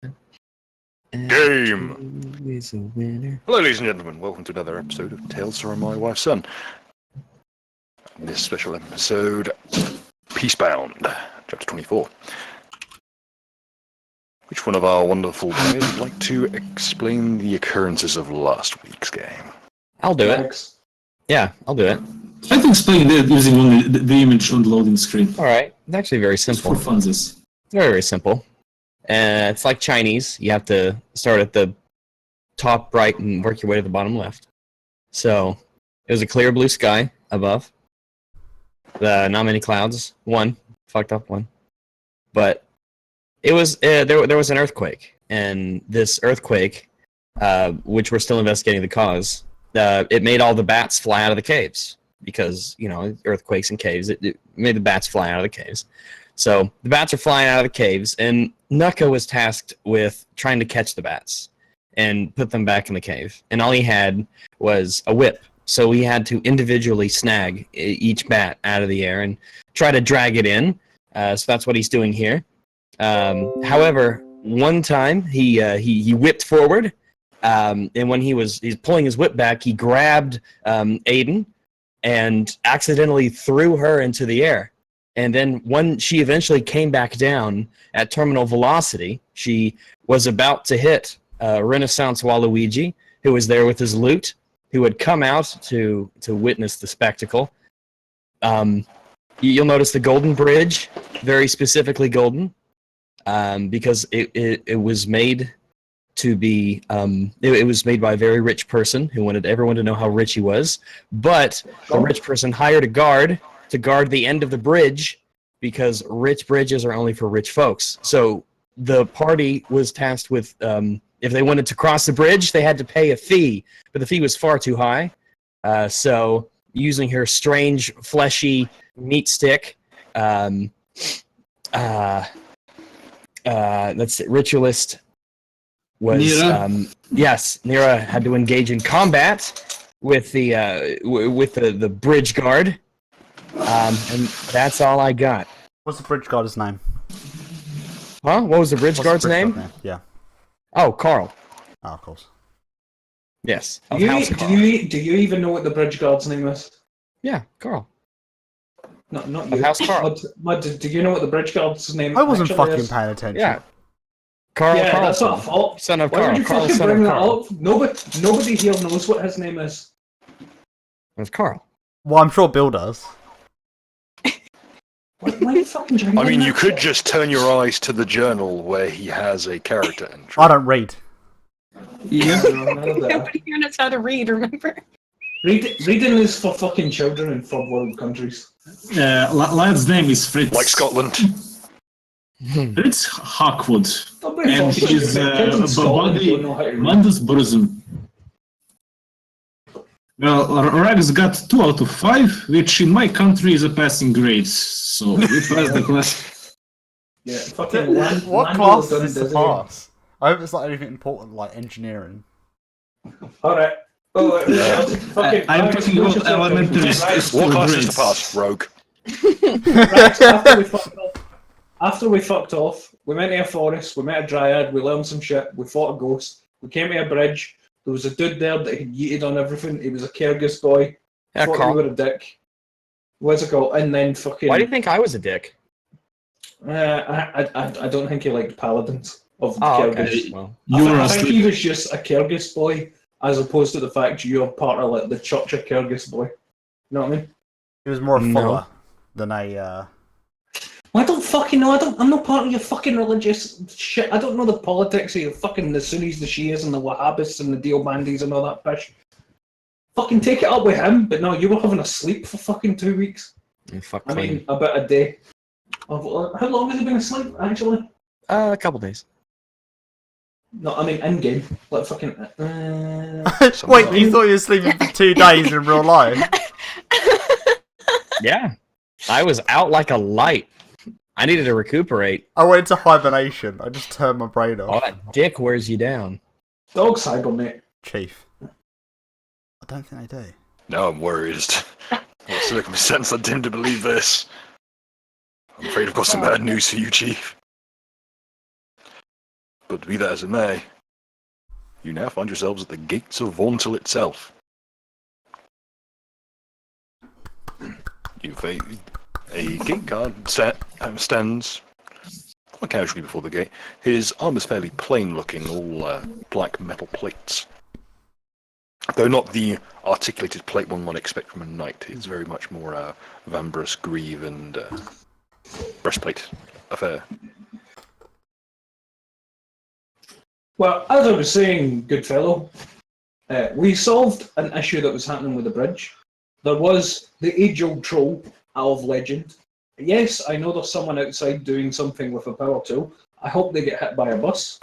Game! Is a winner. Hello, ladies and gentlemen. Welcome to another episode of Tales from My Wife's Son. In this special episode, Peacebound, Chapter 24. Which one of our wonderful players would like to explain the occurrences of last week's game? I'll do it. Yeah, I'll do it. I can explain that using only the image on the loading screen. Alright, it's actually very simple. Just for funsies. Very, very simple. It's like Chinese. You have to start at the top right and work your way to the bottom left. So, it was a clear blue sky above. Not many clouds. One. Fucked up one. But it was there was an earthquake. And this earthquake, which we're still investigating the cause, it made all the bats fly out of the caves. Because, you know, earthquakes and caves, it made the bats fly out of the caves. So, the bats are flying out of the caves, and Nuka was tasked with trying to catch the bats and put them back in the cave. And all he had was a whip. So he had to individually snag each bat out of the air and try to drag it in. So that's what he's doing here. However, one time he whipped forward, and when he's pulling his whip back, he grabbed Aiden and accidentally threw her into the air. And then when she eventually came back down at terminal velocity, she was about to hit Renaissance Waluigi, who was there with his loot, who had come out to witness the spectacle. You'll notice the golden bridge, very specifically golden, because it was made to be, it was made by a very rich person who wanted everyone to know how rich he was. But the rich person hired a guard to guard the end of the bridge because rich bridges are only for rich folks. So the party was tasked with, if they wanted to cross the bridge, they had to pay a fee, but the fee was far too high. So using her strange, fleshy meat stick, let's see, ritualist was, Nira had to engage in combat with the bridge guard. And that's all I got. What's the bridge guard's name? Huh? What was the bridge guard's name? Yeah. Oh, Carl. Oh, of course. Yes. Do you even know what the bridge guard's name is? Yeah, Carl. Not Of you. House Carl. Do you know what the bridge guard's name I wasn't actually fucking is? paying attention. Yeah. Carl Yeah, that's Carlson. what I thought. Son of Why Carl. would you Carl, fucking son of bring that Carl. up? Nobody here knows what his name is. It's Carl. Well, I'm sure Bill does. Why are you fucking drinking I mean, that you could shit? just turn your eyes to the journal where he has a character entry. I don't read. Yeah, none of that. Nobody here knows how to read, remember? Reading is for fucking children in third world countries. Lad's name is Fritz. Like Scotland. Fritz Hawkwood. Don't be And fucking he's stupid. Kids in Scotland Bobby don't know how to read. Mandus Burzum. Well, Rags got 2 out of 5, which in my country is a passing grade. So we passed the class. Yeah, fucking What class is this to pass? I hope it's not anything important like engineering. Alright. Oh, fucking I'm talking about elementary Right. school What class is grades. the pass? Rogue. Right, after we fucked off, we went to a forest, we met a dryad, we learned some shit, we fought a ghost, we came to a bridge, there was a dude there that had yeeted on everything, he was a Kyrgyz boy, Yeah, thought Carl. we were a dick. What's it called? And then fucking... Why do you think I was a dick? I don't think he liked paladins of the Oh, Kyrgyz. okay. Well, I think he was just a Kyrgyz boy, as opposed to the fact you're part of like the Church of Kyrgyz boy. You know what I mean? He was more a No. follower than a. I don't fucking know. I'm not part of your fucking religious shit. I don't know the politics of your fucking the Sunnis, the Shias, and the Wahhabis, and the Bounties and all that fish. Fucking take it up with him. But no, you were having a sleep for fucking 2 weeks. yeah, fuck I Clinton. mean, about a day. How long has he been asleep, actually? A couple days. No, I mean in game. Like fucking. Wait, you thought you were sleeping for 2 days in real life? Yeah. I was out like a light. I needed to recuperate. I went into hibernation. I just turned my brain All off. that dick wears you down. Dog hibernate. Chief. I don't think they do. Now I'm worried. What circumstance led him to believe this? I'm afraid I've got some bad news for you, Chief. But be that as it may, you now find yourselves at the gates of Vauntil itself. A gate guard stands quite casually before the gate. His armor's fairly plain looking, all black metal plates. Though not the articulated plate one might expect from a knight. It's very much more vambrous greave and breastplate affair. Well, as I was saying, good fellow, we solved an issue that was happening with the bridge. There was the age-old troll of legend. Yes, I know there's someone outside doing something with a power tool. I hope they get hit by a bus.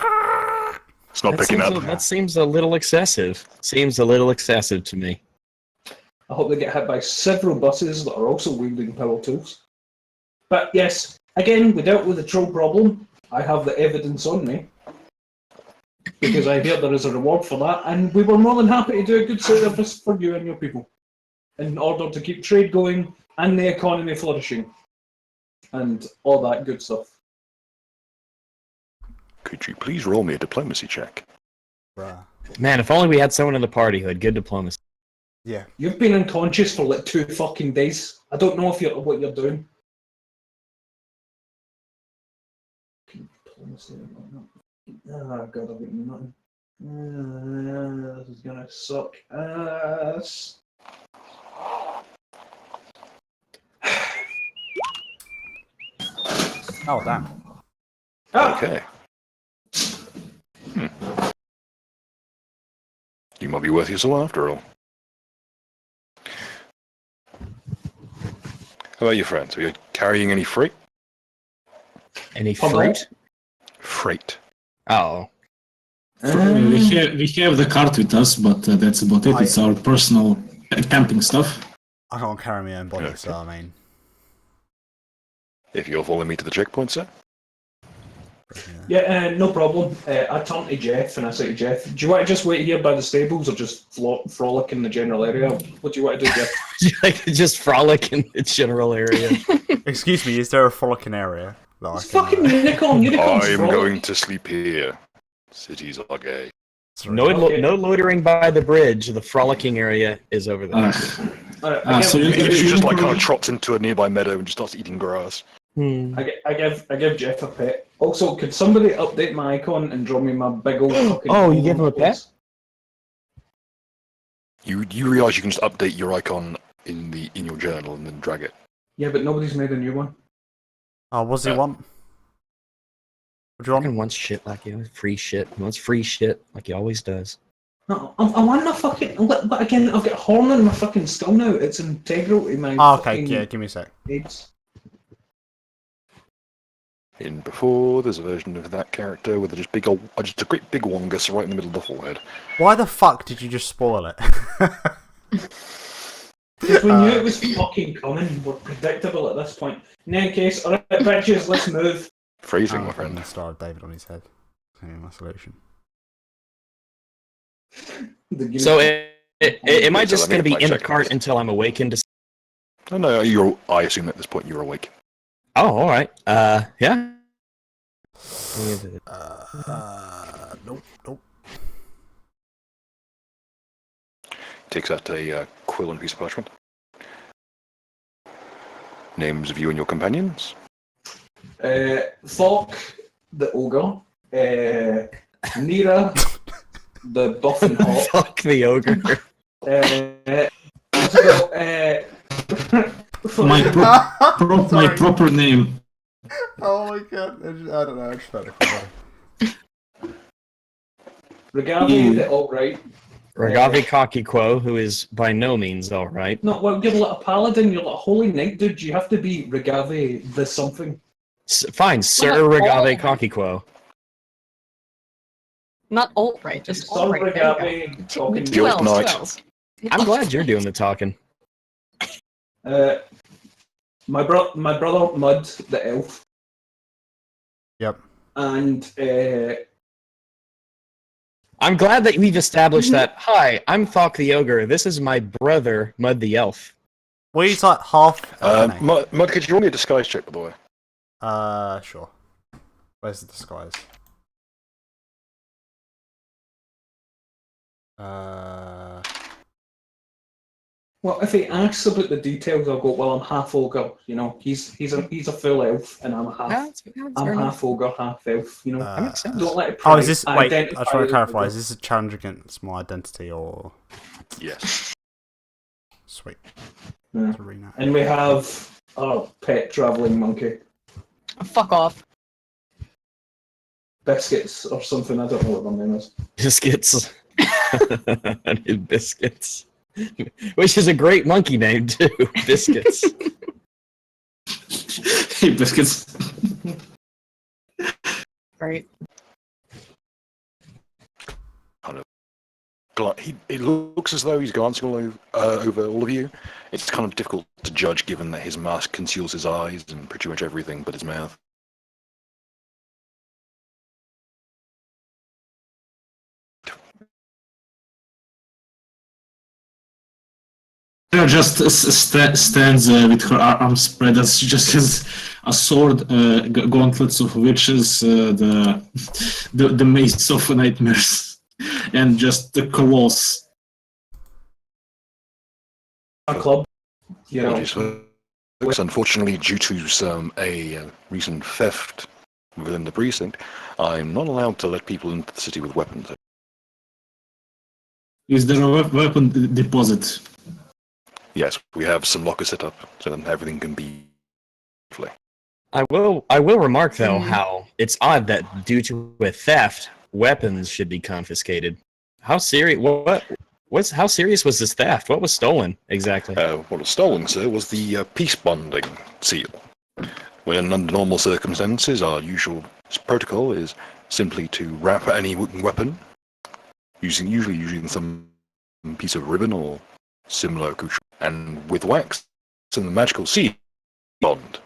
It's not picking up. That seems a little excessive. Seems a little excessive to me. I hope they get hit by several buses that are also wielding power tools. But yes, again, we dealt with the troll problem. I have the evidence on me. Because I hear there is a reward for that, and we were more than happy to do a good service for you and your people in order to keep trade going and the economy flourishing and all that good stuff. Could you please roll me a diplomacy check? Bruh. Man, if only we had someone in the party who had good diplomacy. Yeah. You've been unconscious for like 2 fucking days. I don't know if what you're doing. Oh god, I've got nothing. This is gonna suck ass. Oh, damn. Okay. You might be worth your soul after all. How about your friends? Are you carrying any freight? Any fruit? Freight. Oh. We have the cart with us, but that's about it. It's our personal camping stuff. I can't carry my own body, Okay. so I mean... If you'll follow me to the checkpoint, sir. Yeah, no problem. I turn to Jeff and I say to Jeff, do you want to just wait here by the stables or just frolic in the general area? What do you want to do, Jeff? Just frolic in the general area. Excuse me, is there a frolicking area? That I It's can, fucking unicorns I'm frolic. going to sleep here. Cities are gay. Sorry. No loitering by the bridge. The frolicking area is over there. So He just like kind unicorn- of trots into a nearby meadow and just starts eating grass. I give Jeff a pet. Also, could somebody update my icon and draw me my big old fucking... Oh, you gave him a pet? You realise you can just update your icon in your journal and then drag it. Yeah, but nobody's made a new one. Oh, what's he want? What do you want? Fucking wants shit like he wants free shit. He wants free shit like he always does. No, I want my fucking... But again, I've got a horn in my fucking skull now. It's integral to my Oh, okay, fucking yeah, give me a sec. aids. In before, there's a version of that character with just a great big wongus right in the middle of the forehead. Why the fuck did you just spoil it? Because we knew it was fucking coming. We're predictable at this point. In any case, alright, bitches, let's move. Phrasing, my I'm friend. the star of David on his head. Anyway, my solution. So am I So just let me going to be in the check cart this. until I'm awakened? Oh no, I assume at this point you're awake. Oh, all right. Yeah. Nope. Takes out a quill and piece of parchment. Names of you and your companions. Falk, the ogre. Nira, the buff and hot. Fuck the ogre. My proper name. Oh my god, I don't know, I just found it. Regavi, the alright. Ragavi Kakikwo, who is by no means all right. No, well, you're like a paladin, you're like a holy knight, dude. You have to be Regavi the something. Fine, Sir Ragave Kakikwo. Not alt right, just Sir alt right. Regavi talking. The old knight. I'm glad you're doing the talking. My brother Mud, the elf. Yep. And I'm glad that we've established that. Hi, I'm Thok the ogre. This is my brother Mud the elf. Well, he's like half. Mud, could you roll me a disguise check, by the way? Sure. Where's the disguise? Well, if he asks about the details, I'll go, well, I'm half ogre, you know. He's a full elf, and I'm half ogre, half elf, you know. That makes sense. Don't let it Oh, is this... Wait, I identify was trying to as clarify. ogre. Is this a challenge against my identity, or... Yes. Sweet. Yeah. Arena. And we have our pet travelling monkey. Fuck off. Biscuits or something, I don't know what their name is. Biscuits. I need biscuits. Which is a great monkey name, too. Biscuits. Hey, biscuits. Right. It looks as though he's glancing over all of you. It's kind of difficult to judge given that his mask conceals his eyes and pretty much everything but his mouth. Sarah just stands with her arms spread as she just has a sword, gauntlets of witches, the mace of nightmares, and just the coloss. Our club, you know. Apologies for folks. Unfortunately, due to a recent theft within the precinct, I'm not allowed to let people into the city with weapons. Is there a weapon deposit? Yes, we have some lockers set up so that everything can be safely. I will remark, though, how it's odd that due to a theft, weapons should be confiscated. How serious? How serious was this theft? What was stolen exactly? What was stolen, sir, was the peace bonding seal. When under normal circumstances, our usual protocol is simply to wrap any weapon, usually using some piece of ribbon or similar accoutrement, and with wax and the magical seal bond,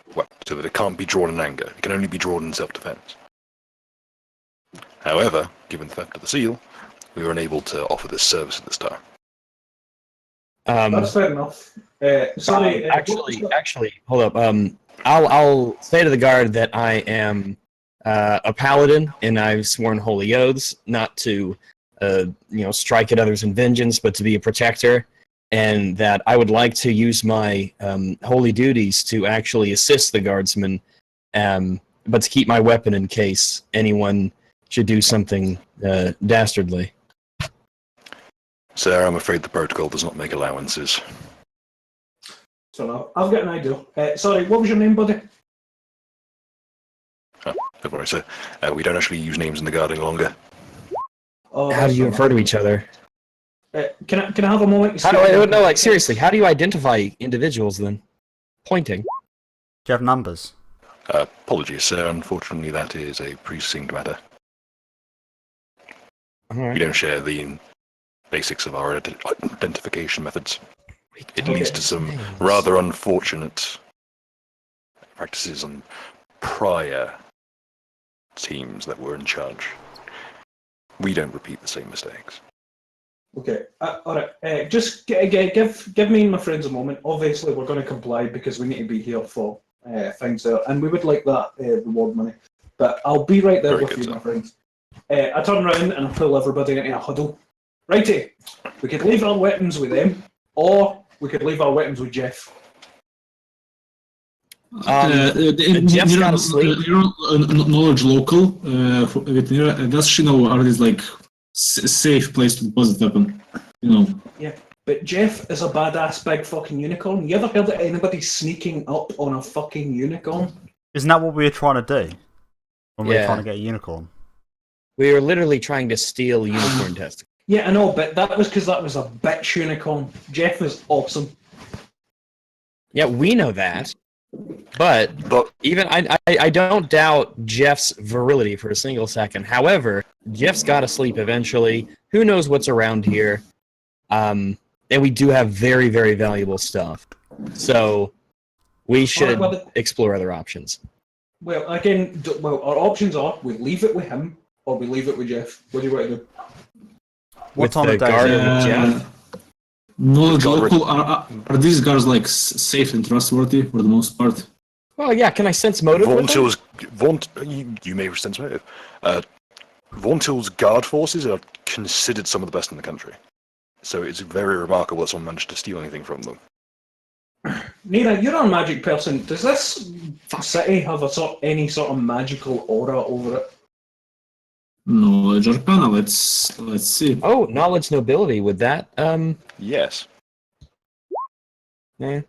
so that it can't be drawn in anger. It can only be drawn in self-defense. However, given the theft of the seal, we were unable to offer this service at this time. That's fair enough. Sorry, actually, hold up. I'll say to the guard that I am a paladin, and I've sworn holy oaths not to, strike at others in vengeance, but to be a protector, and that I would like to use my holy duties to actually assist the guardsmen, but to keep my weapon in case anyone should do something dastardly. Sir, I'm afraid the protocol does not make allowances. So no, I've got an idea. Sorry, what was your name, buddy? Oh, don't worry, sir. We don't actually use names in the guard any longer. Oh, How do you refer to each other? Can I have a moment? Seriously, how do you identify individuals then? Pointing. Do you have numbers? Apologies, sir. Unfortunately, that is a precinct matter. All We don't share the basics of our identification methods. It leads to some rather unfortunate practices on prior teams that were in charge. We don't repeat the same mistakes. Okay, all right. Just give me and my friends a moment. Obviously, we're going to comply because we need to be here for things there, and we would like that reward money. But I'll be right there Very with good, you, sir. my friends. I turn around and I pull everybody into a huddle. Righty, we could leave our weapons with them, or we could leave our weapons with Jeff. Jeff's got to sleep. Knowledge local. With Nira, does she know are these like safe place to deposit weapon? You know. Yeah, but Jeff is a badass big fucking unicorn. You ever heard of anybody sneaking up on a fucking unicorn? Isn't that what we were trying to do? When we were Yeah. trying to get a unicorn? We were literally trying to steal unicorn testicles. Yeah, I know, but that was because that was a bitch unicorn. Jeff is awesome. Yeah, we know that. But even I don't doubt Jeff's virility for a single second. However, Jeff's got to sleep eventually. Who knows what's around here? And we do have very, very valuable stuff. So we should explore other options. Well, again, our options are we leave it with him or we leave it with Jeff. What do you want to do? What time of day is it? Jeff? Knowledge local. Are these guys like safe and trustworthy for the most part? Well, yeah. Can I sense motive? You may sense motive. Vauntil's guard forces are considered some of the best in the country. So it's very remarkable that someone managed to steal anything from them. Nina, you're a magic person. Does this city have any sort of magical aura over it? Knowledge Arcana. Let's see. Oh, knowledge nobility. Would that Yes. yeah.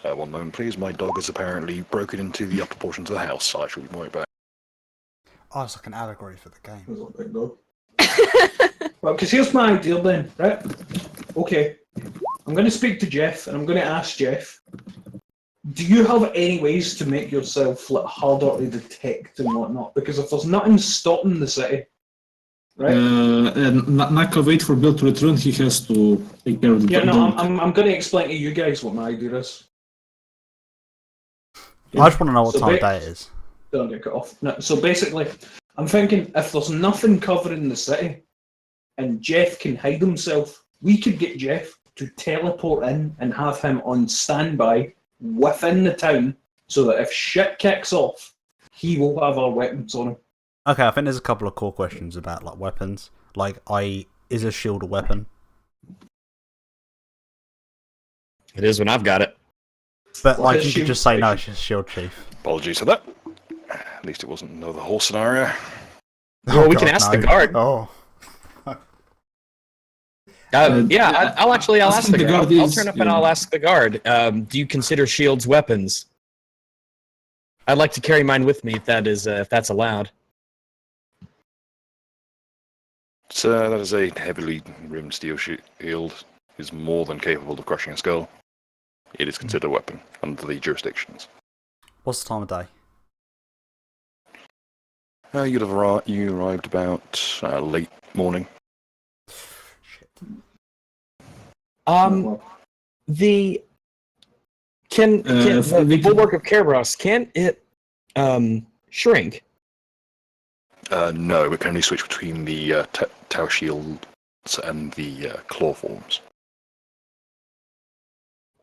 1 moment, please. My dog has apparently broken into the upper portions of the house. I should be right back. Oh, it's like an allegory for the game. Well, because here's my idea then, right? Okay, I'm going to speak to Jeff, and I'm going to ask Jeff, do you have any ways to make yourself like harder to detect and whatnot? Because if there's nothing stopping the city, right? Naka wait for Bill to return. He has to take care of the Yeah, no, dog. I'm going to explain to you guys what my idea is. I just want to know what So time of day it is. Don't get cut off. No, so basically, I'm thinking if there's nothing covering the city, and Jeff can hide himself, we could get Jeff to teleport in and have him on standby within the town, so that if shit kicks off, he will have our weapons on him. Okay, I think there's a couple of core questions about like weapons. Like, is a shield a weapon? It is when I've got it. But What like, is you could shield just say no, station? it's just shield chief. Apologies for that. At least it wasn't another whole scenario. Well, we can God, ask no. the guard. Oh, Yeah, I'll ask the guard. I'll is- turn up and I'll ask the guard. Do you consider shields weapons? I'd like to carry mine with me if that's allowed. So that is a heavily rimmed steel shield. Is more than capable of crushing a skull. It is considered a weapon under the jurisdictions. what's the time of day? You arrived about late morning. Shit. The we can- bulwark of Kerberos, can it shrink? No, it can only switch between the tower shields and the claw forms.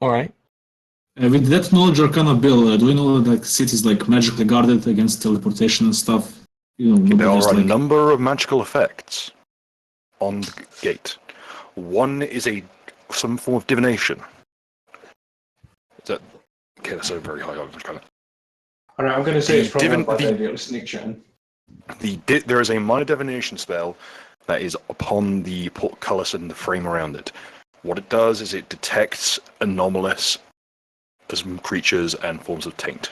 All right. With that knowledge Arcana, Bill, do we know that like cities like magically guarded against teleportation and stuff? You know, There just are a like number of magical effects on the gate. One is some form of divination. Is that okay? That's a very high level kind of. All right, I'm going to say it's probably Divin- a bad the- idea to sneak shit in. There is a minor divination spell that is upon the portcullis and the frame around it. What it does is it detects anomalous creatures and forms of taint.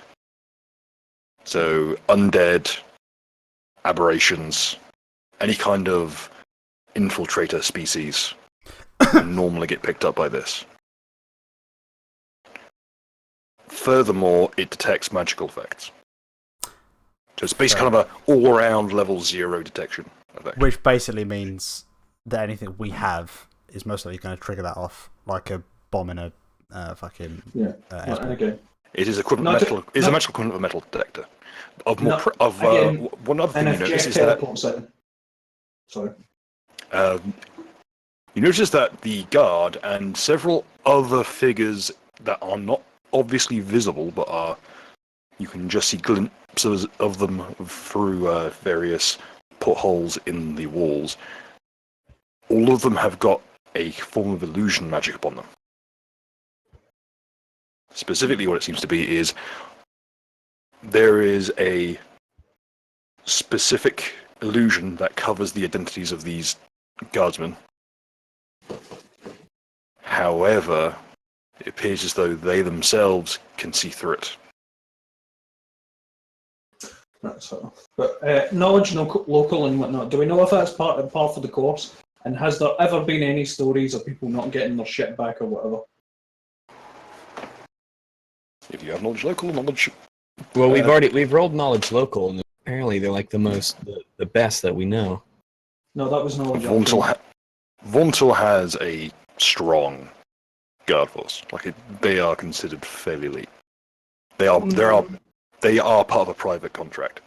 So undead, aberrations, any kind of infiltrator species normally get picked up by this. Furthermore, it detects magical effects. So it's basically kind of a all-around level 0 detection effect. Which basically means that anything we have is most likely going to trigger that off, like a bomb in a fucking Yeah. airport. Okay. It is equivalent Not to- metal. Is a not- magical equivalent of a metal detector. Again, One other thing And you if notice Jeff is that teleports in. Sorry. you notice that the guard and several other figures that are not obviously visible, but you can just see glimpses of them through various potholes in the walls. All of them have got a form of illusion magic upon them. Specifically, what it seems to be is there is a specific illusion that covers the identities of these guardsmen. However, it appears as though they themselves can see through it. That's fair enough. But knowledge local and whatnot, do we know if that's part of the course? And has there ever been any stories of people not getting their shit back or whatever? If you have knowledge local, knowledge... Well, we've rolled knowledge local, and apparently they're like the best that we know. No, that was knowledge. Vauntil has a strong guard force. They are considered fairly elite. They are part of a private contract.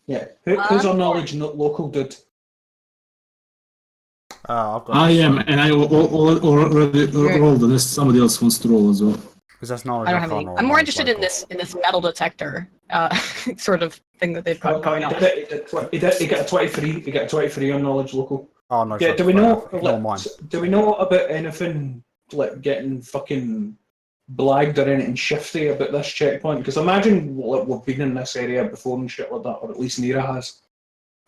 Yeah. Who's our knowledge local dude? I've got. I am, and I already rolled unless somebody else wants to roll as well. Because that's knowledge. I don't have any. can't roll I'm more knowledge interested in local. this metal detector. sort of thing that they've got going on. He got a 23. He got a 23 on knowledge local. Oh no. Yeah. shit, Do we fair know? enough. Ignore mine. Do we know about anything like getting fucking blagged or anything shifty about this checkpoint? Because imagine we've been in this area before and shit like that, or at least Nira has.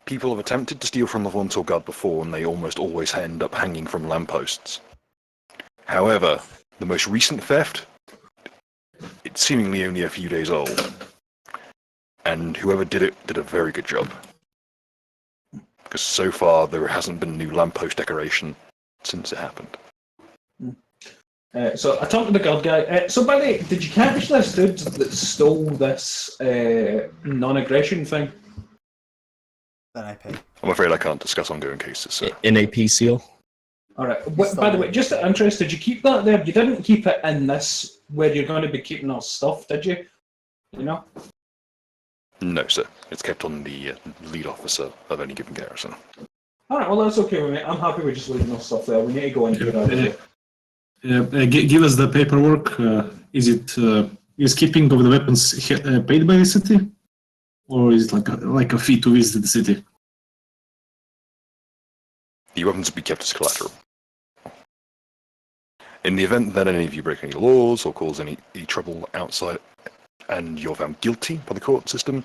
People have attempted to steal from the Vontor Guard before, and they almost always end up hanging from lampposts. However, the most recent theft, it's seemingly only a few days old, and whoever did it did a very good job. Because so far there hasn't been a new lamppost decoration since it happened. So I talked to the guard guy. So by the way, did you catch this dude that stole this non-aggression thing? Then I pay. I'm afraid I can't discuss ongoing cases, sir. NAP seal. All right. By the way, just out of interest, did you keep that there? You didn't keep it in this where you're going to be keeping our stuff, did you? You know? No, sir. It's kept on the lead officer of any given garrison. All right. Well, that's okay with me. I'm happy with just leaving our stuff there. We need to go into that. Give us the paperwork. Is keeping of the weapons paid by the city, or is it like a fee to visit the city? The weapons will be kept as collateral. In the event that any of you break any laws or cause any trouble outside and you're found guilty by the court system,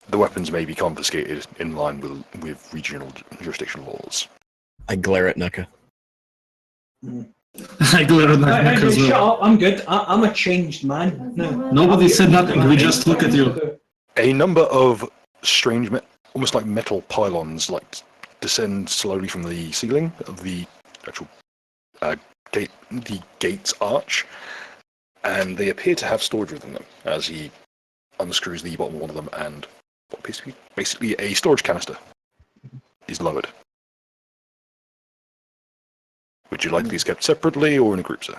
the weapons may be confiscated in line with regional jurisdictional laws. I glare at Nuka. I glare at that as Shut well. up. I'm good. I'm a changed man. No. Nobody said nothing. We just look at you. A number of strange, almost like metal pylons, descend slowly from the ceiling of the actual the gate's arch, and they appear to have storage within them. As he unscrews the bottom of one of them, and what appears to be basically a storage canister is lowered. Would you like these kept separately or in a group, sir?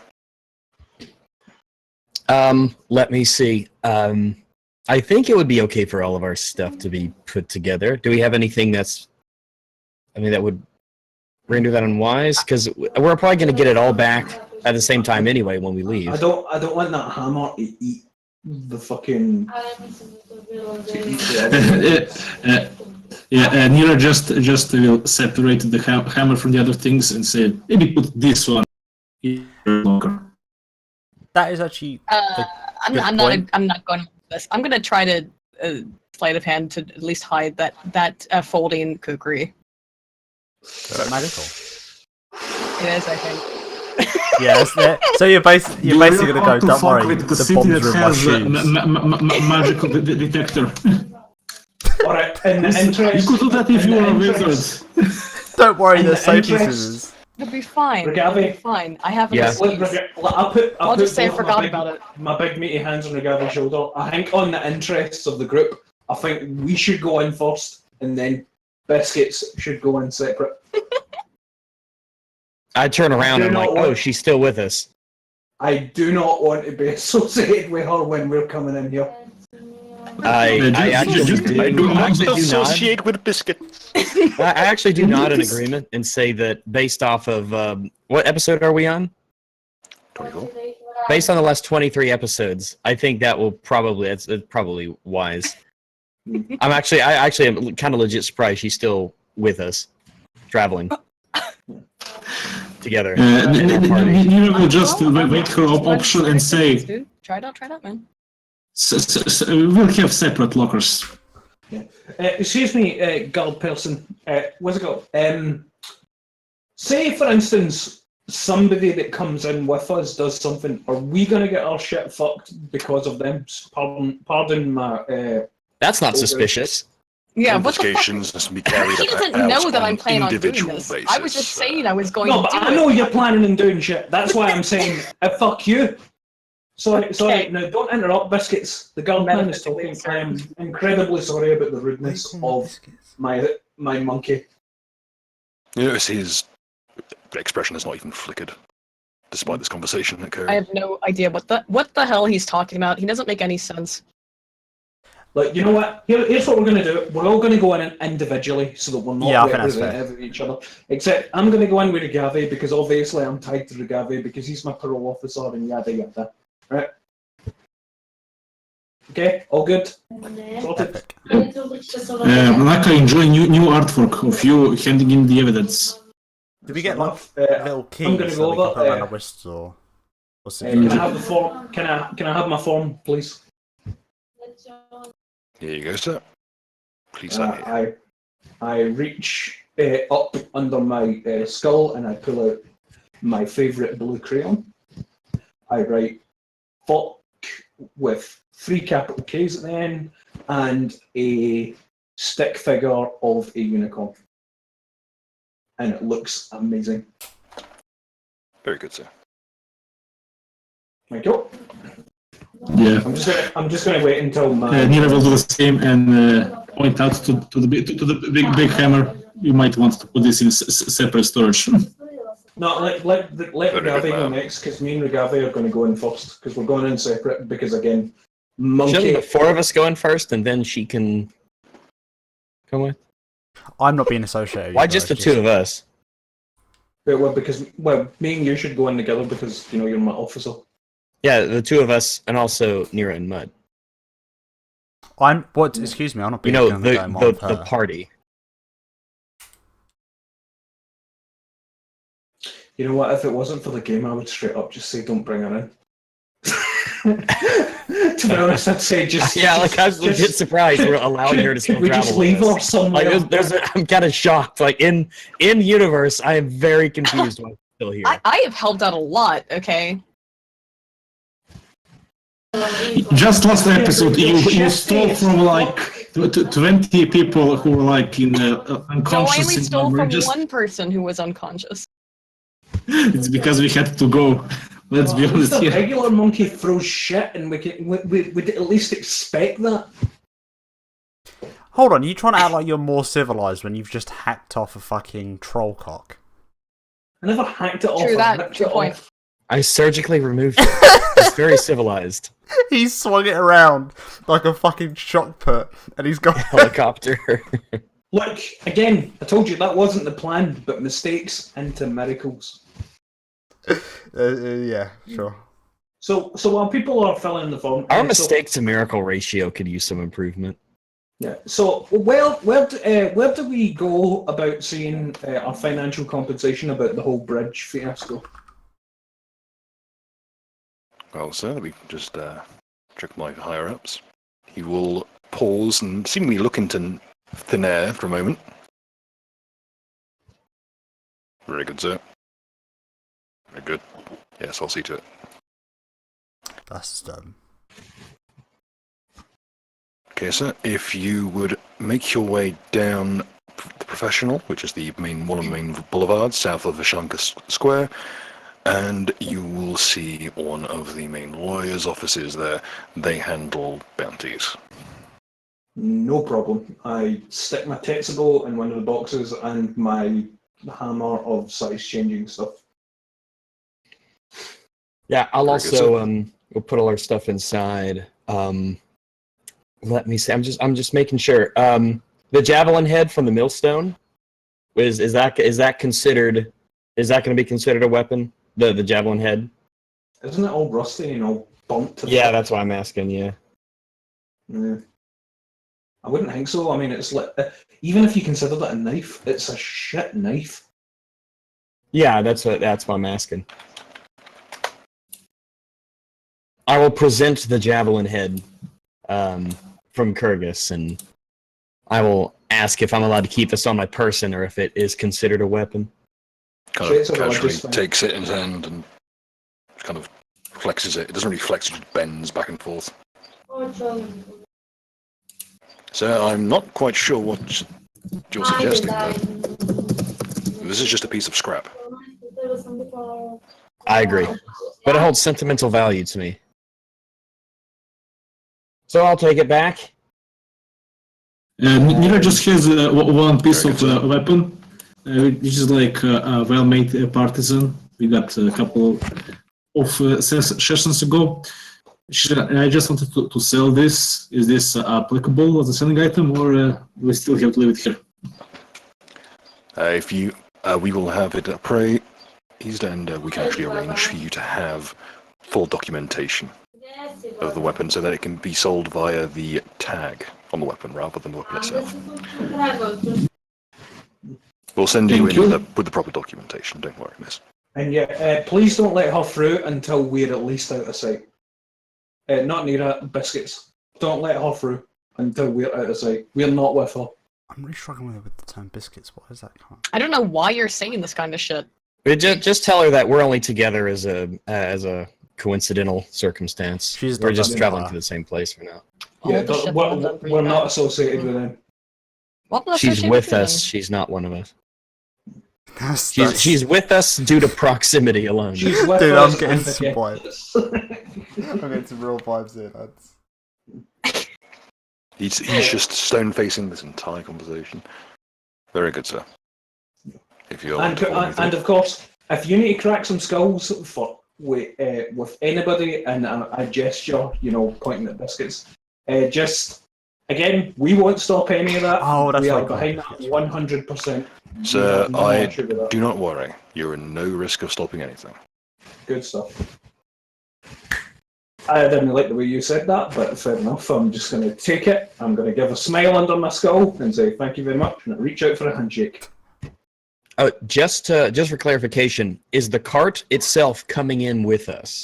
Let me see. I think it would be okay for all of our stuff to be put together. Do we have anything that would render that unwise? Because we're probably going to get it all back at the same time anyway when we leave. I don't want that hammer to eat the fucking. Nira just will separate the hammer from the other things and say maybe put this one in your locker. That is actually. I'm not going to do this. I'm going to try to sleight of hand to at least hide that folding kukri. Is that magical? It is, I think. Yes. So you're basically going to go. Don't worry. The bombs are in my shoes. Magical detector. All right. In the interest. You could do that if you were a wizard. Don't worry. In There's the safety interest- scissors. It'll be fine. Regave. It'll be fine. I have an Yeah. excuse. I'll just say I both forgot my about it. My big meaty hands on Regave's shoulder. I think on the interests of the group, I think we should go in first, and then Biscuits should go in separate. I turn around and I'm like, oh, she's still with us. I do not want to be associated with her when we're coming in here. I actually do not. Associate with biscuits. I actually do not in agreement and say that based off of what episode are we on? 24. Based on the last 23 episodes, I think that will probably it's probably wise. I actually am kind of legit surprised she's still with us, traveling together. Nira will just wait her option and say, Dude, try it out, man. we'll have separate lockers. Excuse me, girl person. What's it called? Say, for instance, somebody that comes in with us does something. Are we going to get our shit fucked because of them? Pardon my. That's not suspicious. Yeah, what the fuck? Confiscations must be carried He doesn't out know that on I'm an planning on doing individual this. basis. I was just saying I was going No, to but do I know it. you're planning on doing shit. That's why I'm saying, fuck you. Sorry. Okay. Now, don't interrupt, Biscuits. The girl man is talking. Metaphysically, I am incredibly sorry about the rudeness of my monkey. You notice his expression has not even flickered, despite this conversation occurring. I have no idea what the hell he's talking about. He doesn't make any sense. Like, you know what? Here's what we're going to do. We're all going to go in individually so that we're not Yeah, I think that's fair. representative of each other. Except I'm going to go in with Regave because obviously I'm tied to Regave because he's my parole officer and yada yada. Right? Okay, all good. Sorted. Epic. Malaka, enjoy new artwork of you handing in the evidence. Did we get like Enough. little I'm gonna keys go that we can over, put around our wrists or can I have the form? Can I have my form, please? Here you go, sir. Please sign here. I reach up under my skull and I pull out my favourite blue crayon. I write fuck with 3 capital K's at the end and a stick figure of a unicorn. And it looks amazing. Very good, sir. Thank you. Yeah. I'm just gonna wait until my Nira will do the same and point out to the big hammer. You might want to put this in separate storage. No, let Regave go next, because me and Regave are going to go in first, because we're going in separate, because again, Shouldn't monkey... the 4 of us go in first, and then she can come with? I'm not being associated. Why just the 2 of us? because me and you should go in together, because, you know, you're my officer. Yeah, the 2 of us, and also Nira and Mud. Excuse me, I'm not You being know, the the party. You know what, if it wasn't for the game, I would straight up just say, don't bring her in. To be honest, I'd say just... Yeah, like, I was legit surprised we're allowing her to still we travel just with leave us. her somewhere. Like, I'm kind of shocked. Like, in universe, I am very confused why she's still here. I have helped out a lot, okay? Just last episode, you stole from like 20 people who were like in No, I unconscious. only stole from just... one person who was unconscious. It's because we had to go. Let's be honest At least a here. regular monkey throws shit, and we'd at least expect that. Hold on, you trying to act like you're more civilized when you've just hacked off a fucking troll cock? I never hacked it off. True I that, ripped true it point. off. I surgically removed it. It's very civilized. He swung it around like a fucking shock put, and he's got Helicopter. Look, again, I told you that wasn't the plan, but mistakes into miracles. yeah, sure. So while people are filling in the form, Our mistake to miracle ratio could use some improvement. Yeah. So where do we go about seeing our financial compensation about the whole bridge fiasco? Well, sir, let me just check my higher-ups. He will pause and seemingly look into thin air for a moment. Very good, sir. Very good. Yes, I'll see to it. That's done. Okay, sir. If you would make your way down the Professional, which is one of the main boulevards south of Vishanka Square, and you will see one of the main lawyers' offices there. They handle bounties. No problem. I stick my Tetsubo in one of the boxes and my hammer of size changing stuff. Yeah, I'll Very good, also we'll put all our stuff inside. Let me see. I'm just making sure. The javelin head from the millstone is that considered? Is that going to be considered a weapon? The javelin head. Isn't it all rusty and all bumped? Yeah, that's why I'm asking. Yeah. Yeah. I wouldn't think so. I mean, it's like even if you consider that a knife, it's a shit knife. Yeah, that's why I'm asking. I will present the javelin head from Kyrgyz, and I will ask if I'm allowed to keep this on my person or if it is considered a weapon. Kind So of it's a casually religious thing. takes it in his hand and kind of flexes it. It doesn't really flex, it just bends back and forth. So I'm not quite sure what you're suggesting, but this is just a piece of scrap. I agree, but it holds sentimental value to me. So I'll take it back. Nira just has one piece Very of good, weapon, which is like a well-made partisan. We got a couple of sessions ago. I just wanted to sell this. Is this applicable as a selling item, or do we still have to leave it here? If you, we will have it appraised, and we can actually arrange for you to have full documentation. of the weapon so that it can be sold via the tag on the weapon rather than the weapon itself. We'll send you Thank in you. with the proper documentation, don't worry, miss. And yeah, please don't let her through until we're at least out of sight. Not near her, biscuits. Don't let her through until we're out of sight. We're not with her. I'm really struggling with the term biscuits. What is that? I don't know why you're saying this kind of shit. Just tell her that we're only together as a coincidental circumstance. She's We're not just that traveling far. to the same place for now. Yeah, All the shit but that I've done for you we're not guys. associated with them. What was She's associated with you us. then? She's not one of us. That's- She's with us due to proximity alone. She's with Dude, us I'm getting and some against vibes. us. I'm getting some real vibes here, lads. He's just stone facing this entire conversation. Very good, sir. If you're And of course, if you need to crack some skulls for with anybody and a gesture, pointing at biscuits, just again, we won't stop any of that. Oh, that's we are right, behind that biscuits. 100%. Sir, No I issue with that. do not worry. You're in no risk of stopping anything. Good stuff. I didn't like the way you said that, but fair enough. I'm just going to take it. I'm going to give a smile under my skull and say thank you very much, and reach out for a handshake. Oh, just for clarification, is the cart itself coming in with us?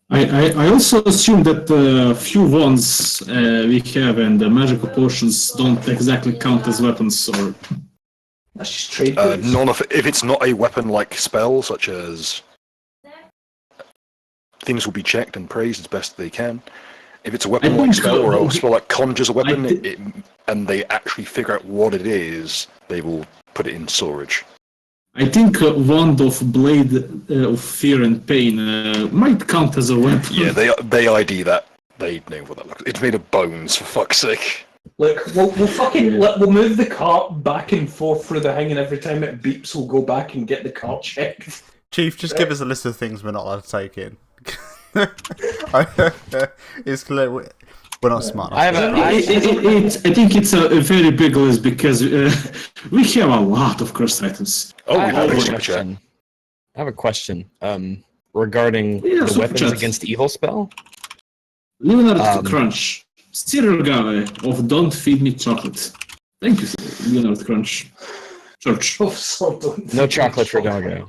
I also assume that the few wands we have and the magical potions don't exactly count as weapons, or That's just trade goods. If it's not a weapon-like spell, such as things will be checked and praised as best they can. If it's a weapon-like think, spell or a spell like conjures a weapon, thi- and they actually figure out what it is, they will put it in storage. I think wand of blade of fear and pain might count as a weapon. Yeah, they ID that. They know what that looks like. It's made of bones, for fuck's sake. Look, we'll move the cart back and forth through the thing, and every time it beeps, we'll go back and get the cart checked. Chief, just give us a list of things we're not allowed to take in. It's clear we're not smart enough. I think it's a very big list because we have a lot of cursed items. Oh, we I have have a a super chat. question. I have a question. Regarding Yeah, the super weapons chat. against evil spell. Leonard Crunch. Stirogave of Don't Feed Me Chocolate. Thank you, Leonard Crunch. Church. Oh, so don't No chocolate for Doggo.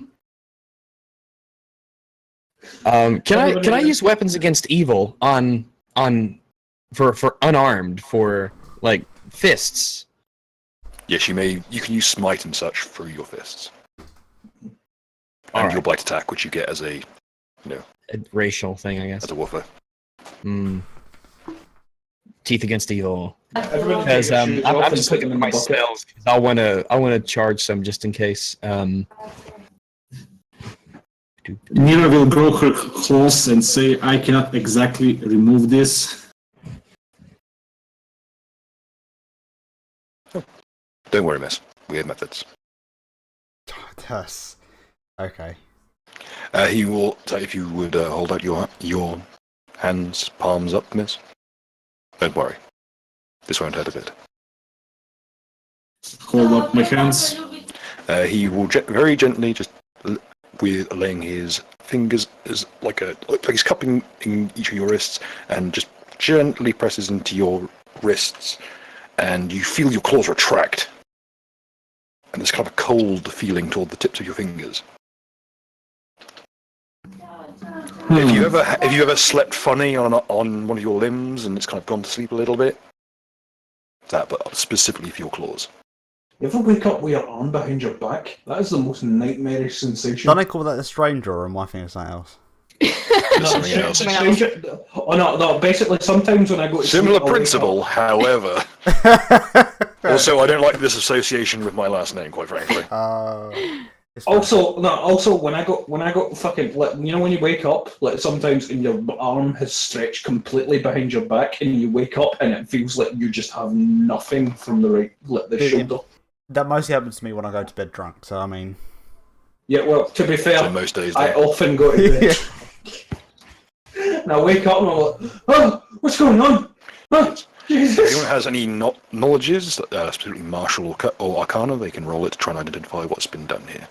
Can I use weapons against evil for unarmed for like fists? Yes, you may. You can use smite and such through your fists, and Alright. your bite attack, which you get as a A racial thing, I guess. as a woofer. Teeth against evil. Everybody Because take your shoes I'm off and just put looking them at in the my bucket. spells. 'Cause I wanna charge some just in case. Mira will grow her claws and say, I cannot exactly remove this. Don't worry, miss. We have methods. Yes. Okay. He will. So if you would hold out your hands, palms up, miss. Don't worry. This won't hurt a bit. Hold up my hands. He will very gently, just with laying his fingers as like he's cupping in each of your wrists, and just gently presses into your wrists, and you feel your claws retract, and there's kind of a cold feeling toward the tips of your fingers. If you ever slept funny on one of your limbs and it's kind of gone to sleep a little bit, that, but specifically for your claws. You ever wake up with your arm behind your back? That is the most nightmarish sensation. Don't they call that a stranger, or am I thinking of something else? There's something else. Oh no, basically sometimes when I go to Similar sleep, I'll wake principle, up- however. Also, I don't like this association with my last name, quite frankly. It's fine. Also, when I got fucking, like, when you wake up, like sometimes and your arm has stretched completely behind your back, and you wake up and it feels like you just have nothing from the shoulder. That mostly happens to me when I go to bed drunk. So I mean, Yeah, well, to be fair, So most days, I though. often go to bed. And I wake up and I'm like, oh, what's going on? Oh, If Jesus. anyone has any knowledges, specifically martial or arcana, they can roll it to try and identify what's been done here.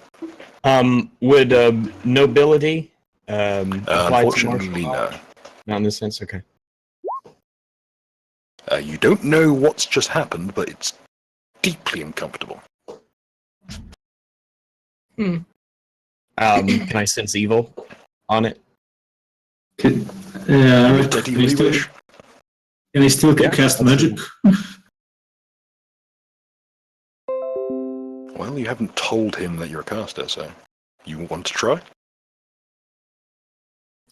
Would nobility apply to Unfortunately, martial no. knowledge? Not in this sense. Okay. You don't know what's just happened, but it's deeply uncomfortable. Can I sense evil on it? Can, Dead can, you I still, wish. can I still Yeah, cast that's magic? Well, you haven't told him that you're a caster, so you want to try?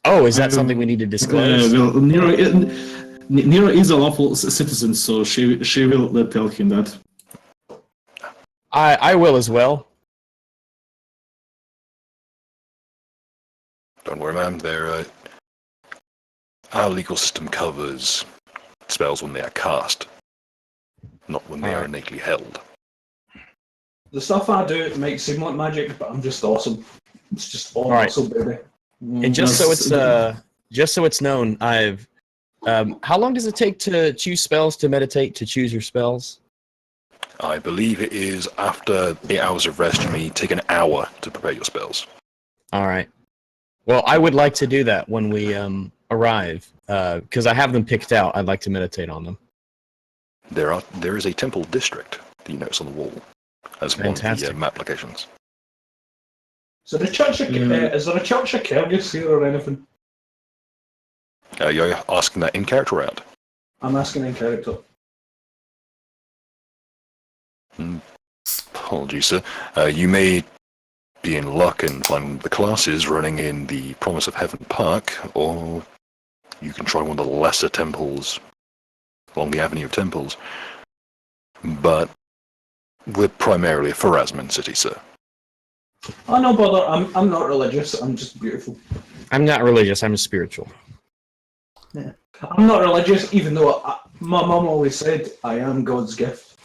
Oh, is that something we need to disclose? Well, Nero is a lawful citizen, so she will tell him that. I will as well. Don't worry, ma'am. Our legal system covers spells when they are cast, not when they are innately held. The stuff I do it might seem like magic, but I'm just awesome. It's just all Alright. muscle, baby. And just so it's known, I've how long does it take to choose spells, to meditate, to choose your spells? I believe it is after 8 hours of rest, you may take an hour to prepare your spells. All right. Well, I would like to do that when we arrive, because I have them picked out. I'd like to meditate on them. There is a temple district that you notice on the wall as Fantastic. one of the map locations. So the church of, is there a church of Kyrgyz here or anything? You're asking that in character or out? I'm asking in character. Apologies, sir. You may be in luck and find the classes running in the Promise of Heaven Park, or you can try one of the lesser temples along the Avenue of Temples. But we're primarily a Pharasman city, sir. Oh no bother, I'm not religious, I'm just beautiful. I'm not religious. I'm spiritual. Yeah. I'm not religious, even though my mum always said I am God's gift.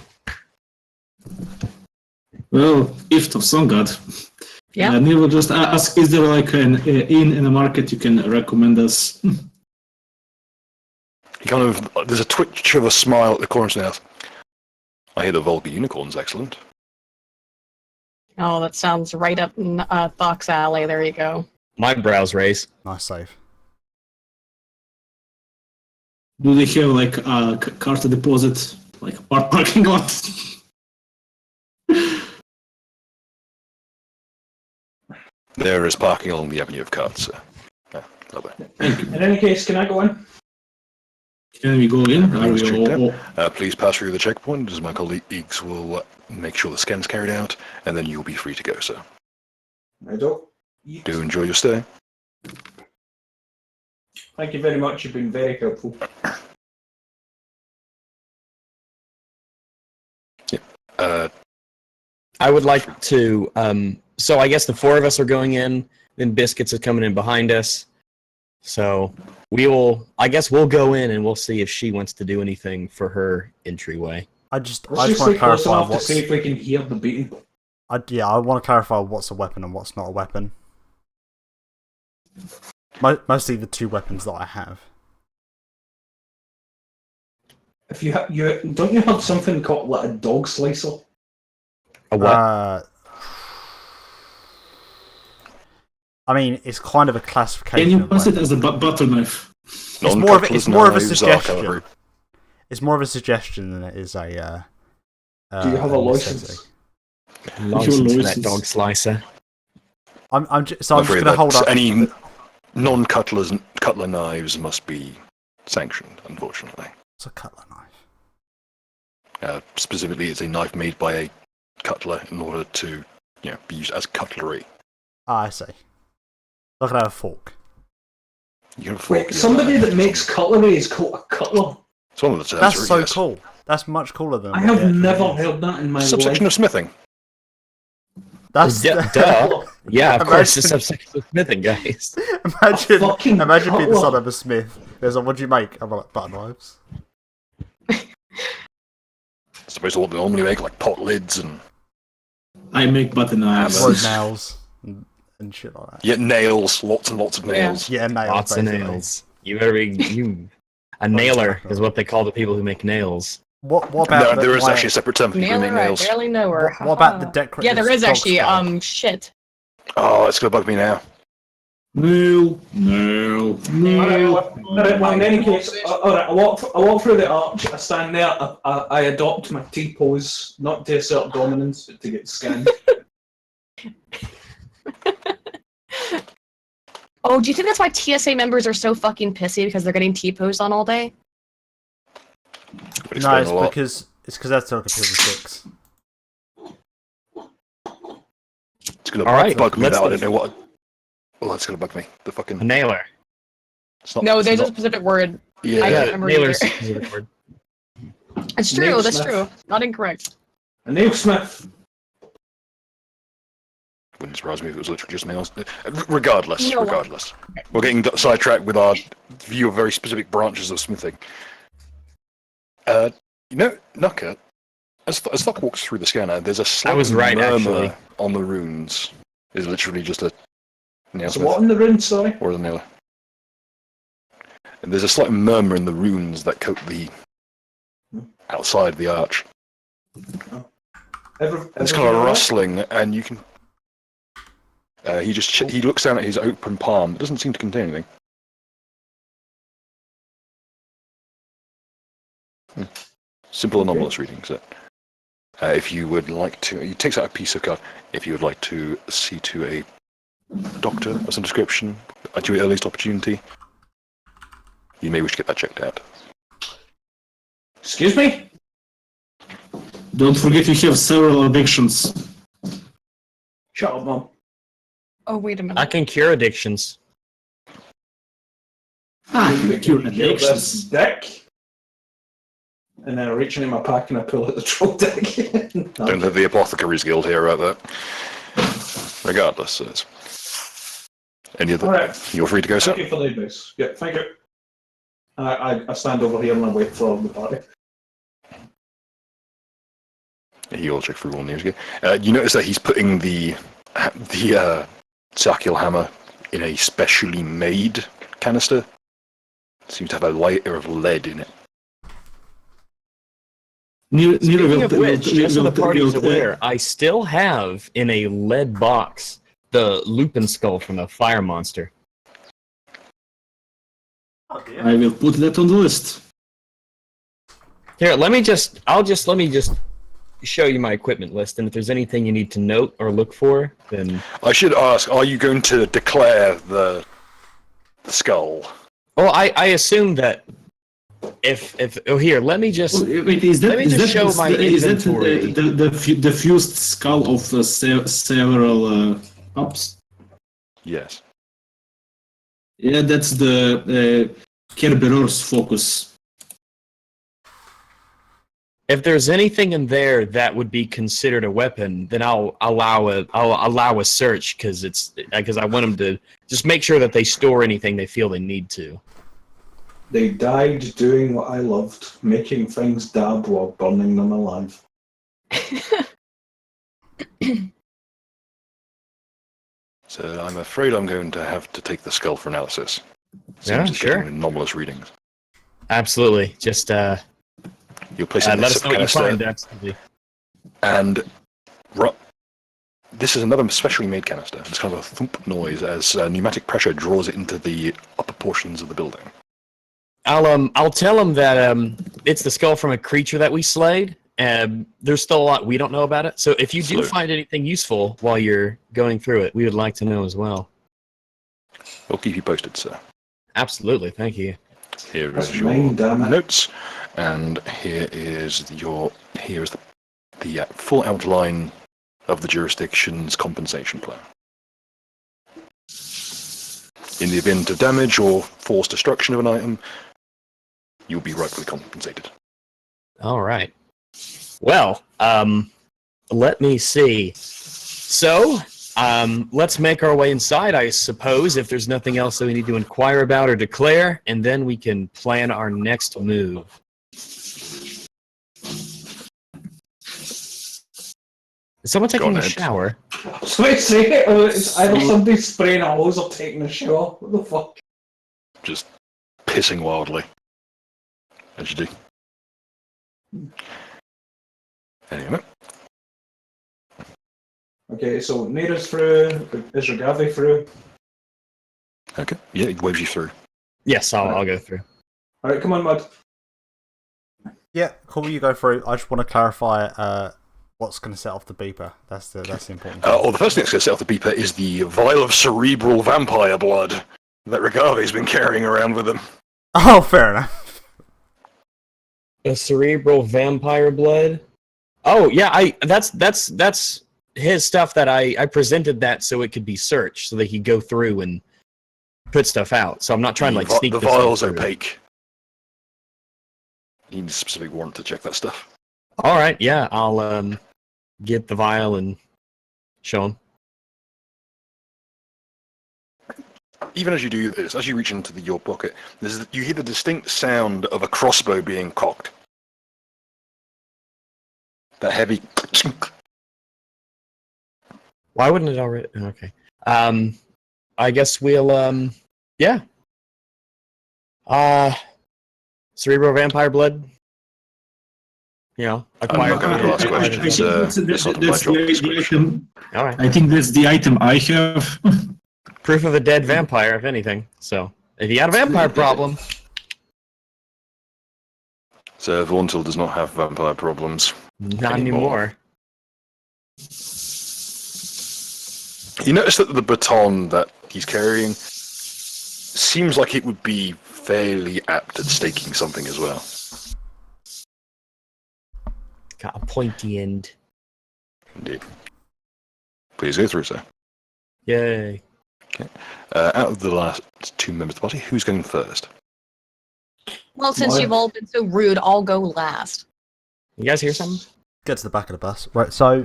Well, gift of some god. Yeah. Neil just ask, is there like an inn in the market you can recommend us? He there's a twitch of a smile at the corner of his mouth. I hear the Vulgar Unicorn's excellent. Oh, that sounds right up Thok's alley. There you go. My brows raise. Nice save. Do they have like a car to deposit, like a parking lot? There is parking along the Avenue of Carts, sir. Lovely. In any case, can I go in? Can we go in? Are Everything's we checked out. Please pass through the checkpoint, as my colleagues will make sure the scan's carried out, and then you'll be free to go, sir. I don't. Do enjoy your stay. Thank you very much, you've been very helpful. I would like to. So I guess the four of us are going in. Then Biscuits is coming in behind us. So we will. I guess we'll go in and we'll see if she wants to do anything for her entryway. I just Let's want just to stay close clarify enough to what's. see if we can hear the beating. I want to clarify what's a weapon and what's not a weapon. Mostly the two weapons that I have. If you don't you have something called like a dog slicer? A what? I mean, it's kind of a classification. Can you of pass it weapon. as a butter knife? It's more of a suggestion. It's more of a suggestion than it is a. Do you have a necessity. License for that license. dog slicer. I'm just going to hold up. Any non-cutler knives must be sanctioned, unfortunately. It's a cutler knife. Specifically, it's a knife made by a cutler in order to, be used as cutlery. Ah, I see. Look at a fork. You can Wait, somebody that makes cutlery is called a cutler. It's one of the terms. That's for it, so yes. cool. That's much cooler than. I what have the actual never is. heard that in my Subsection life. of smithing. That's Duh. Yeah, of course. It's Imagine- subsection of smithing, guys. fucking imagine being the cutler. son of a smith. There's what do you make? I'm like butter knives. Supposed to what they normally make, like pot lids and I make butter knives. Wood nails and shit like that. nails, lots and lots of nails. Yeah, nails. Lots of basically. nails. You better be a nailer is what they call the people who make nails. What about There is actually a separate term for people who make Nailer, I nails. barely know her. What about the decorative? Yeah, there is actually. dog skull? Shit. Oh, it's gonna bug me now. No. Alright, well, in any case, alright, I walk through the arch, I stand there, I adopt my T-pose, not to assert dominance, but to get scanned. Oh, do you think that's why TSA members are so fucking pissy because they're getting T-posed on all day? But No, explain a lot. because that's Soccer 6. It's gonna All right, bug me let's that I do don't know what. Well, that's gonna bug me. The A fucking. nailer. It's not, No, it's there's a not, specific word. yeah. I can't remember nailer's either. a specific word. It's true, Nail that's smith. true. Not incorrect. A nailsmith. Wouldn't surprise me if it was literally just nails. Regardless, You know what? regardless. We're getting sidetracked with our view of very specific branches of smithing. Nucker, as Fuck walks through the scanner, there's a slight was right, murmur actually. on the runes. Is literally just a nail So smith what in the rune, sorry? or the nailer. And there's a slight murmur in the runes that coat the outside the arch. It's kind of rustling, and you can. He looks down at his open palm. It doesn't seem to contain anything. Simple anomalous reading set. If you would like to, he takes out a piece of card. If you would like to see to a doctor of some description at your earliest opportunity, you may wish to get that checked out. Excuse me? Don't forget you have several addictions. Shut up, Mum. Oh, wait a minute. I can cure addictions. You cure This addictions. dick. And then I reach into my pack and I pull out the troll dick. No. Don't have the Apothecaries Guild here, right there. Regardless, it's any other. Alright. You're free to go, Thank sir. you for the advice. Yeah, thank you. I stand over here and I wait for the party. He'll check through all news again. You notice that he's putting the Sarkiel hammer in a specially made canister. Seems to have a layer of lead in it. Speaking of which, just so the party's aware, I still have in a lead box the Lupin skull from the fire monster. I will put that on the list. Here, let me just show you my equipment list, and if there's anything you need to note or look for, then... I should ask, are you going to declare the skull? Oh, I assume that here, let me just... Wait, is that Let me just show my inventory. the fused skull of several pups? Yes. Yeah, that's the Kerberor's focus. If there's anything in there that would be considered a weapon, then I'll allow a search because I want them to just make sure that they store anything they feel they need to. They died doing what I loved, making things dab while burning them alive. So I'm afraid I'm going to have to take the skull for analysis. Yeah, Seems it's sure. getting anomalous readings. Absolutely. Just You'll place it in let this us know what you canister, find. Absolutely. and this is another specially made canister. It's kind of a thump noise as pneumatic pressure draws it into the upper portions of the building. I'll tell them that it's the skull from a creature that we slayed. There's still a lot we don't know about it. So if you do Slew. find anything useful while you're going through it, we would like to know as well. We'll keep you posted, sir. Absolutely. Thank you. Here That's is your mine, damn it. notes, and here is the full outline of the jurisdiction's compensation plan. In the event of damage or forced destruction of an item, you'll be rightfully compensated. All right. Well, let me see. So, let's make our way inside, I suppose, if there's nothing else that we need to inquire about or declare, and then we can plan our next move. Is someone Go taking on, a Ed. shower? So I say it, or it's either somebody spraying a hose or taking a shower. What the fuck? Just pissing wildly, as you do. Anyway, Okay, so Neera's through, is Ragavi through? Okay. Yeah, he waves you through. Yes, I'll go through. All right, come on, Mud. Yeah, cool. You go through. I just want to clarify what's going to set off the beeper. That's the important thing. The first thing that's going to set off the beeper is the vial of cerebral vampire blood that Rigave's been carrying around with him. Oh, fair enough. A cerebral vampire blood. Oh yeah, that's his stuff that I presented that so it could be searched, so they could go through and put stuff out. So I'm not trying to like sneak the this stuff vial's through. opaque. You need a specific warrant to check that stuff. All right, yeah, I'll get the vial and show him. Even as you do this, as you reach into your pocket, you hear the distinct sound of a crossbow being cocked. That heavy. Why wouldn't it already? Okay. I guess we'll yeah. Cerebral vampire blood. You know, acquired. I'm not gonna ask questions. It's not my job description. All right. I think that's the item I have. Proof of a dead vampire, if anything. So, if you got a vampire problem, So Vauntil does not have vampire problems. not anymore. You notice that the baton that he's carrying seems like it would be fairly apt at staking something as well. Got a pointy end. Indeed. Please go through, sir. Yay. Out of the last 2 members of the party, who's going first? Well, since Mine. you've all been so rude, I'll go last. You guys hear something? Get to the back of the bus. Right, so...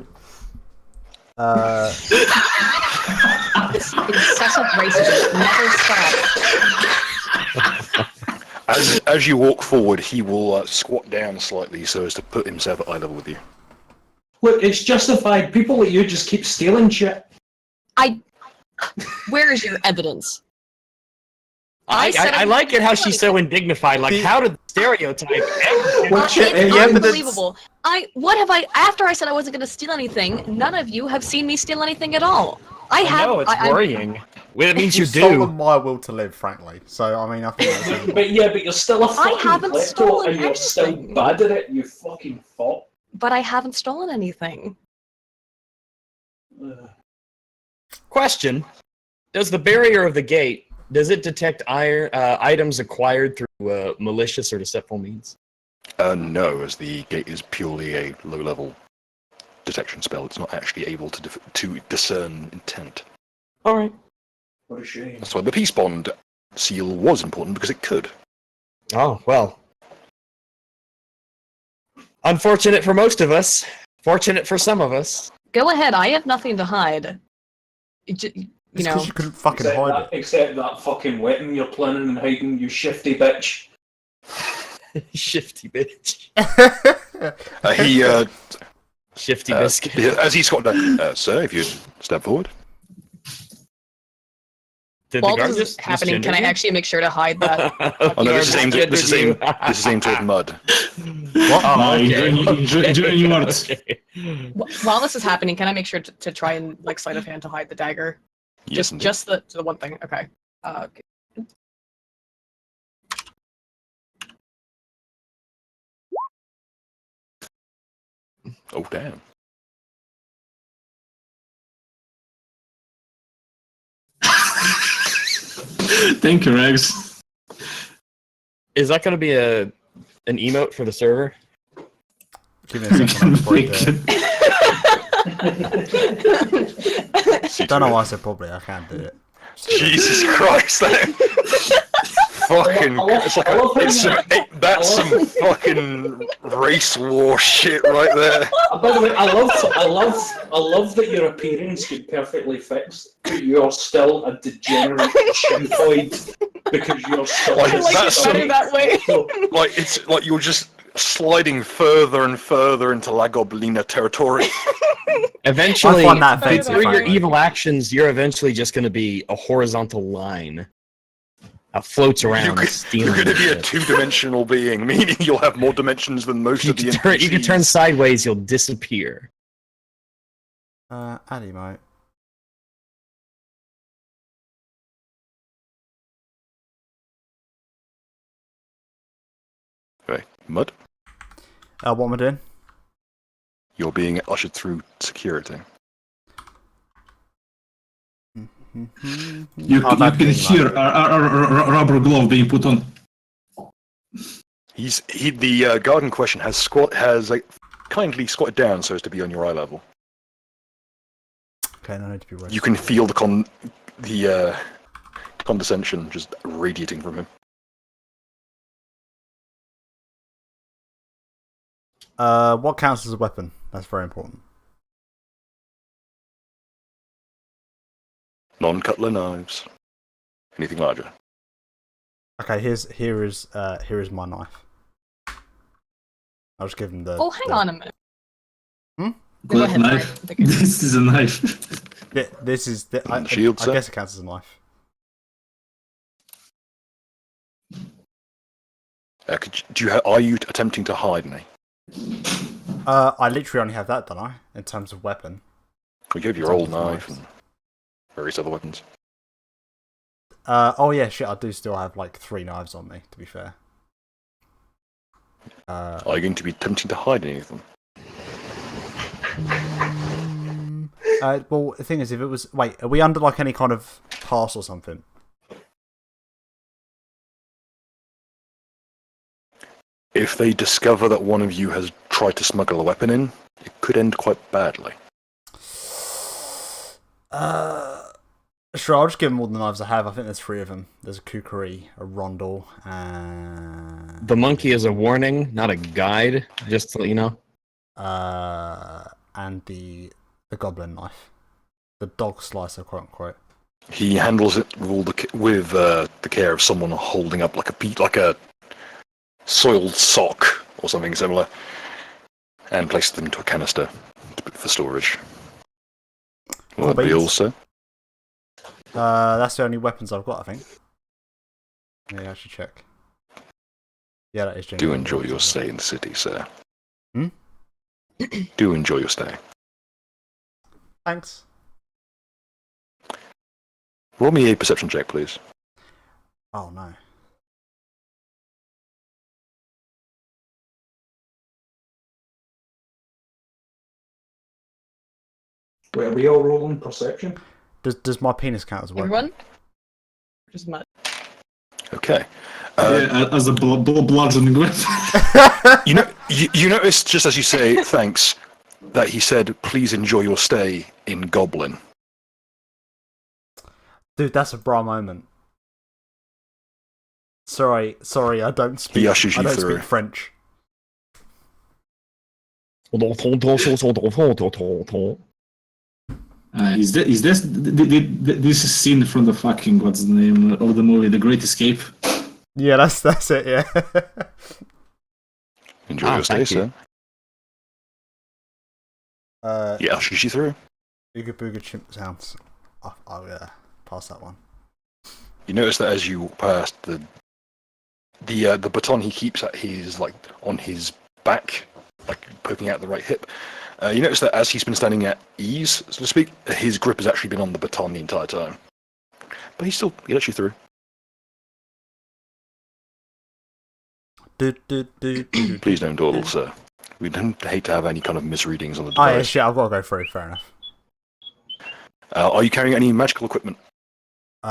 This incessant racism never stops. As you walk forward, he will squat down slightly so as to put himself at eye level with you. Look, it's justified. People like you just keep stealing shit. Where is your evidence? I like it how she's so indignified. Like, how did the stereotype What It's shit? unbelievable. After I said I wasn't going to steal anything, none of you have seen me steal anything at all. I know, it's worrying. Well, it means you You've stolen do. my will to live, frankly. So, I mean, I think that's... But you're still a fucking haven't klepto stolen and you're still anything. bad at it, you fucking fop. But I haven't stolen anything. Question: does the barrier of the gate detect items acquired through malicious or deceitful means? No, as the gate is purely a low-level detection spell. It's not actually able to discern intent. All right. What a shame. That's why the Peacebound seal was important, because it could. Oh well. Unfortunate for most of us. Fortunate for some of us. Go ahead, I have nothing to hide. You It's know, because you couldn't fucking Except hide that, except that fucking weapon you're planning on hiding, you shifty bitch. Shifty bitch. it. Shifty biscuit. As he's got down, sir, if you'd step forward. Did while the guard this is just happening, can I misgender you? actually make sure to hide that? Oh no, Guard this is aimed toward Mud. What? Oh, Enjoy your words. Okay. While this is happening, can I make sure to try and like sleight of hand to hide the dagger? Yes, indeed. Just the one thing. Okay. Okay. Oh damn. Thank you, Rex. Is that going to be an emote for the server? Give me a second. I'll probably do it. Don't know why I said probably. I can do it. Jesus Christ, that fucking that's some fucking race war shit right there. By the way, I love that your appearance could perfectly fix, but you're still a degenerate chimpoid because you're still. Like, I like that's it better some- that way. Like it's like you're just sliding further and further into La Goblina territory. Eventually, I find that offensive, through your frankly. evil actions, you're eventually just going to be a horizontal line that floats around, You're stealing. going to be a shit. two-dimensional being, meaning you'll have more dimensions than most You of the can NPCs. turn sideways, you'll disappear. Add emote. Mud, What am I doing? you're being ushered through security. You Oh, that can thing, hear a rubber glove being put on. The guard in question has kindly squatted down so as to be on your eye level. Okay, no need to be ready. You can feel the condescension just radiating from him. What counts as a weapon? That's very important. Non-cutler knives. Anything larger. Okay, here is my knife. I'll just give him the. Oh, hang on a minute. Go Good ahead, sorry. knife. This is a knife. This is the. I Shield, sir? guess it counts as a knife. Are you attempting to hide any? I literally only have that, don't I? In terms of weapon. We gave you your old knife and various other weapons. Oh yeah, shit. I do still have like 3 knives on me. To be fair. Are you going to be attempting to hide any of them? Well, the thing is, if it was... Wait, are we under, like, any kind of pass or something? If they discover that one of you has tried to smuggle a weapon in, it could end quite badly. Sure, I'll just give them all the knives I have. I think there's 3 of them. There's a kukri, a rondel, and... The monkey is a warning, not a guide, just to let you know. And the goblin knife. The dog slicer, quote unquote. He handles it with the care of someone holding up like a soiled sock or something similar, and places them into a canister for storage. Will that be also? That's the only weapons I've got, I think. Yeah, I should check. Yeah, that is genuine. Do enjoy your stay in the city, sir. Hmm? Do enjoy your stay. Thanks. Roll me a perception check, please. Oh no. Wait, are we all rolling perception? Does my penis count as a weapon? Everyone? Just mud. Okay. As a bludgeoning weapon. You noticed just as you say thanks that he said, "Please enjoy your stay in Goblin." Dude, that's a bra moment. Sorry, I don't speak. He ushers you I don't through. speak French. Is this is seen from the fucking what's the name of the movie, The Great Escape? Yeah, that's it. Yeah. Enjoy your stay, thank you. sir. He ushers you through. Ooga booga chimp sounds. Oh yeah, pass that one. You notice that as you pass the baton he keeps on his back, like poking out the right hip. You notice that as he's been standing at ease, so to speak, his grip has actually been on the baton the entire time. But he lets you through. Please don't dawdle, sir. We don't hate to have any kind of misreadings on the Oh yeah, device. shit, I've got to go through. Fair enough. Are you carrying any magical equipment? Oh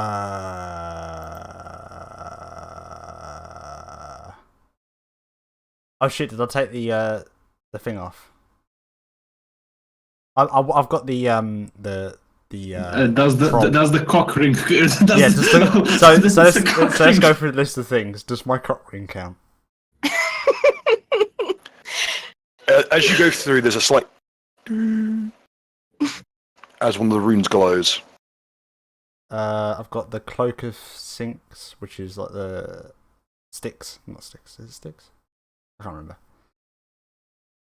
shit! Did I take the thing off? I've got the Does the cock ring? Yeah, so let's go through the list of things. Does my cock ring count? As you go through, there's a slight as one of the runes glows. I've got the Cloak of Sinks, which is like the sticks. Not sticks. Is it sticks? I can't remember.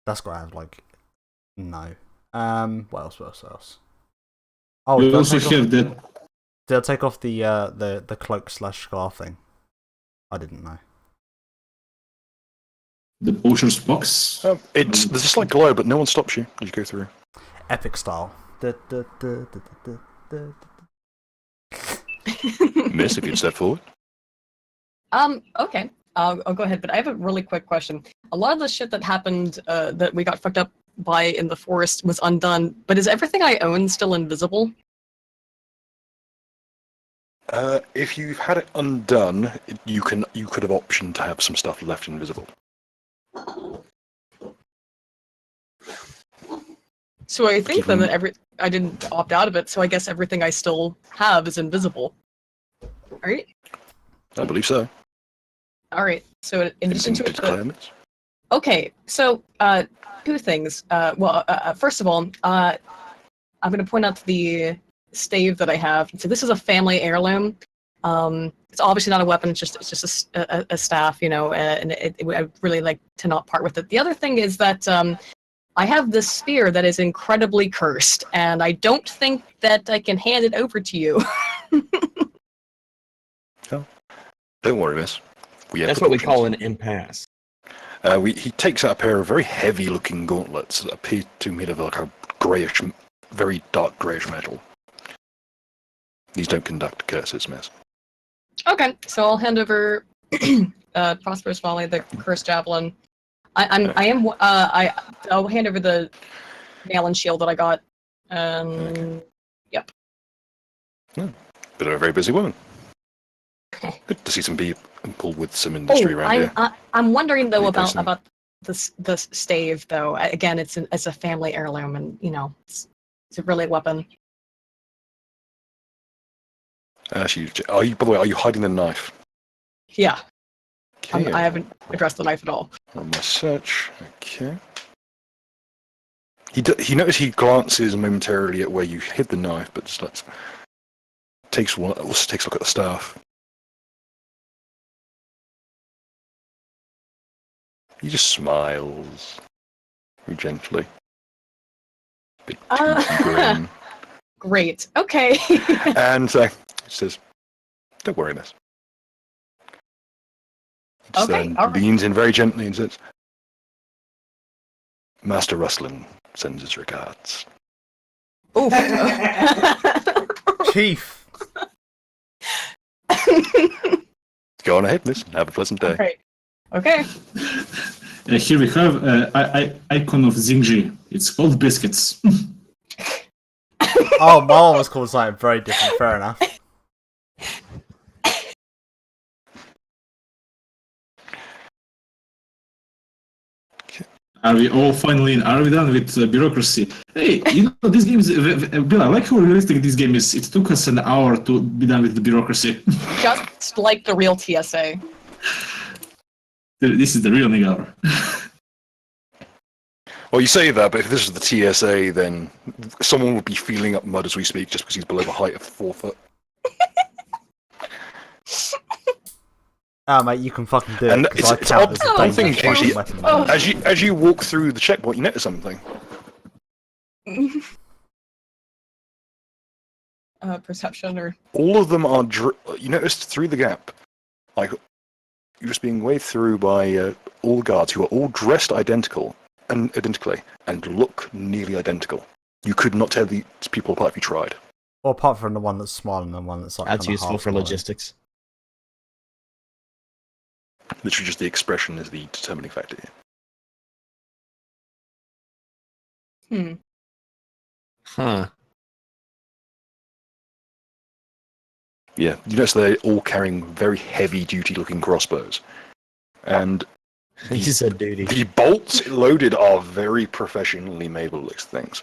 That's got to have like no. What else? Oh, You also have the. Did I take off the cloak / scarf thing? I didn't know. The potions box. There's a slight glow, but no one stops you as you go through. Epic style. Miss, if you'd step forward. Okay. I'll go ahead, but I have a really quick question. A lot of the shit that happened, that we got fucked up by in the forest was undone, but is everything I own still invisible? If you've had it undone, you could have optioned to have some stuff left invisible. So I think then that I didn't opt out of it, so I guess everything I still have is invisible. Alright? I believe so. Alright, so in addition to Anything it... Okay, so, two things. First of all, I'm going to point out the stave that I have. So this is a family heirloom. It's obviously not a weapon, it's just a staff, you know, and I'd really like to not part with it. The other thing is that I have this spear that is incredibly cursed, and I don't think that I can hand it over to you. Oh, don't worry, miss. That's what we call an impasse. He takes out a pair of very heavy-looking gauntlets that appear to be made of like a greyish, very dark greyish metal. These don't conduct curses, miss. Okay, so I'll hand over Prosperous Volley, the cursed javelin. I'll hand over the mail and shield that I got. Yep. Bit of a very busy woman. Good to see some people with some industry around here. I'm wondering though about Replacing- the stave though. Again, it's a family heirloom, and you know it's a really weapon. By the way, are you hiding the knife? Yeah, Okay. I haven't addressed the knife at all. On my search. Okay. He noticed he glances momentarily at where you hid the knife, but just takes a look at the staff. He just smiles very gently. Big toothy grin. Great. Okay. And says, "Don't worry, miss." He just Okay, then all right. leans in very gently and says, "Master Rustlin sends his regards." Oof. Chief. Go on ahead, miss. Have a pleasant day. Right. Okay. Here we have icon of Zingji. It's called biscuits. Oh, my one was called something very different. Fair enough. Are we all finally in? Are we done with bureaucracy? Hey, you know, this game is... Bill, I like how realistic this game is. It took us an hour to be done with the bureaucracy. Just like the real TSA. This is the real nigga hour. Well, you say that, but if this is the TSA, then someone would be feeling up mud as we speak just because he's below the height of 4 foot. Ah, mate, you can fucking do it. And 'Cause I it's count odd- as a one thing, dangerous actually, weapon. oh. As you walk through the checkpoint, you notice something. Perception or All of them are... you noticed through the gap, like, you're just being waved through by all guards who are all dressed identically and look nearly identical. You could not tell these people apart if you tried. Well, apart from the one that's smiling and the one that's like. That's kinda useful half for smiling. logistics. Literally just the expression is the determining factor here. Huh. Yeah, you notice they're all carrying very heavy-duty looking crossbows. And He's a duty. the bolts loaded are very professionally made things.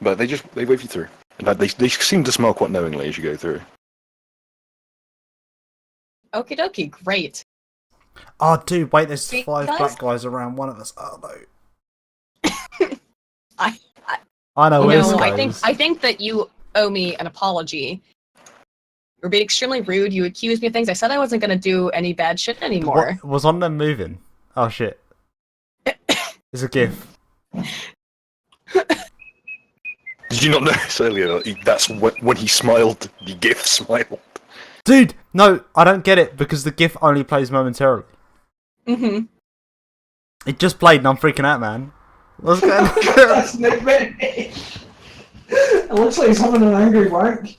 But they wave you through. In fact, they seem to smell quite knowingly as you go through. Okie dokie, great. Oh, dude, wait, there's Hey, 5 guys? black guys around one of us. Oh, no. I know you where know, this I goes. think that you owe me an apology. You're being extremely rude. You accused me of things. I said I wasn't going to do any bad shit anymore. What was on them moving? Oh, shit. It's a GIF. Did you not notice earlier that's when he smiled, the GIF smiled? Dude, no, I don't get it because the GIF only plays momentarily. Mm-hmm. It just played and I'm freaking out, man. What's going on? That's not me. It looks like he's having an angry wank.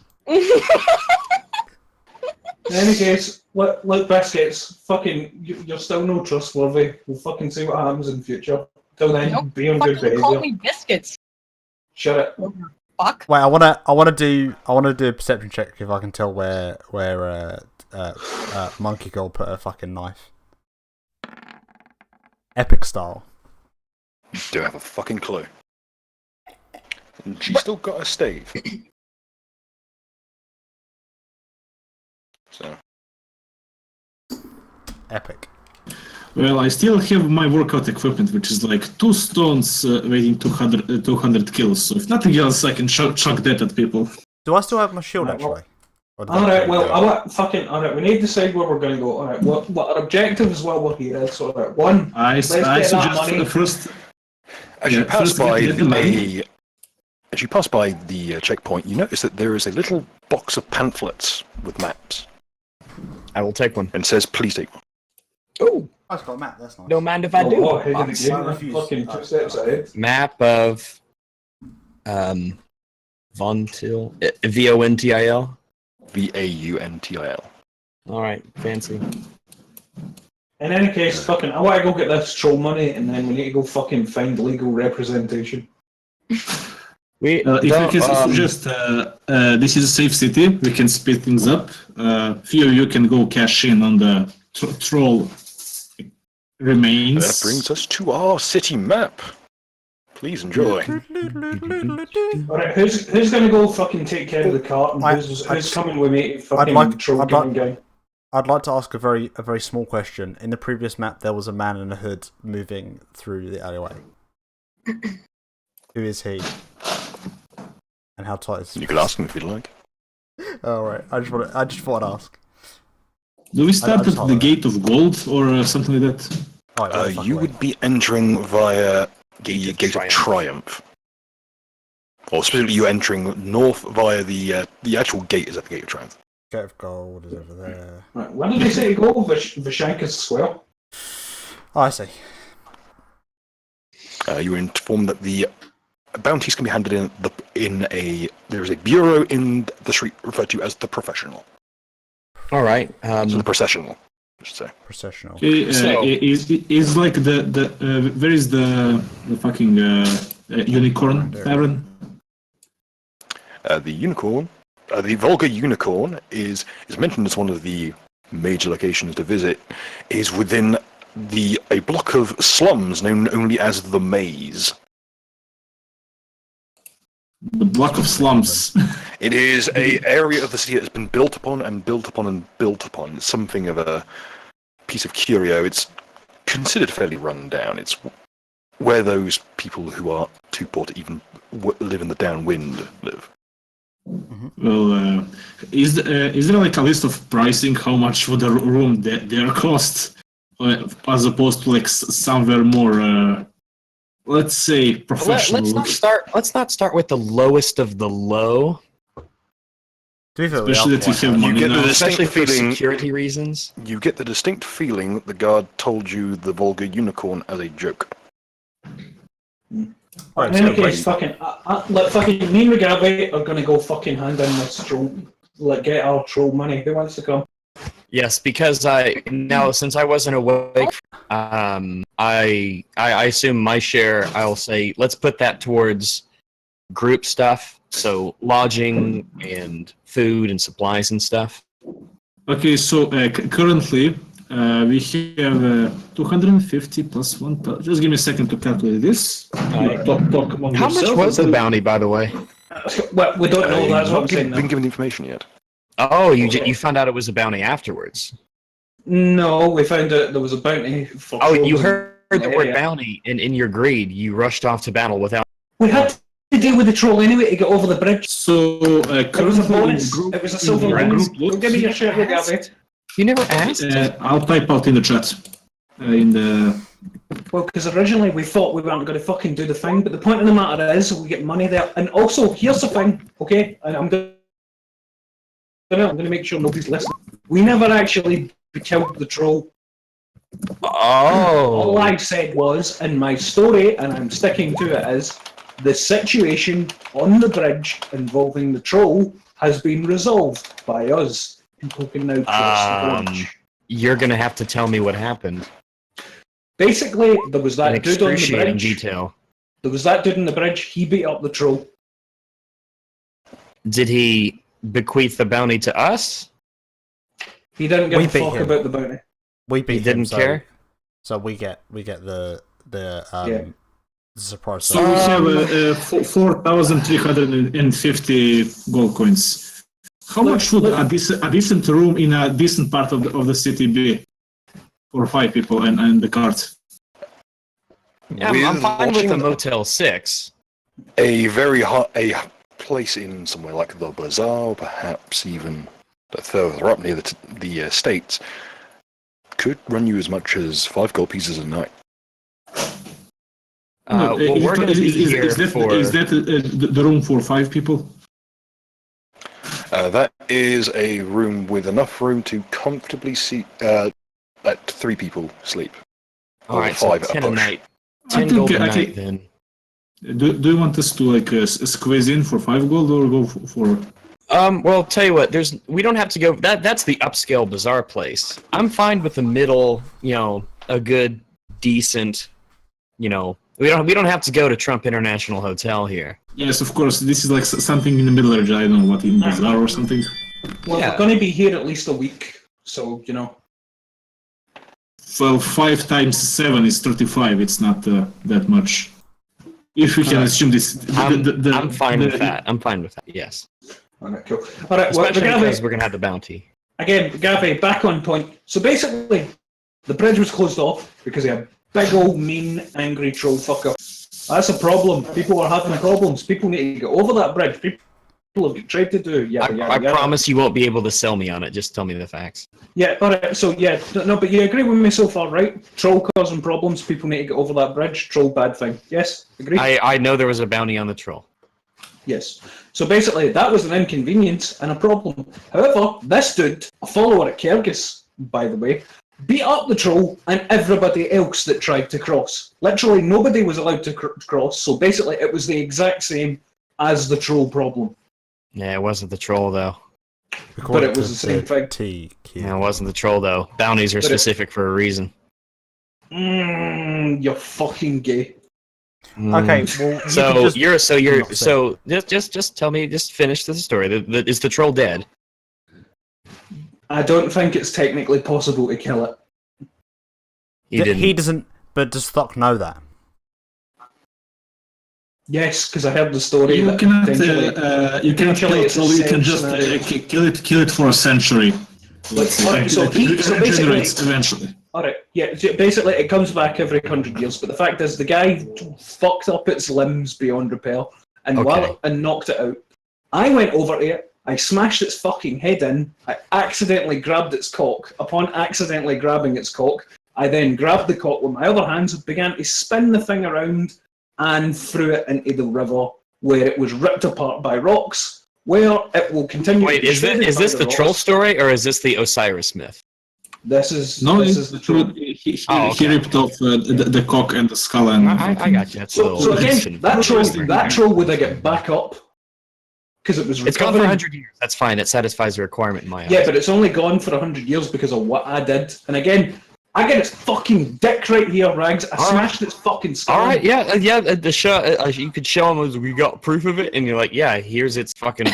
In any case, look, Biscuits, fucking, you're still no trustworthy. We'll fucking see what happens in future. Till then, Don't be on good fucking call behaviour. me biscuits. Shut it. Fuck. Wait, I wanna do a perception check if I can tell where Monkey Girl put her fucking knife. Epic style. You don't have a fucking clue. And she's still got a stave. So. Epic. Well, I still have my workout equipment, which is like 2 stones weighing 200 kills. So if nothing else, I can chuck that at people. Do I still have my shield Right, well- actually? Or did that Alright, take well, it? alright, we need to decide where we're gonna go. Alright, what our objective is while we're here is, so alright, one, I get that suggest money. first. As you Yeah, pass first by get the money. the checkpoint, you notice that there is a little box of pamphlets with maps, I will take one. and it says, "Please take one." Oh, I've got a map, that's nice. don't mind if I do. Oh, ahead of the Box. game, I refuse. fucking 2 steps ahead. Map of Vontil, Vontil. Vauntil. All right, fancy. In any case, fucking, I want to go get this troll money, and then we need to go fucking find legal representation. We If I don't, can suggest, this is a safe city. We can speed things up. Few of you can go cash in on the troll remains. That brings us to our city map. Please enjoy. Alright, who's gonna go fucking take care of the cart, and who's coming with me to fucking troll game gang? I'd like to ask a very small question. In the previous map, there was a man in a hood moving through the alleyway. Who is he? And how tight is? You can ask him if you'd like. Oh right, I just thought I'd ask. Do we start just at the Gate of Gold or something like that? Right, where the fuck You are we? would be entering via the Gate of Triumph. Or specifically, you entering north via the actual gate is at the Gate of Triumph. Gate of Gold is over there. Right, where did you say to go? Vishanka's Square? Oh, I see. You were informed that the bounties can be handed there is a bureau in the street referred to as the professional. all right. So the processional, I should say. Processional. Okay, So- is like where is the fucking unicorn tavern? The unicorn, the Volga unicorn is mentioned as one of the major locations to visit. Is within a block of slums known only as the Maze. The block of slums. It is a area of the city that has been built upon and built upon and built upon. It's something of a piece of curio. It's considered fairly run down. It's where those people who are too poor to even live in the downwind live. Well, is there like a list of pricing how much would a room there cost, as opposed to like somewhere more, let's say, professional? Let's not start with the lowest of the low, To be fair, Especially that you have You money get the now. distinct especially for feeling. security reasons. You get the distinct feeling that the guard told you the Volga unicorn as a joke. Alright, In any so case, fucking me and McGarvey are gonna go fucking hand in this troll, get our troll money. Who wants to come? Yes, because since I wasn't awake, I assume my share. I'll say let's put that towards group stuff, so lodging and food and supplies and stuff. Okay, so currently we have 250 plus 1. Just give me a second to calculate this. Talk among How much yourself. was the bounty, by the way? Well, we don't know. You've That's what I'm not saying. been given the information yet. Oh, you found out it was a bounty afterwards. No, we found out there was a bounty for. Oh, trolls you in heard the word area. bounty, and in your greed, you rushed off to battle without. We had to deal with the troll anyway to get over the bridge. So It was a currently in bonus. group, It was a silver in ring. group Don't give me your shit, McGarvey. You never asked. I'll type out in the chat. In the Well, because originally we thought we weren't going to fucking do the thing, but the point of the matter is we get money there. And also, here's the thing, okay? And I'm gonna make sure nobody's listening. We never actually killed the troll. All Oh. I said was, in my story, and I'm sticking to it, is the situation on the bridge involving the troll has been resolved by us. People can now cross the bridge. You're gonna have to tell me what happened Basically, there was in that dude on the excruciating bridge. detail. There was that dude on the bridge. He beat up the troll. Did he bequeath the bounty to us? He didn't give We a beat fuck him. about the bounty. We beat He didn't him, so, care? So we get the Yeah. surprise. So we have 4,350 gold coins. How much would a decent room in a decent part of the city be for 5 people and the cart? Yeah, I'm fine with watching the Motel 6. a very hot a place in somewhere like the bazaar, perhaps even further up near the estates, could run you as much as 5 gold pieces a night. Well, we're going to be here for... Is that the room for 5 people? That is a room with enough room to comfortably let 3 people sleep. All right, Or 5 so at 10 a a push. night. 10 gold a night, then. Do you want us to like squeeze in for 5 gold or go for? Well, tell you what, we don't have to go. That's the upscale bazaar place. I'm fine with the middle. A good, decent. We don't have to go to Trump International Hotel here. Yes, of course. This is like something in the middle range. I don't know what in bazaar or something. Well, Yeah. we're going to be here at least a week, so Well, 5 times 7 is 35. It's not that much. If we can assume this, I'm fine with that. I'm fine with that. Yes. Alright, cool. Alright, well, Especially Gavi, because we're gonna have the bounty. again, Gavi, back on point. So basically, the bridge was closed off because of a big old mean, angry troll fucker. That's a problem. People are having problems. People need to get over that bridge. People have tried to do. I promise you won't be able to sell me on it. Just tell me the facts. Yeah, alright, so yeah, no, but you agree with me so far, right? Troll causing problems, people need to get over that bridge, troll bad thing. Yes? Agree? I know there was a bounty on the troll. Yes. So basically, that was an inconvenience and a problem. However, this dude, a follower at Kyrgyz, by the way, beat up the troll and everybody else that tried to cross. Literally, nobody was allowed to cross, so basically it was the exact same as the troll problem. Yeah, it wasn't the troll, though. But it was the same thing. Yeah, it wasn't the troll, though. Bounties are specific for a reason. You're fucking gay. Okay, well, Just tell me, just finish the story. Is the troll dead? I don't think it's technically possible to kill it. He doesn't. But does Thok know that? Yes, because I heard the story. You that cannot potentially kill a it's a troll. You can just scenario. kill it for a century. Alright, so basically, regenerates eventually. alright, yeah, so basically it comes back every 100 years, but the fact is the guy fucked up its limbs beyond repair and knocked it out. I went over to it, I smashed its fucking head in, I accidentally grabbed its cock. Upon accidentally grabbing its cock, I then grabbed the cock with my other hands, began to spin the thing around and threw it into the river where it was ripped apart by rocks, where it will continue. Wait, is this the troll story or is this the Osiris myth? This is the truth. truth. He ripped off the cock and the skull. And I got you. That's So again, that troll would I get back up because it was It's gone for recovering. 100 years. That's fine. It satisfies the requirement in my eyes. Yeah, but it's only gone for 100 years because of what I did. And again, I get its fucking dick right here, Rags. I smashed its fucking skull. All right, yeah. The show, you could show them we got proof of it, and you're like, yeah, here's its fucking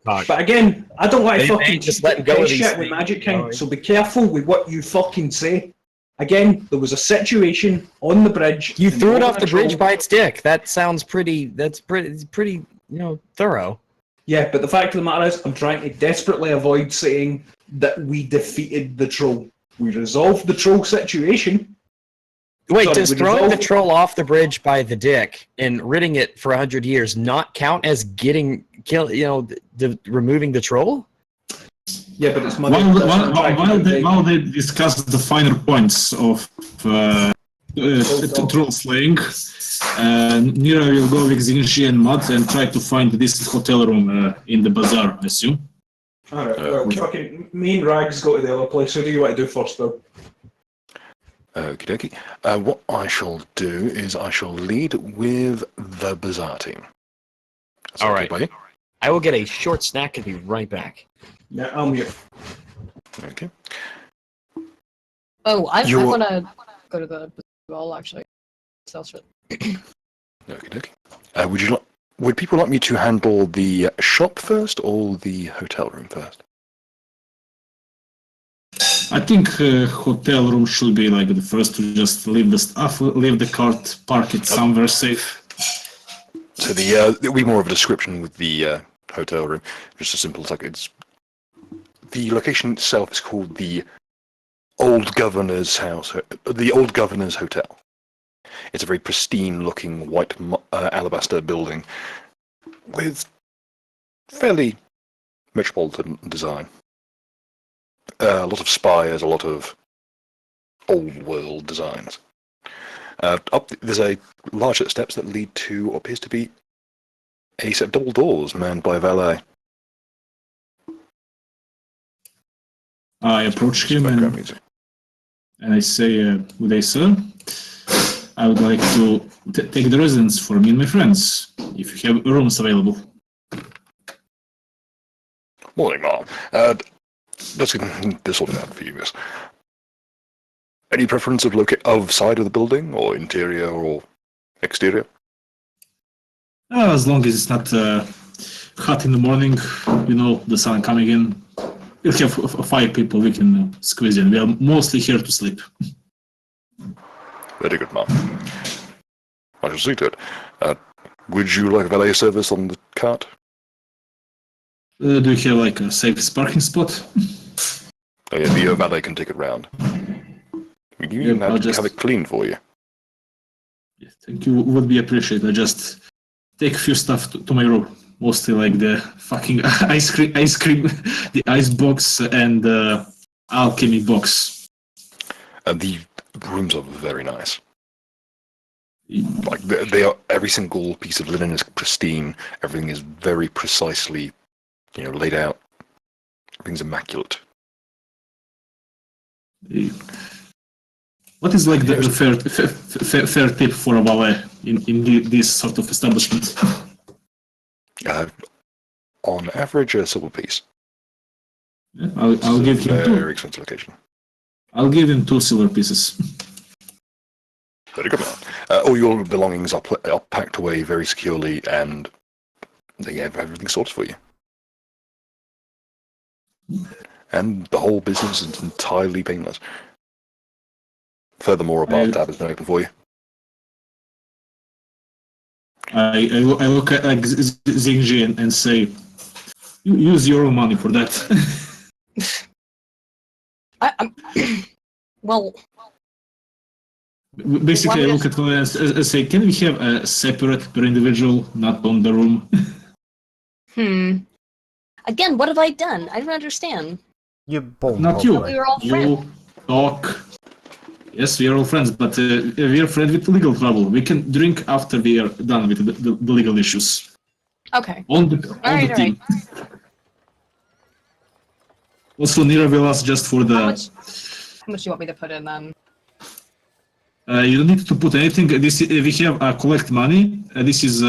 cock. But again, I don't want to They fucking just let go of these shit with things. Magic King, Sorry. so be careful with what you fucking say. Again, there was a situation on the bridge. You threw it off the troll. bridge by its dick. That sounds pretty. That's pretty. Thorough. Yeah, but the fact of the matter is, I'm trying to desperately avoid saying that we defeated the troll. We resolved the troll situation. Wait, Sorry, does we throwing the resolved- troll off the bridge by the dick and ridding it for 100 years not count as removing the troll? Yeah, but it's my While they discuss the finer points of troll slaying, Nira will go with Zinji and Mud and try to find this hotel room in the bazaar, I assume. Alright, well, fucking me and Rags go to the other place. Who do you want to do first, Bill? Okie dokie. What I shall do is I shall lead with the bazaar team. All right. I will get a short snack and be right back. Yeah, I'm here. Okay. Oh, I You're- want to go to the well, actually. Sounds Okay. Would people like me to handle the shop first or the hotel room first? I think hotel room should be like the first to just leave the stuff, leave the cart, park it somewhere safe. So there'll be more of a description with the hotel room. Just as simple as like it's. The location itself is called the Old Governor's House, the Old Governor's Hotel. It's a very pristine-looking white alabaster building with fairly metropolitan design. A lot of spires, a lot of old-world designs. There's a large set of steps that lead to what appears to be a set of double doors manned by a valet. I approach him Background music. and I say, good day, sir. I would like to take the residence for me and my friends, if you have rooms available. Morning, Mom. Let's get this sorted out for you, miss. Any preference of side of the building, or interior, or exterior? As long as it's not hot in the morning, the sun coming in. We'll have 5 people we can squeeze in. We are mostly here to sleep. Very good, Mom. I shall see to it. Would you like valet service on the cart? Do you have like a safe parking spot? Oh, yeah, the valet can take it round. We can even I'll just have it cleaned for you. Yes, thank you. Would be appreciated. I just take a few stuff to my room. Mostly like the fucking ice cream, the ice box and alchemy box. And the rooms are very nice. Like they are. Every single piece of linen is pristine. Everything is very precisely, laid out. Everything's immaculate. What is like the fair tip for a valet in this sort of establishment? On average, a silver piece. Yeah, I'll give him very 2. expensive location. I'll give him 2 silver pieces. Very good, man. All your belongings are packed away very securely, and they have everything sorted for you. And the whole business is entirely painless. Furthermore, a bathtub has been open for you. I look at Xingji and say, use your own money for that. I'm well. Basically, I look at her and say, can we have a separate per individual, not on the room? Again, what have I done? I don't understand. You're born. Not you. We were all You friends. talk. Yes, we are all friends, but we are friends with legal trouble. We can drink after we are done with the legal issues. Okay. On the team. Right. Also, Nira will ask just for the... How much do you want me to put in then? You don't need to put anything. We have collect money. This is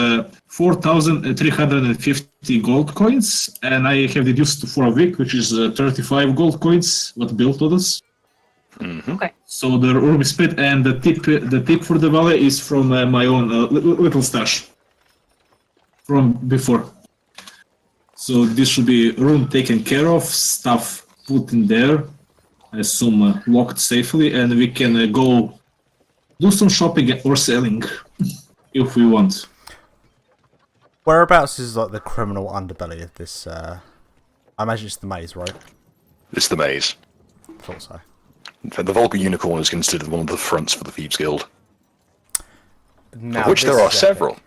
4,350 gold coins, and I have deduced for a week, which is 35 gold coins. What Bill told us. Mm-hmm. Okay. So the room is split, and the tip for the valet is from my own little stash from before. So this should be room taken care of, stuff put in there, I assume locked safely, and we can go do some shopping or selling if we want. Whereabouts is like the criminal underbelly of this? I imagine it's the maze, right? It's the maze. Thought so. In fact, the Vulgar Unicorn is considered one of the fronts for the Thieves Guild, Now, of which there this are is several. epic.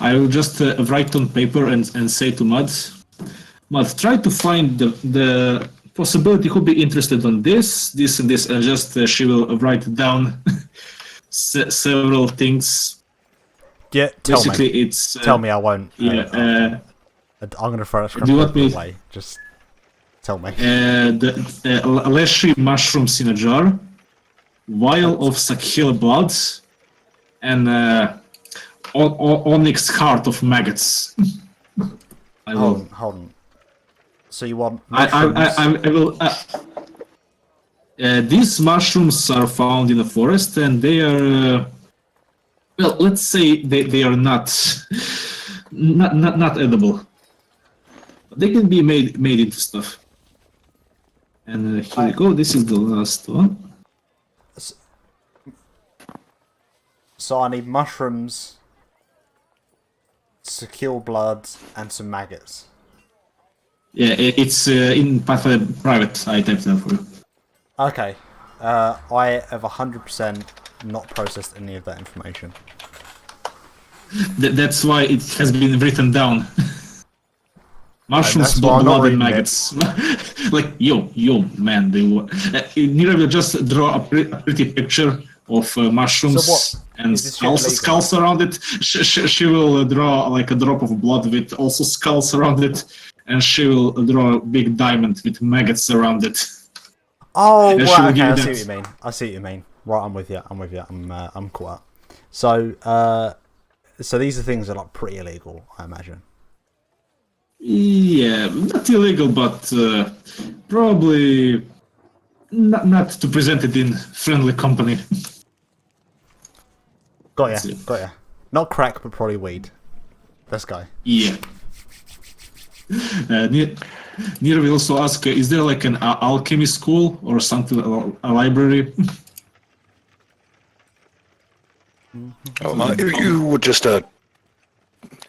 I will just write on paper and say to Mud, try to find the possibility who'll be interested on this, and this, and just she will write down several things. Yeah, tell Basically, me. it's Tell me, I won't. yeah. I'm gonna throw that Do you want me- away. Just tell me. The Leshy mushrooms in a jar, vial of Sakhila blood, and onyx heart of maggots. I will. Hold on. So you want I mushrooms? will. These mushrooms are found in the forest, and they are. Well, let's say they are not edible. They can be made into stuff. And here we go. This is the last one. So I need mushrooms, secure blood, and some maggots. Yeah, it's in Pathfinder Private. I typed that for you. Okay. I have 100% not processed any of that information. That's why it has been written down. Mushrooms, that's why I'm not blood, and reading it. maggots. Like, yo, man. Nira will just draw a pretty picture of mushrooms So what? and Is this shit illegal? skulls around it. She will draw like a drop of blood with also skulls around it, and she will draw a big diamond with maggots around it. Oh, And she will right, okay, give I you see that. what you mean. I see what you mean. Right, I'm with you. I'm caught up. So, so these are things that are like pretty illegal, I imagine. Yeah, not illegal, but probably not to present it in friendly company. Got That's ya, it. got ya. Not crack, but probably weed. Let's go. Yeah. Nira will also ask, is there like an alchemy school or something, a library? If you would just,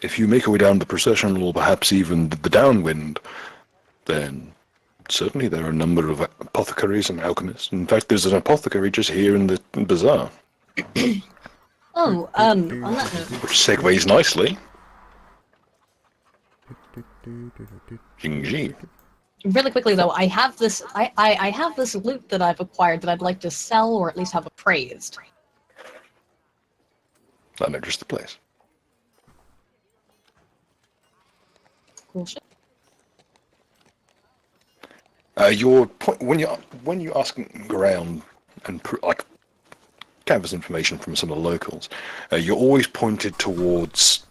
if you make your way down the procession, or perhaps even the downwind, then certainly there are a number of apothecaries and alchemists. In fact, there's an apothecary just here in the bazaar, Oh, on that note, which segues nicely. Jing. really quickly though, I have this. I have this loot that I've acquired that I'd like to sell or at least have appraised. That enters the place. Cool shit. Your point when you asking around and like canvas information from some of the locals, you're always pointed towards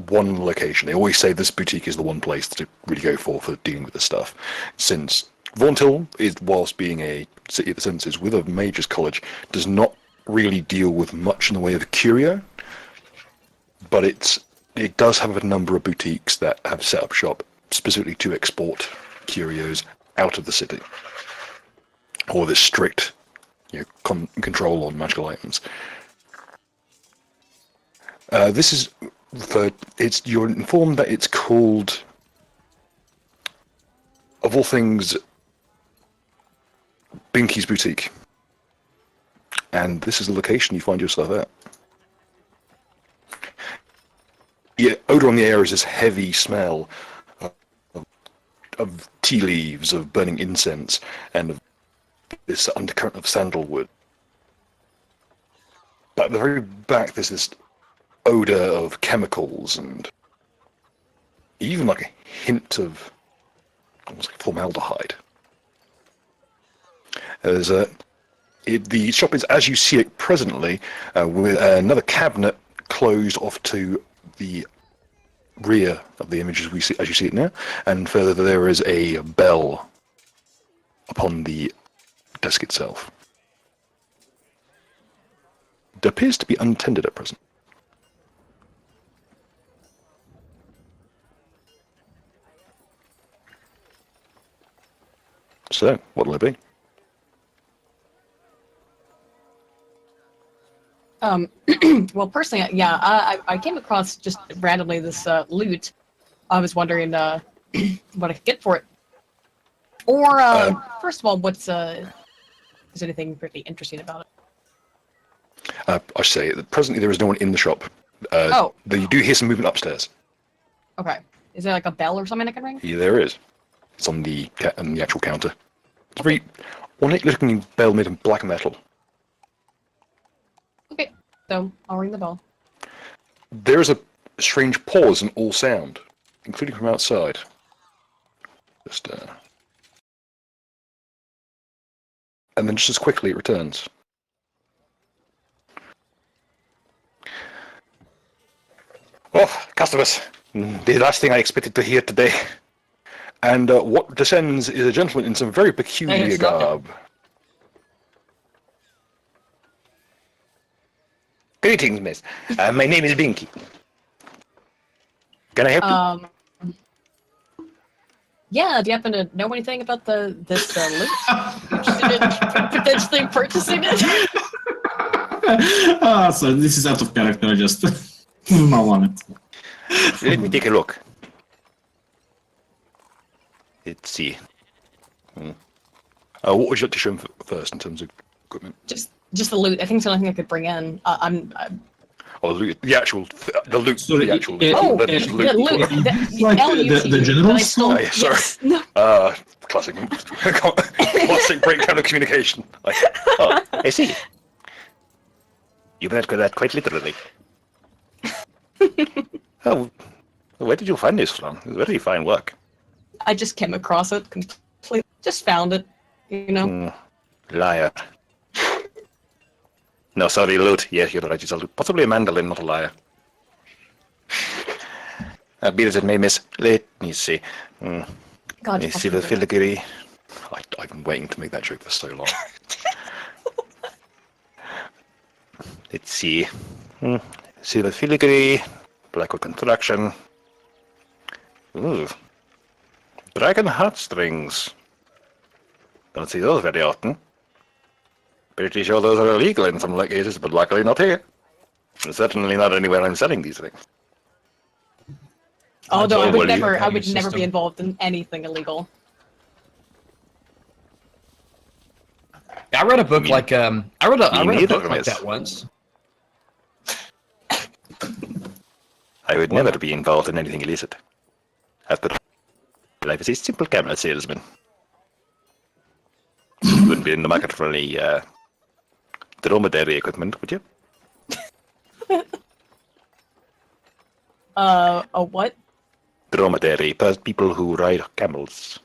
one location. They always say this boutique is the one place to really go for dealing with this stuff. Since Vaughnhill is, whilst being a city of the senses with a majors college, does not really deal with much in the way of curio, but it does have a number of boutiques that have set up shop specifically to export curios out of the city, or this strict, control on magical items. This is you're informed that it's called, of all things, Binky's Boutique, and this is the location you find yourself at. The odor on the air is this heavy smell of tea leaves, of burning incense, and of this undercurrent of sandalwood. But at the very back, there's this odor of chemicals and even like a hint of almost like formaldehyde. The shop is as you see it presently, with another cabinet closed off to the rear of the image as you see it now, and further there is a bell upon the desk itself. It appears to be untended at present. So, what'll it be? Well, personally, yeah, I came across just randomly this loot. I was wondering what I could get for it. Or, first of all, is there anything really interesting about it? I say that presently there is no one in the shop. You do hear some movement upstairs. Okay. Is there like a bell or something I can ring? Yeah, there is. It's on the actual counter. It's a very ornate-looking bell made of black metal. Okay, so I'll ring the bell. There is a strange pause in all sound, including from outside. Just and then just as quickly it returns. Oh, customers! The last thing I expected to hear today. And what descends is a gentleman in some very peculiar it's not garb. Greetings, miss. My name is Binky. Can I help you? Yeah, do you happen to know anything about this loot? Interested in potentially purchasing it? So this is out of character, I just not want it. Let me take a look. Let's see. What would you like to show him first in terms of equipment? Just the loot. I think it's the only thing I could bring in. Or the loot, the loot, Sorry, the actual Oh, the the loot. loot. Like LUT, the general but I still- Oh, yeah, sorry. yes, no. Classic, classic breakdown of communication. Like, oh, I see. You meant that quite literally. Oh, where did you find this from? It's very fine work. I just came across it completely. Just found it. You know. Liar. No, sorry, loot. Yes, you're right. It's a loot. Possibly a mandolin, not a liar. Be as it may, miss. Let me see. God, Let me see the filigree. I've been waiting to make that joke for so long. Let's see. See the filigree. Blackwood construction. Ooh. Dragon heartstrings. Don't see those very often. Pretty sure those are illegal in some cases, but luckily not here. And certainly not anywhere I'm selling these things. Although I Well, would you- never Your be system. involved in anything illegal. I read a book Me- like I read a neither, book like miss. that once. I would never be involved in anything illicit. After life is a simple camera salesman. You wouldn't be in the market for any dromedary equipment, would you? A what? Dromedary, people who ride camels.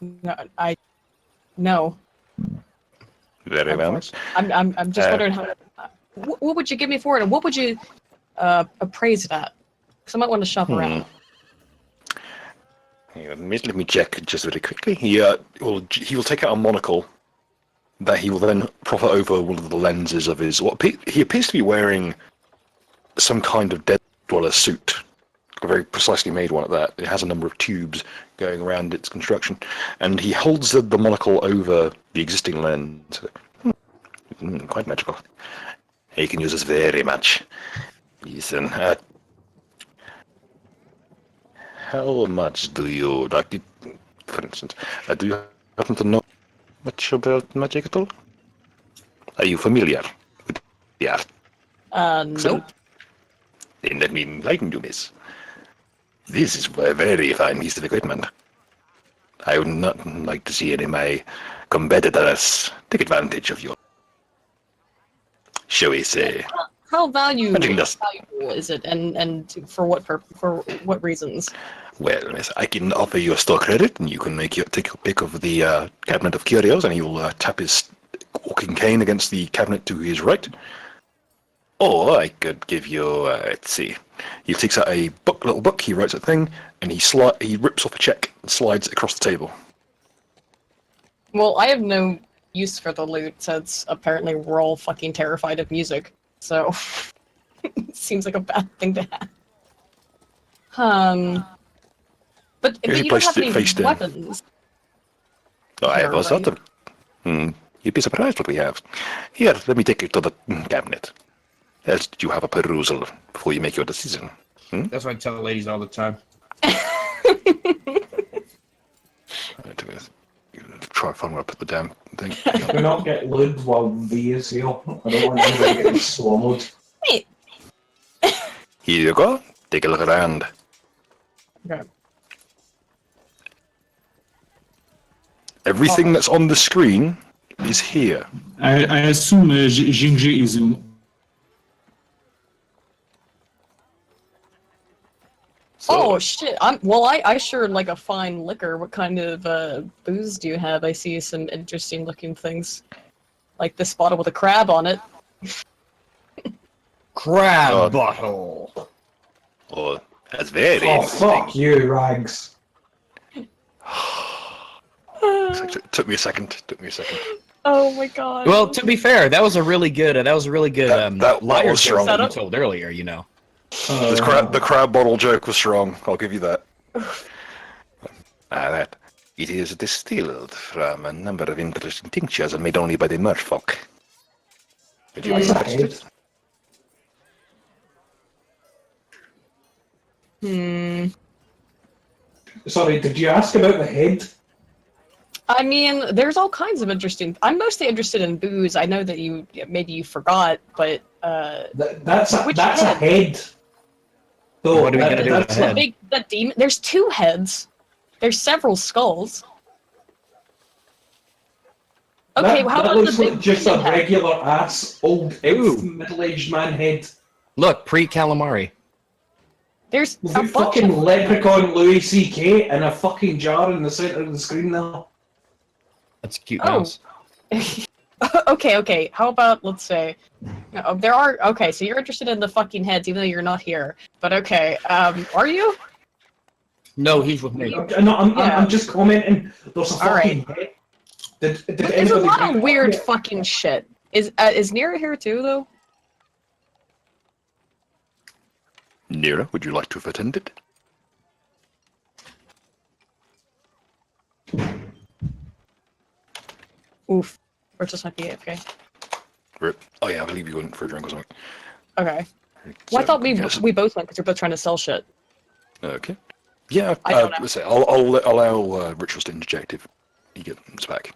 No, no. Very well, miss. I'm just wondering how. What would you give me for it, and what would you appraise it at? Because I might want to shop around. Let me check just very quickly. He will take out a monocle that he will then proffer over one of the lenses of his. He appears to be wearing some kind of dead dweller suit, a very precisely made one at that. It has a number of tubes going around its construction, and he holds the monocle over the existing lens. Quite magical. He can use this very much. Listen, how much do you like it? For instance, do you happen to know much about magic at all? Are you familiar with the art? Nope. Then let me enlighten you, miss. This is a very fine piece of equipment. I would not like to see any of my competitors take advantage of your, shall we say, How valuable Magic dust. is it, and for what reasons? Well, miss, I can offer you a store credit, and you can take your pick of the cabinet of curios, and he will tap his walking cane against the cabinet to his right. Or I could give you, let's see. He takes out a little book, he writes a thing, and he rips off a check and slides it across the table. Well, I have no use for the loot, since apparently we're all fucking terrified of music. So, it seems like a bad thing to have. But He you don't placed have it any face down. weapons. Oh, I have all Right. sorts of. You'd be surprised what we have. Here, let me take you to the cabinet. Else you have a perusal before you make your decision. That's what I tell the ladies all the time. Try and find where I put the damn thing. Do not get lewd while V is here. I don't want anybody getting swallowed. Here you go. Take a look around. Okay. Everything that's on the screen is here. I assume Jingji is in. Oh shit! I sure like a fine liquor. What kind of booze do you have? I see some interesting looking things, like this bottle with a crab on it. Crab Oh. bottle. Oh, that's very Oh, interesting. fuck you, Rags. Took me a second. Oh my god. Well, to be fair, that was a really good That liar was joke strong. that you told earlier. You know. The crab bottle joke was strong. I'll give you that. That. It is distilled from a number of interesting tinctures and made only by the merfolk. Did you What's be a interested? Hmm. Sorry, did you ask about the head? I mean, there's all kinds of interesting. I'm mostly interested in booze. I know that maybe you forgot, but That's a Which head. Though, What are we gonna do with that's the head? the demon. There's two heads. There's several skulls. Okay, that, how that about the looks big like just a demon head? regular ass old Ooh. middle-aged man head. Look, pre-calamari. There's With a a bunch fucking of leprechaun Louis C.K. and a fucking jar in the center of the screen now. That's a cute Oh. mouse. Okay. How about, let's say, there are. Okay, so you're interested in the fucking heads, even though you're not here. But okay, are you? No, he's with me. I'm just commenting. There's a fucking head. Did There's a anybody lot bring of weird it up? fucking shit. Is Nira here too, though? Nira, would you like to have attended? Oof. Or just might be AFK. Oh yeah, I believe you went for a drink or something. Okay. Well, I thought yes. we both went because we're both trying to sell shit. Okay. Yeah, I don't know. let's say I'll allow Rituals to interject if he gets back.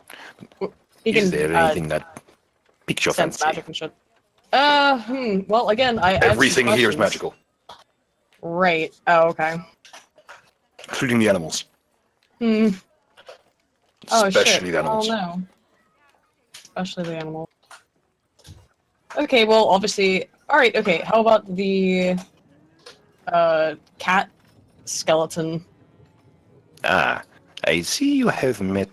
He Is can there anything that piques your sense fancy? magic and shit. Well, again, I have some Everything here is questions. magical, Right. Oh, okay. including the animals. Oh, Especially shit. the animals. Oh, no. Especially the animal. Okay, well, obviously... Alright, okay, how about the... cat skeleton? Ah, I see you have met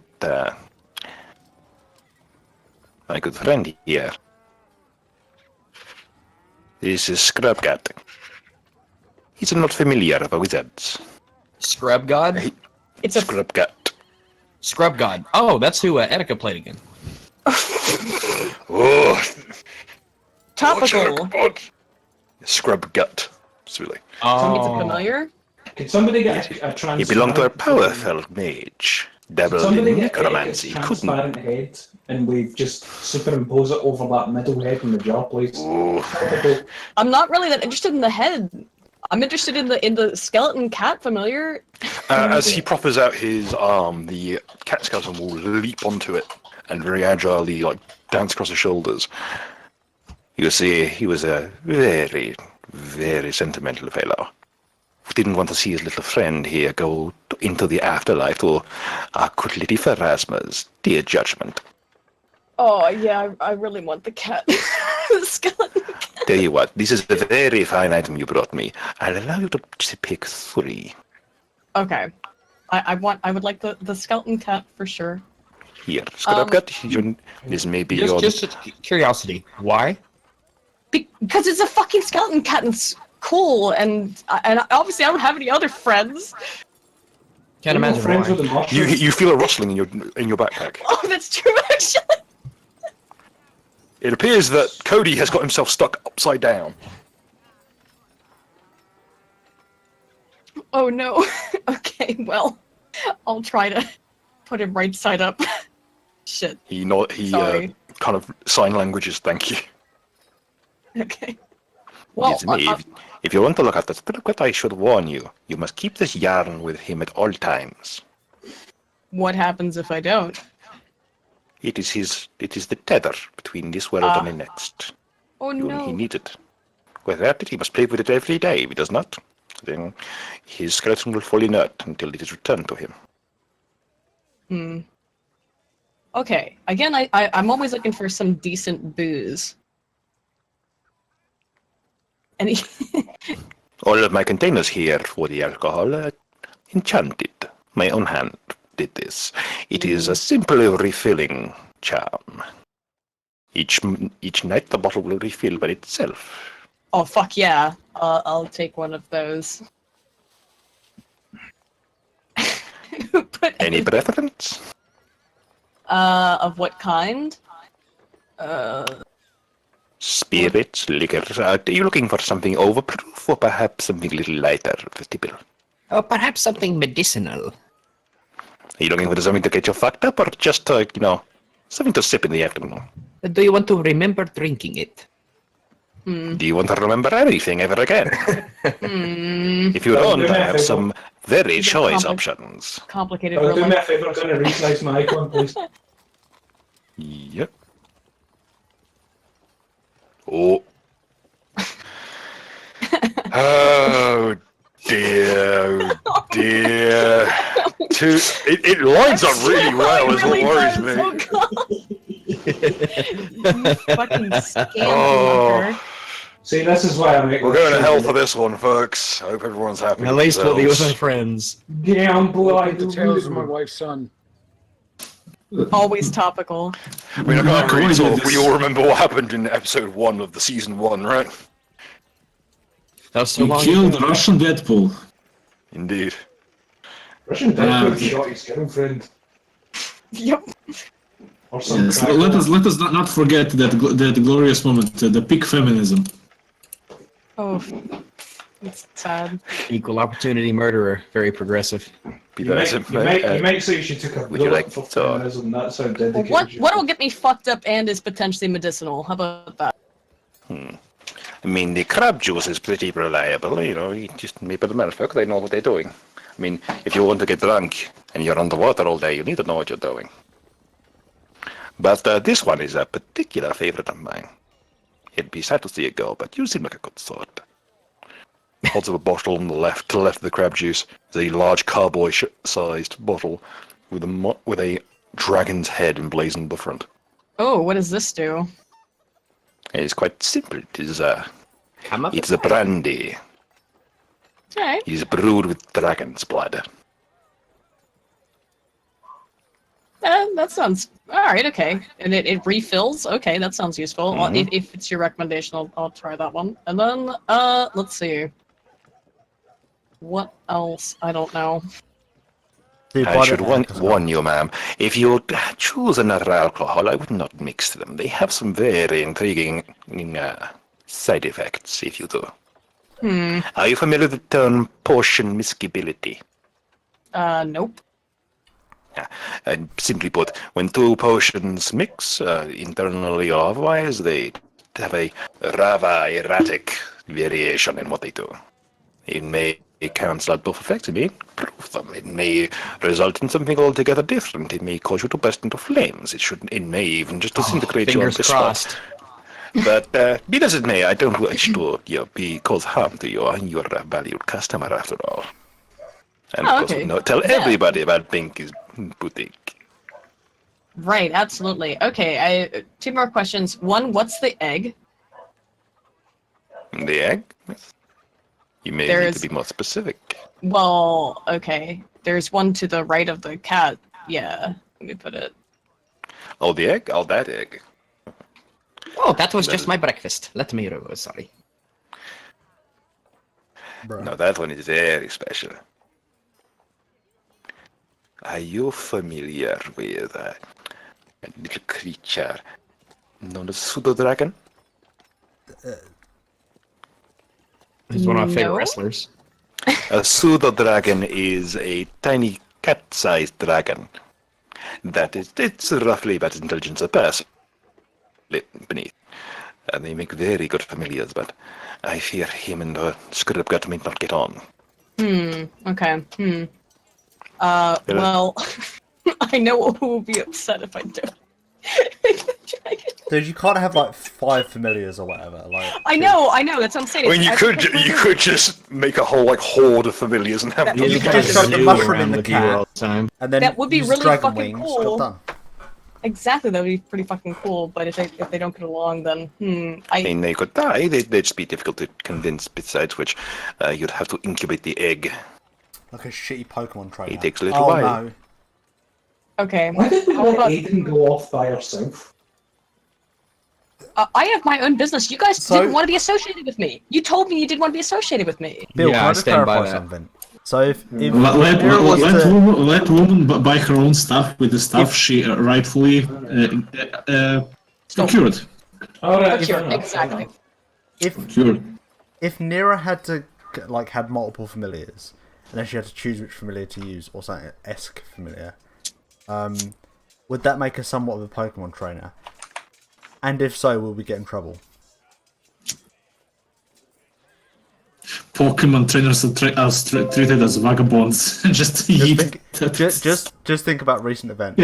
my good friend here. This is Scrubcat. He's not familiar with wizards. Scrub God? It's a... Scrubcat. Scrub God. Oh, that's who Etika played again. Oh, Topical. Scrubgut. It's really. It's a Oh. familiar? Could somebody get a transparent... He belonged to a powerful mage. Dabbled Somebody in get necromancy. a Couldn't. transparent head, and we just superimpose it over that middle head in the jaw, please. Oh, I'm not really that interested in the head. I'm interested in the skeleton cat familiar. as he proffers out his arm, the cat skeleton will leap onto it and very agilely, dance across his shoulders. You see, he was a very, very sentimental fellow. Didn't want to see his little friend here go into the afterlife to good Lady Pharasma's dear judgment. Oh, yeah, I really want the cat. The skeleton cat. Tell you what, this is a very fine item you brought me. I'll allow you to pick 3. Okay. I would like the skeleton cat for sure. Here, Scrubgut, this may be your... Just curiosity. Why? Because it's a fucking skeleton cat and it's cool, and obviously I don't have any other friends. Can't We're imagine friends with why. the mushrooms. You feel a rustling in your backpack. Oh, that's true, actually. It appears that Cody has got himself stuck upside down. Oh no. Okay, well, I'll try to put him right side up. Shit. He Sorry. kind of sign languages. Thank you. Okay. Well, It's me. If you want to look at the Scrubgut, I should warn you. You must keep this yarn with him at all times. what happens if I don't? It is the tether between this world and the next. Oh He no. needs it. Without it, he must play with it every day. If he does not, then his skeleton will fall inert until it is returned to him. Okay. Again, I'm always looking for some decent booze. Any? All of my containers here for the alcohol are enchanted. My own hand did this. It is a simple refilling charm. Each night the bottle will refill by itself. Oh fuck yeah! I'll take one of those. But Any preference? Of what kind? Spirits, liquor. Are you looking for something overproof or perhaps something a little lighter for tipple? Oh, perhaps something medicinal. Are you looking for something to get you fucked up or just, something to sip in the afternoon? Do you want to remember drinking it? Do you want to remember anything ever again? If you Do don't, me I a have favour. some very Is it choice compli- options. Complicated. Do Really. me a favour, going to resize my icon, please. Yep. Oh. Oh dear, oh dear. It lines up really well, is what worries me. Oh god! You fucking scam Oh. blocker. See, this is why I make. We're going to hell for this one, folks. I hope everyone's happy. At with least we'll be with our themselves. friends. Damn, boy. Welcome to Tales of My Wife's Son. Always topical. I mean, I can't really Avoided talk. We this. all remember what happened in episode 1 of the season 1, right? That was so We long killed ago. Russian Deadpool. Indeed. Russian Deadpool shot his girlfriend. Yep. Or some Yes, crack. let us not forget that glorious moment, the peak feminism. Oh, it's sad. Equal opportunity murderer. Very progressive. You might say she took a would you like for to- feminism. That's how dedicated. Well, you what are. will get me fucked up and is potentially medicinal? How about that? I mean, the crab juice is pretty reliable, you just maybe the merfolk, they know what they're doing. I mean, if you want to get drunk and you're underwater all day, you need to know what you're doing. But this one is a particular favorite of mine. It'd be sad to see it go, but you seem like a good sort. Holds up a bottle on the left, to the left of the crab juice, is a large cowboy-sized bottle with a dragon's head emblazoned on the front. Oh, what does this do? It's quite simple. It's Come up. a brandy. Alright. It is brewed with dragon's blood. That sounds alright, okay. And it refills? Okay, that sounds useful. Well, Mhm. if it's your recommendation, I'll try that one. And then, let's see. What else? I don't know. Dude, I why should don't they have warn you, ma'am. If you choose another alcohol, I would not mix them. They have some very intriguing side effects if you do. Are you familiar with the term potion miscibility? Nope. And simply put, when two potions mix, internally or otherwise, they have a rather erratic variation in what they do. It may cancel out both effects, it may improve them, it may result in something altogether different, it may cause you to burst into flames, it may even just disintegrate you on Fingers the spot. crossed. But be as it may, I don't wish to cause harm to you. You're a valued customer after all. And Oh, of course, okay. tell Yeah. everybody about Pinky's Boutique. Right, absolutely. Okay, two more questions. One, what's the egg? The egg? You may need There's- to be more specific. Well, okay. There's one to the right of the cat. Yeah, let me put it. Oh, the egg? Oh, that egg. Oh, that was just my breakfast. Let me roll. Sorry. Bro. No, that one is very special. Are you familiar with a little creature known as pseudo-dragon? He's one of my favorite No. wrestlers. A pseudo-dragon is a tiny cat-sized dragon. It's roughly about as intelligent as a person. Beneath. And they make very good familiars, but I fear him and the Scribgut may not get on. Okay. Well, I know who will be upset if I do. Dude, you can't have like 5 familiars or whatever. Like, I know, that's what I'm saying. I mean, I think you could just make a whole horde of familiars and have That- them You could could just shove the mushroom in the with you all cat, the time. and then That would be use really dragon fucking wings. cool. Job done. Exactly, that would be pretty fucking cool. But if they don't get along, then I mean, they could die. They'd just be difficult to convince, besides which you'd have to incubate the egg. Like a shitty Pokemon trainer. It takes a little oh, while. No. Okay. Why did we How let about- Aiden go off by herself? I have my own business. You guys So- didn't want to be associated with me. You told me you didn't want to be associated with me. Bill, Yeah, can I I just stand by clarify that. something? So if Let, Nira was to let woman buy her own stuff with the stuff she rightfully procured. All right, Sure, fair enough, fair exactly. enough. Procured. if Nira had to had multiple familiars, and then she had to choose which familiar to use or something esque familiar, would that make her somewhat of a Pokemon trainer? And if so, will we get in trouble? Pokemon trainers are treated as vagabonds. Just eat. Just think about recent events.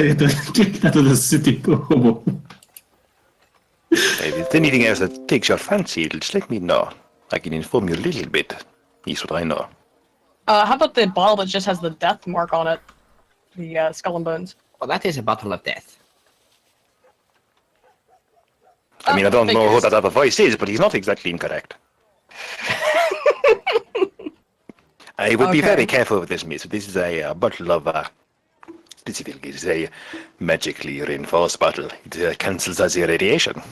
Get out of the city, hobo. If there's anything else that takes your fancy, just let me know. I can inform you a little bit. Here's what I know. How about the bottle that just has the death mark on it? The Skull and Bones. Well, that is a bottle of death. I mean, I don't know who figures. that other voice is, but he's not exactly incorrect. I would be Okay. very careful with this, miss. This is a bottle of, specifically, it's a magically reinforced bottle. It cancels out the radiation.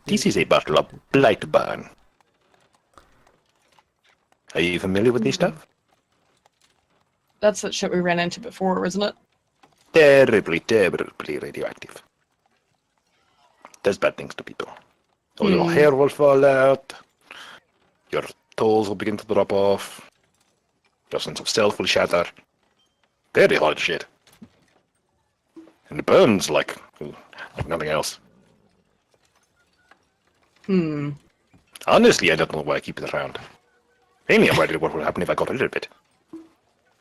This is a bottle of Blightburn. Are you familiar with this stuff? That's the shit we ran into before, isn't it? Terribly, terribly radioactive. Does bad things to people. Your little hair will fall out. Your toes will begin to drop off. Your sense of self will shatter. Very hard shit. And it burns like nothing else. Honestly, I don't know why I keep it around. Mainly I'm worried what would happen if I got rid of it.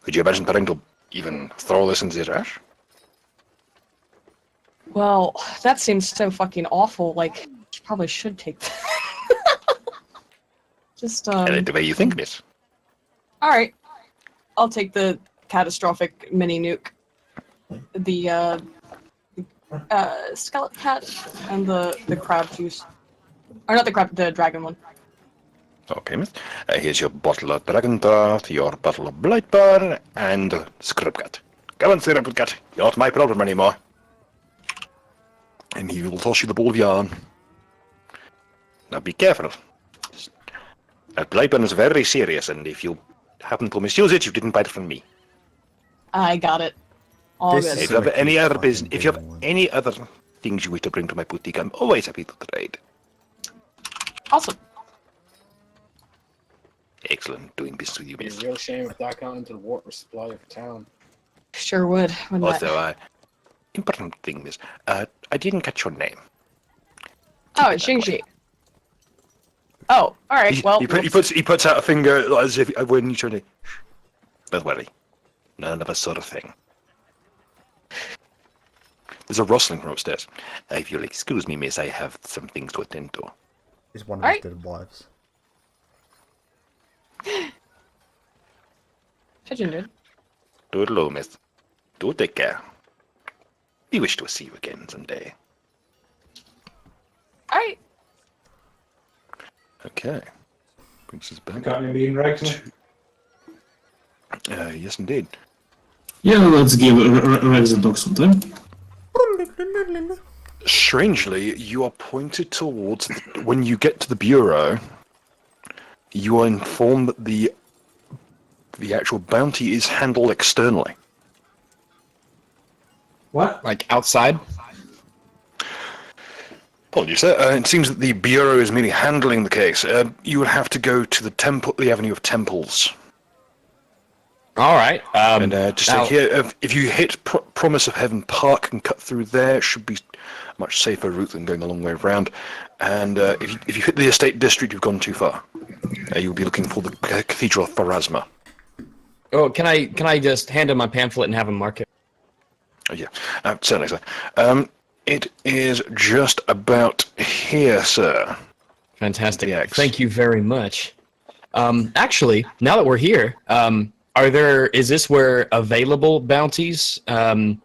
Could you imagine trying to even throw this into the trash? Well, that seems so fucking awful. Like, you probably should take that. Just, I like the way you think, miss. Alright. I'll take the catastrophic mini nuke. The, skeleton hat and the crab juice. Or not the crab, the dragon one. Okay, miss. Here's your bottle of Dragon Dart, your bottle of Blightburn, and Scrubgut. Come on, Scrubgut. You're not my problem anymore. And he will toss you the ball of yarn. Now be careful. That Blightburn is very serious, and if you happen to misuse it, you didn't buy it from me. I got it. All This good. is- If you have any other Fucking business, if you have boring. any other things you wish to bring to my boutique, I'm always happy to trade. Awesome. Excellent doing business with you, It'd miss. be a real shame if that got into the water supply of town. Sure would. Wouldn't Also, important thing, miss. I didn't catch your name. Oh, it's Xingxi. Oh, alright, well. He puts out a finger as if when you turn it. Don't worry, none of a sort of thing. There's a rustling from upstairs. If you'll excuse me, miss, I have some things to attend to. Is one of Alright. his dead wives. Pigeon, dude. Toodaloo, miss. Do take care. We wish to see you again someday. Alright. Okay. Brings us back. Got any bean Rex? Yes, indeed. Yeah, let's give Rex the dog some time. Strangely, you are pointed towards when you get to the bureau. You are informed that the actual bounty is handled externally. What? Like outside? Apologies, sir. It seems that the bureau is merely handling the case. You would have to go to the Avenue of Temples, All right. and just now- like here, if you hit Promise of Heaven Park and cut through there, it should be a much safer route than going a long way around. And if you hit the Estate District, you've gone too far. You'll be looking for the Cathedral of Pharasma. Oh, can I just hand him my pamphlet and have him mark it? Oh, yeah, certainly, sir. It is just about here, sir. Fantastic. The X. Thank you very much. Actually, now that we're here, is this where available bounties and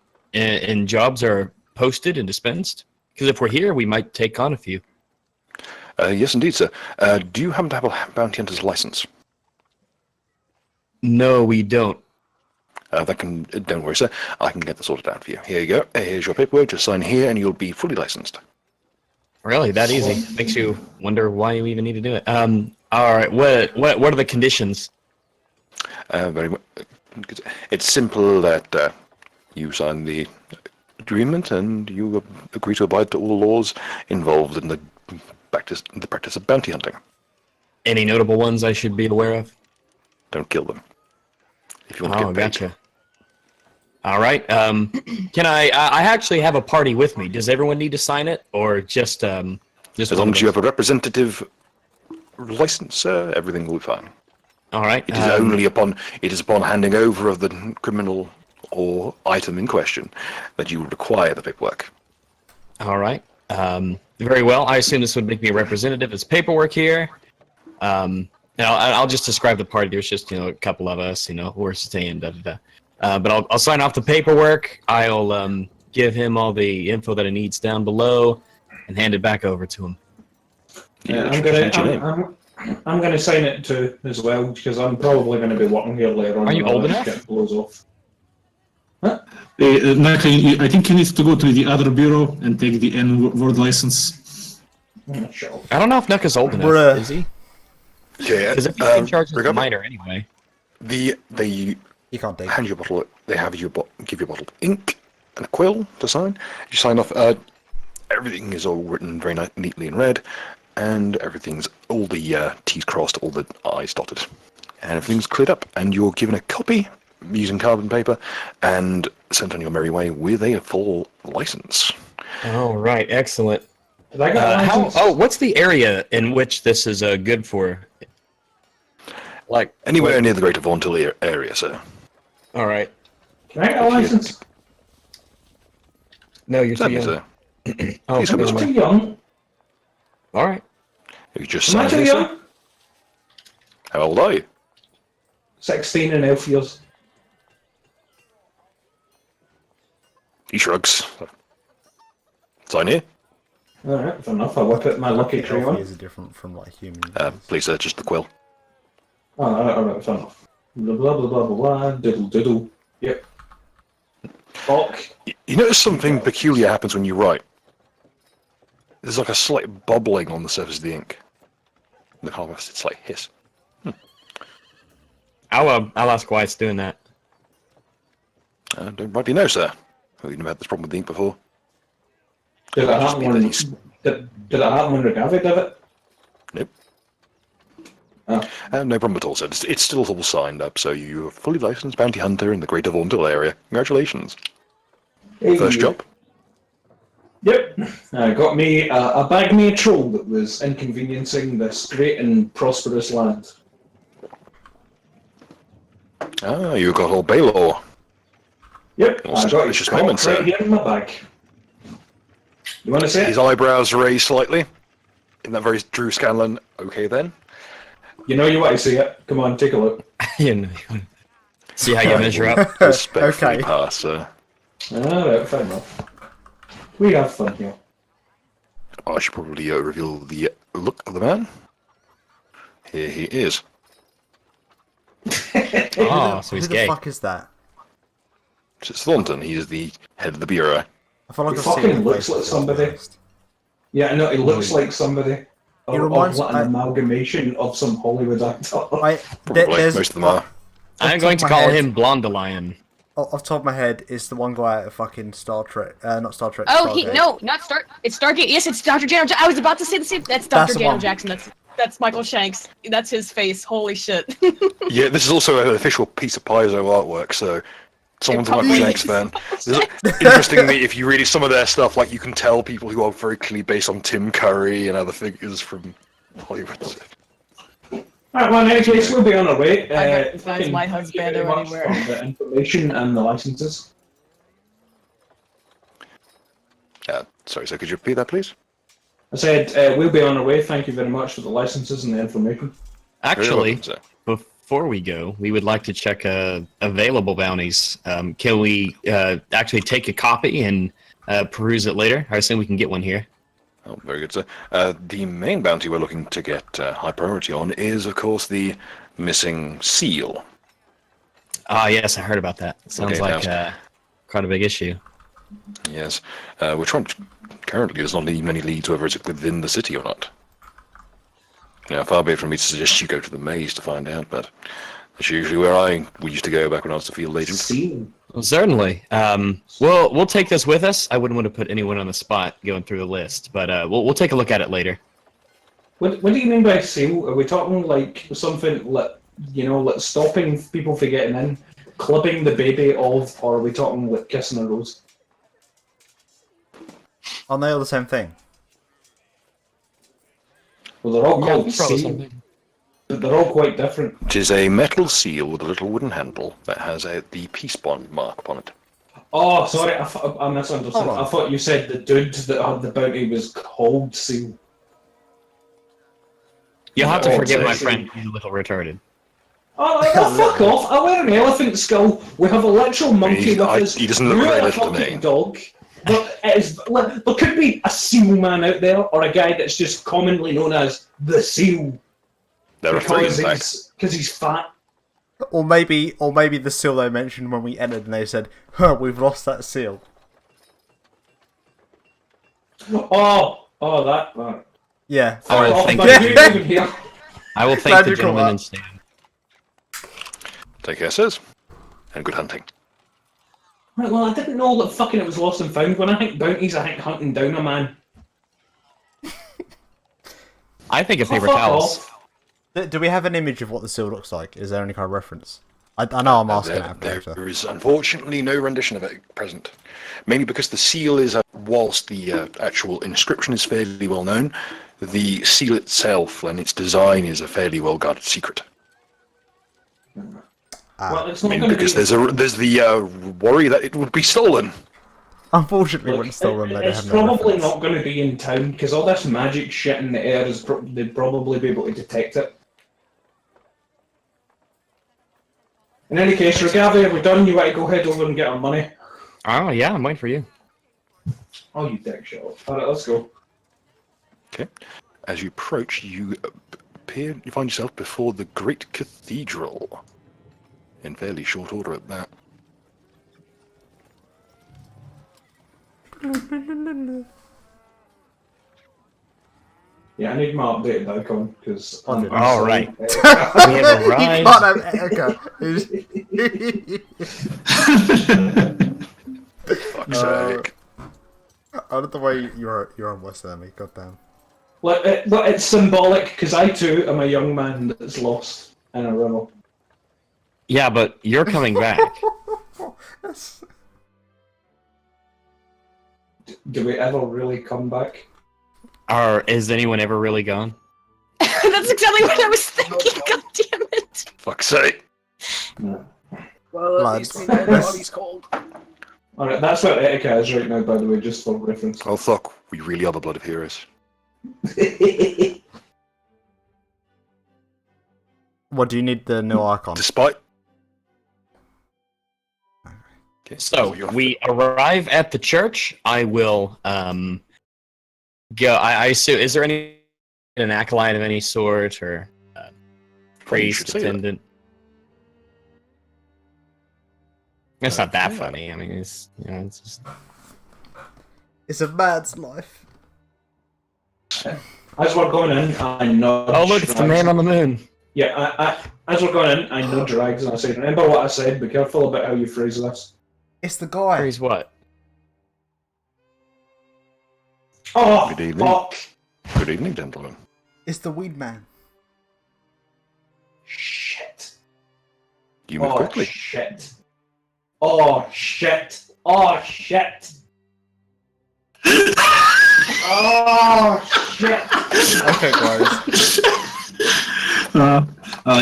jobs are posted and dispensed? Because if we're here, we might take on a few. Yes, indeed, sir. Do you happen to have a bounty hunter's license? No, we don't. Don't worry, sir. I can get that sorted out for you. Here you go. Here's your paperwork. Just sign here, and you'll be fully licensed. Really, that easy? Makes you wonder why you even need to do it. All right. What are the conditions? Very well. It's simple that you sign the agreement and you agree to abide to all the laws involved in the practice of bounty hunting. Any notable ones I should be aware of? Don't kill them. If you want to Oh, get paid. gotcha. All right. Can I actually have a party with me. Does everyone need to sign it, or just As one long of as you us? have a representative license, everything will be fine. All right. It is upon handing over of the criminal or item in question that you require the paperwork. All right. Very well. I assume this would make me a representative. It's paperwork here. Now I'll just describe the party. There's just a couple of us. We're staying. But I'll sign off the paperwork. I'll give him all the info that he needs down below, and hand it back over to him. Yeah, I'm gonna sign it too as well because I'm probably gonna be working here later on. Are you when old all this enough? shit blows off. Naka, I think you need to go to the other bureau and take the N-word license. Shut up. I don't know if Nuka's old enough. We're, Is he? Okay, Because if he's in charge as a remember, minor anyway. they You can't dig. hand you a bottle. They have you give you a bottle of ink and a quill to sign. You sign off. Everything is all written very neatly in red, and everything's all the T's crossed, all the I's dotted, and everything's cleared up. And you're given a copy using carbon paper and sent on your merry way with a full license. Oh, right. Excellent. Have I got a license? What's the area in which this is good for? Like Anywhere near the Greater Vauntil area, sir. All right. Can I get a license? No, you're too Certainly, young. sir. Oh, Please come never this I'm way. too young. all right. You just Am I signed too here, sir. young? How old are you? 16 and a half years. He shrugs. Sign here. Alright, fair enough. I'll whip it my lucky crayon. Is different from like human. Please, sir, just the quill. Oh, alright, fair enough. Blah blah blah blah blah, diddle diddle. Yep. Fuck. You notice something peculiar happens when you write. There's like a slight bubbling on the surface of the ink. The harvest, it's like hiss. I'll ask why it's doing that. Don't rightly know, sir. We've never had this problem with the ink before. Did it Just happen be when that he's- did it happen when Regavi did it? Nope. Oh. No problem at all, sir. It's still all signed up, so you're a fully licensed bounty hunter in the Greater Vauntil area. Congratulations. Hey. First job. Yep. I got me a bag me a troll that was inconveniencing this great and prosperous land. Ah, you got old Baylor. Yep. Also, I got delicious his moments, cock right sir. here in my bag. You want to see His it? eyebrows raised slightly. In that very Drew Scanlon, okay then. You know you want to see it. Come on, take a look. See how you measure up. Respectfully Okay. pass, sir. Alright, fair enough. We have fun here. I should probably reveal the look of the man. Here he is. Oh, so Who he's the gay. fuck is that? It's Thornton. He is the head of the bureau. I feel like He I've seen fucking him looks before, like to be somebody. honest. Yeah, I know, he looks like somebody. He Or reminds- like an I- amalgamation of some Hollywood actor. Probably. There's, Most of them are. I'm off going the to top of call my head- him Blondelion. Off the top of my head is the one guy at fucking Star Trek. Not Star Trek. Oh, Stargate. not it's Stargate. Yes, it's Dr. Daniel. I was about to say the same. That's That's Dr. the Daniel one. Jackson. That's Michael Shanks. That's his face. Holy shit. Yeah, this is also an official piece of Paizo artwork, so someone's a Michael probably Shanks is. fan. Interestingly, if you read some of their stuff, like you can tell people who are very clearly based on Tim Curry and other figures from Hollywood. Alright, well, in any case, we'll be on our way. I recognize fucking my thank you husband very much anywhere. for the information and the licenses. Sorry, sir, could you repeat that, please? I said, we'll be on our way. Thank you very much for the licenses and the information. Very Actually, welcome, sir. before we go, we would like to check available bounties. Can we actually take a copy and peruse it later? I assume we can get one here. Oh, very good, sir. The main bounty we're looking to get high priority on is, of course, the missing seal. Ah, yes, I heard about that. Sounds Okay, like now- quite a big issue. Yes. We're trying to, currently, there's not many leads whether it's within the city or not. Now, far be it from me to suggest you go to the maze to find out, but that's usually where we used to go back when I was the field agent. Seal. Well, certainly. We'll take this with us. I wouldn't want to put anyone on the spot going through the list, but we'll take a look at it later. What do you mean by seal? Are we talking like something like, like stopping people from getting in, clipping the baby off, or are we talking like kissing a rose? Aren't they all the same thing? Well, they're all Yeah, called probably seal, something. but they're all quite different. It is a metal seal with a little wooden handle that has the Peacebound mark upon it. Oh, sorry, I misunderstood. Hold on. I thought you said the dude that had the bounty was called seal. You'll have to Oh, forgive my sorry. friend. He's a little retarded. Oh, fuck off! I wear an elephant skull. We have a literal monkey with us. He doesn't look You're very a little to fucking me. dog. But there could be a seal man out there, or a guy that's just commonly known as the seal There are three, in fact. because he's fat. Or maybe the seal they mentioned when we entered, and they said, "Huh, we've lost that seal." Oh, that. Yeah. I will Fuck off, thank man, you. you over here. I will Glad thank the you caught gentleman that. and stand. Take care, sirs, and good hunting. Right, well, I didn't know that fucking it was lost and found. When I think bounties, I think hunting down a man. I think of Oh, paper fuck towels. off. Do we have an image of what the seal looks like? Is there any kind of reference? I know I'm asking out of character. There is unfortunately no rendition of it at present. Mainly because the seal is, whilst the actual inscription is fairly well known, the seal itself and its design is a fairly well guarded secret. Well, it's I not mean, going to be. because there's the worry that it would be stolen. Unfortunately, Look, when it's stolen, they don't it's have no probably reference. not going to be in town because all this magic shit in the air is they'd probably be able to detect it. In any case, Regavi, are we done? You want to go head over and get our money? Oh, yeah, I'm waiting for you. Oh, you dick shit. Alright, let's go. Okay. As you approach, you find yourself before the great cathedral. In fairly short order at that. Yeah, I need my updated icon because. Oh, dude. All right. right. We have You arrived. can't have Echo. Fuck's sake. I don't know the way you're on West Army. Goddamn. Well, it's symbolic because I too am a young man that's lost in a riddle. Yeah, but you're coming back. Do we ever really come back? Or is anyone ever really gone? That's exactly what I was thinking. God damn it! Fuck's sake. No. Well, Lads, at least we know let's- what he's called. Alright, that's what Etika is right now, by the way, just for reference. Oh, fuck. We really are the blood of heroes. What do you need the new icon? Despite... Okay, So you're- we arrive at the church. I will go. I assume, is there an acolyte of any sort or priest, should say that. attendant? That's not that yeah. funny. I mean, it's just. It's a man's life. As we're going in, I nudge. Oh look, it's the man on the moon. Yeah, as we're going in, I nudge Rags and I say, remember what I said, be careful about how you phrase this. It's the guy. Praise what? Oh, Good evening. fuck! Good evening, gentlemen. It's the weed man. Shit. You move Oh, quickly. shit. Oh, shit. Oh, shit. Oh, shit. Okay, guys.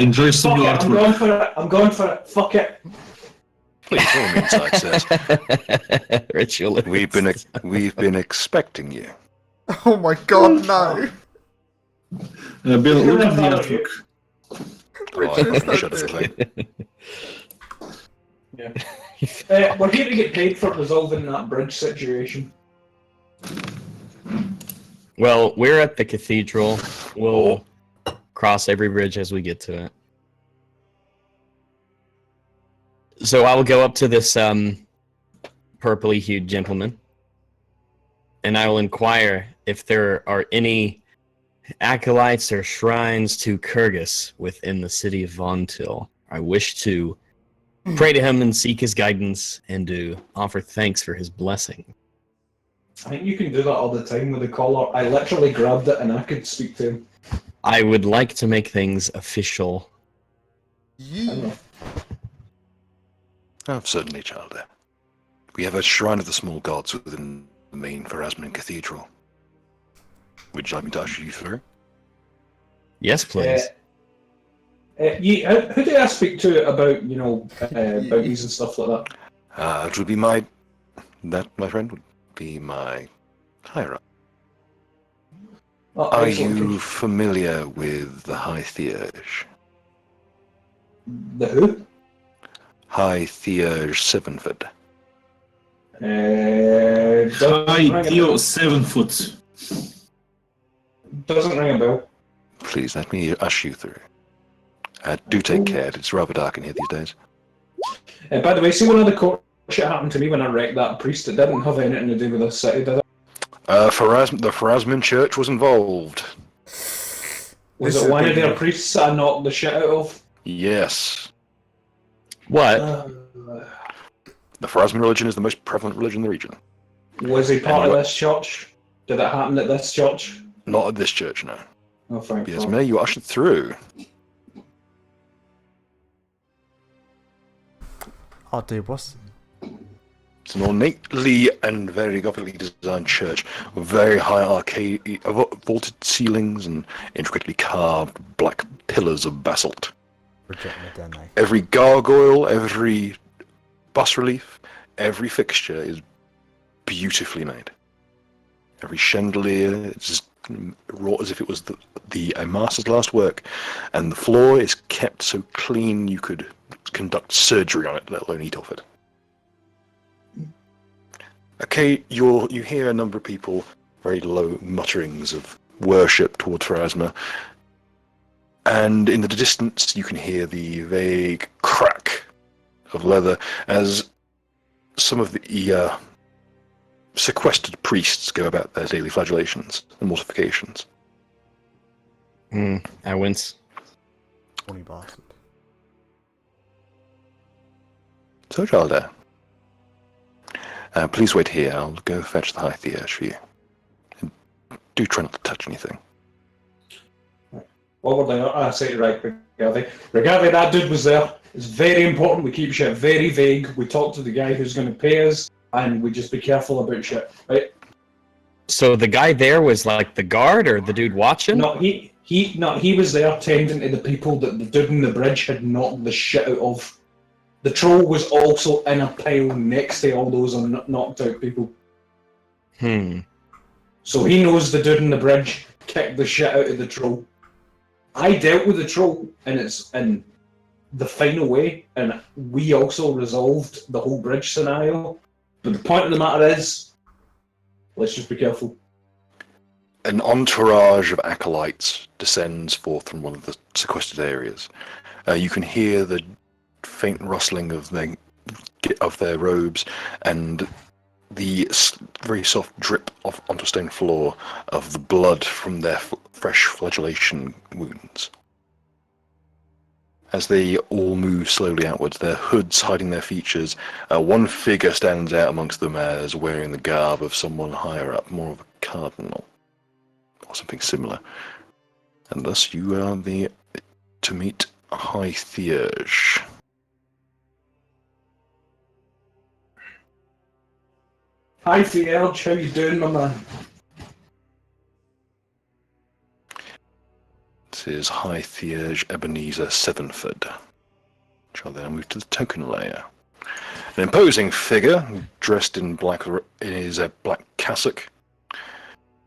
Enjoy some Fuck new it, I'm artwork. going for it. I'm going for it. Fuck it. Please follow me inside, sirs. Ritual. We've been expecting you. Oh my god, no. Bill, look at the Hello. artwork. Oh, I fucking shut everything. We're here to get paid for resolving that bridge situation. Well, we're at the cathedral. We'll cross every bridge as we get to it. So I will go up to this purpley hued gentleman, and I will inquire if there are any acolytes are shrines to Kurgus within the city of Vontil. I wish to pray to him and seek his guidance and to offer thanks for his blessing. I think you can do that all the time with the collar. I literally grabbed it and I could speak to him. I would like to make things official. I don't know. Oh, certainly, child. We have a shrine of the small gods within the main Pharasman Cathedral. Would you like me to usher you through? Yes, please. Who did I speak to about, bounties and stuff like that? It would be my friend, would be my higher up. Oh, Are excellent. you familiar with the High Theurge? The who? High Theurge Sevenford. Hi, Theo, 7 foot. Doesn't ring a bell. Please let me usher you through. Do take care. It's rather dark in here these days. By the way, see when all the court shit happened to me when I wrecked that priest, it didn't have anything to do with the city, did it? The Pharasman Church was involved. Was it one of their priests I knocked the shit out of? Yes. What? The Pharasman religion is the most prevalent religion in the region. Was he part of this church? Did it happen at this church? Not at this church, no. Oh, thank Yes, God. may you ushered through. Oh, dude, what's... It's an ornately and very gothically designed church with very high arcade, vaulted ceilings and intricately carved black pillars of basalt. Reject me, don't they? Every gargoyle, every bas relief, every fixture is beautifully made. Every chandelier is wrought as if it was a master's last work, and the floor is kept so clean you could conduct surgery on it, let alone eat off it. Okay, you hear a number of people, very low mutterings of worship towards Pharasma, and in the distance you can hear the vague crack of leather as some of the sequestered priests go about their daily flagellations and mortifications. I wince. Horny bastard. So, Jalda, please wait here. I'll go fetch the High Theurge for you. And do try not to touch anything. What were they? I say it right, Regarding that dude was there. It's very important we keep shit very vague. We talk to the guy who's going to pay us, and we just be careful about shit, right? So the guy there was like the guard or the dude watching? No, he was there tending to the people that the dude in the bridge had knocked the shit out of. The troll was also in a pile next to all those knocked out people. So he knows the dude in the bridge kicked the shit out of the troll. I dealt with the troll, and it's in the final way, and we also resolved the whole bridge scenario. But the point of the matter is, let's just be careful. An entourage of acolytes descends forth from one of the sequestered areas. You can hear the faint rustling of their robes and the very soft drip onto stone floor of the blood from their fresh flagellation wounds. As they all move slowly outwards, their hoods hiding their features, one figure stands out amongst them as wearing the garb of someone higher up, more of a cardinal, or something similar. And thus you are to meet High Theurge. Hi Theurge, how you doing, my man? This is High Theurge Ebenezer Sevenford. Shall then move to the token layer. An imposing figure, dressed in black in his black cassock,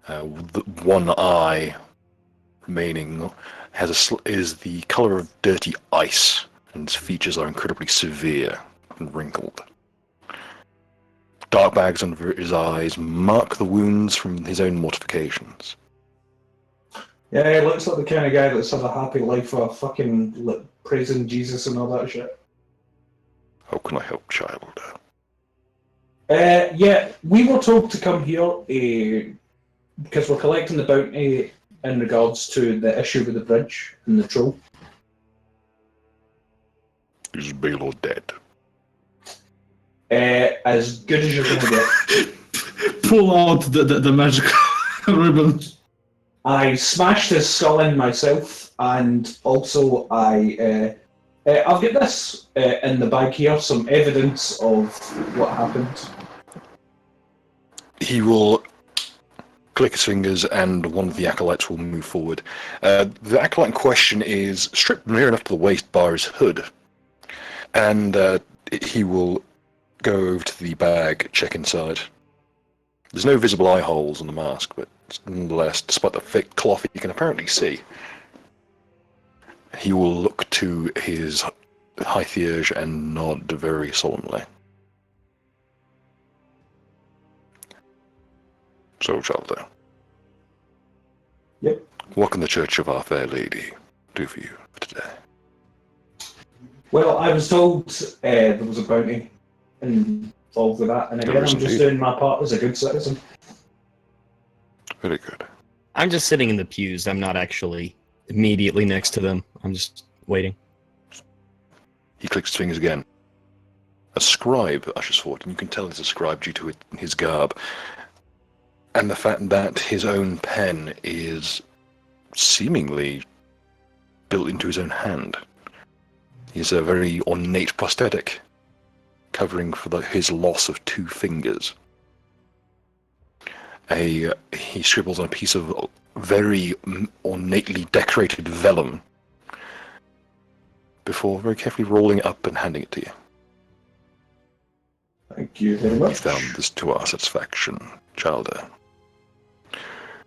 with one eye remaining, is the colour of dirty ice, and his features are incredibly severe and wrinkled. Dark bags under his eyes mark the wounds from his own mortifications. Yeah, he looks like the kind of guy that's had a happy life of fucking praising Jesus and all that shit. How can I help, child? Yeah, we were told to come here because we're collecting the bounty in regards to the issue with the bridge and the troll? Is Baylor dead? As good as you're going to get. Pull out the magical ribbon. I smashed his skull in myself, and also I'll get this in the bag here, some evidence of what happened. He will click his fingers, and one of the acolytes will move forward. The acolyte in question is stripped near enough to the waist, bar his hood, and he will go over to the bag, check inside. There's no visible eye holes on the mask, but nonetheless, despite the thick cloth, you can apparently see. He will look to his high theurge and nod very solemnly. So, Chalder. Yep. What can the Church of Our Fair Lady do for you today? Well, I was told there was a bounty involved with that, and again, There I'm is just indeed. doing my part as a good citizen. Very good. I'm just sitting in the pews. I'm not actually immediately next to them. I'm just waiting. He clicks his fingers again. A scribe ushers forward, and you can tell he's a scribe due to his garb. And the fact that his own pen is seemingly built into his own hand. He's a very ornate prosthetic, covering for his loss of 2 fingers. He scribbles on a piece of very ornately decorated vellum before very carefully rolling it up and handing it to you. Thank you very We much. found this to our satisfaction, Childer.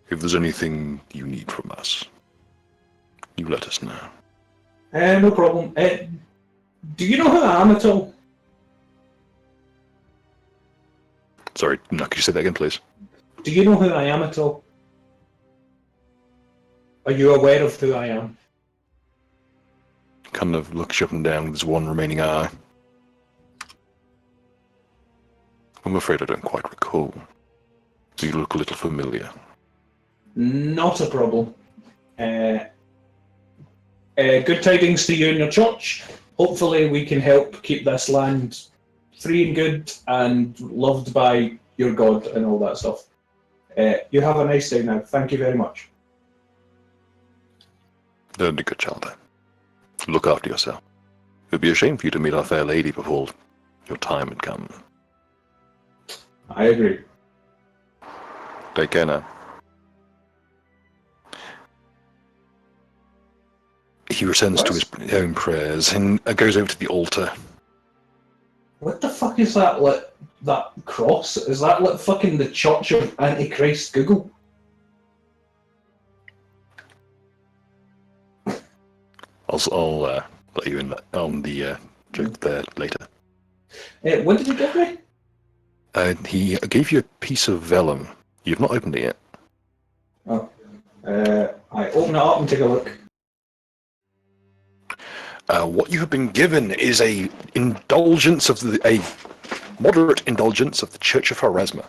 If there's anything you need from us, you let us know. No problem. Do you know who I am at all? Sorry, no, could you say that again, please? Do you know who I am at all? Are you aware of who I am? Kind of looks you up and down with his one remaining eye. I'm afraid I don't quite recall. You look a little familiar. Not a problem. Good tidings to you and your church. Hopefully we can help keep this land free and good and loved by your God and all that stuff. You have a nice day now. Thank you very much. Don't be good, Childer. Look after yourself. It would be a shame for you to meet our fair lady before your time had come. I agree. Take care now. He returns to his own prayers and goes over to the altar. What the fuck is that? Like that cross? Is that like fucking the Church of Antichrist Google? I'll let you in on the joke there later. What did he give me? He gave you a piece of vellum. You've not opened it yet. Oh. I open it up and take a look. What you have been given is a moderate indulgence of the Church of Pharasma.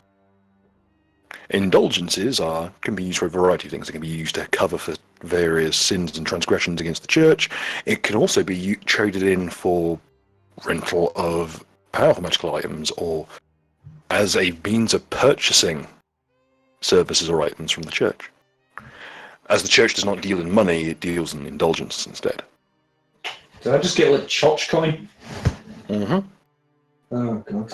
Indulgences can be used for a variety of things. It can be used to cover for various sins and transgressions against the Church. It can also be traded in for rental of powerful magical items or as a means of purchasing services or items from the Church. As the Church does not deal in money, it deals in indulgences instead. Did I just get like church coin? Mm-hmm. Oh god.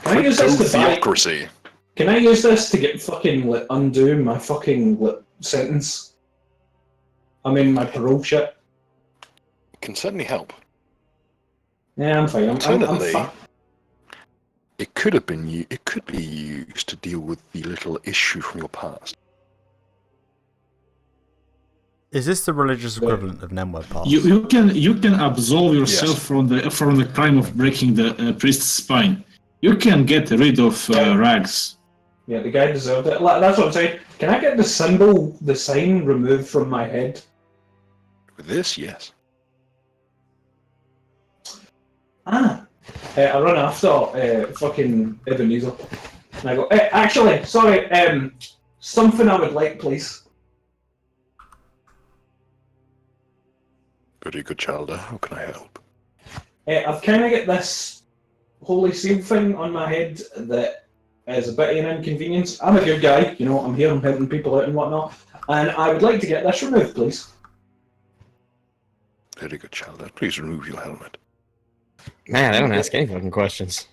Can I use this to buy? Theocracy. Can I use this to get fucking like undo my fucking like sentence? I mean my parole shit. Can certainly help. Yeah, I'm fine. I'm Alternatively, fine. it could be used to deal with the little issue from your past. Is this the religious equivalent of Nemweb Pass? You can absolve yourself Yes. from the crime of breaking the priest's spine. You can get rid of rags. Yeah, the guy deserved it. Like, that's what I'm saying. Can I get the symbol, the sign removed from my head? With this, yes. I run after fucking Ebenezer. And I go, actually, sorry, something I would like, please. Very good, Chalder. How can I help? I've kind of got this holy seal thing on my head that is a bit of an inconvenience. I'm a good guy, you know, I'm here, I'm helping people out and whatnot, and I would like to get this removed, please. Very good, Chalder. Please remove your helmet. Man, I don't ask any fucking questions.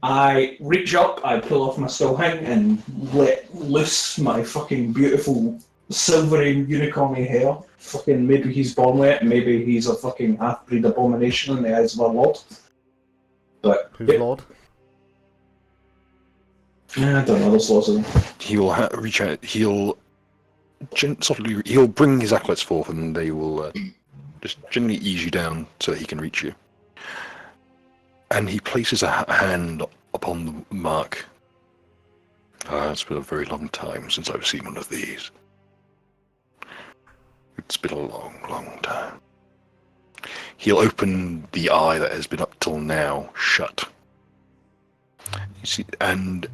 I reach up, I pull off my skull hang, and let loose my fucking beautiful silvery unicorn hair. Fucking maybe he's born with it, maybe he's a fucking half-breed abomination in the eyes of our Lord. But Who's Lord? I don't know, there's lots of them. He'll reach out. He'll softly. He'll bring his acolytes forth, and they will just gently ease you down so that he can reach you. And he places a hand upon the mark. It's been a very long time since I've seen one of these. It's been a long, long time. He'll open the eye that has been up till now shut. You see, and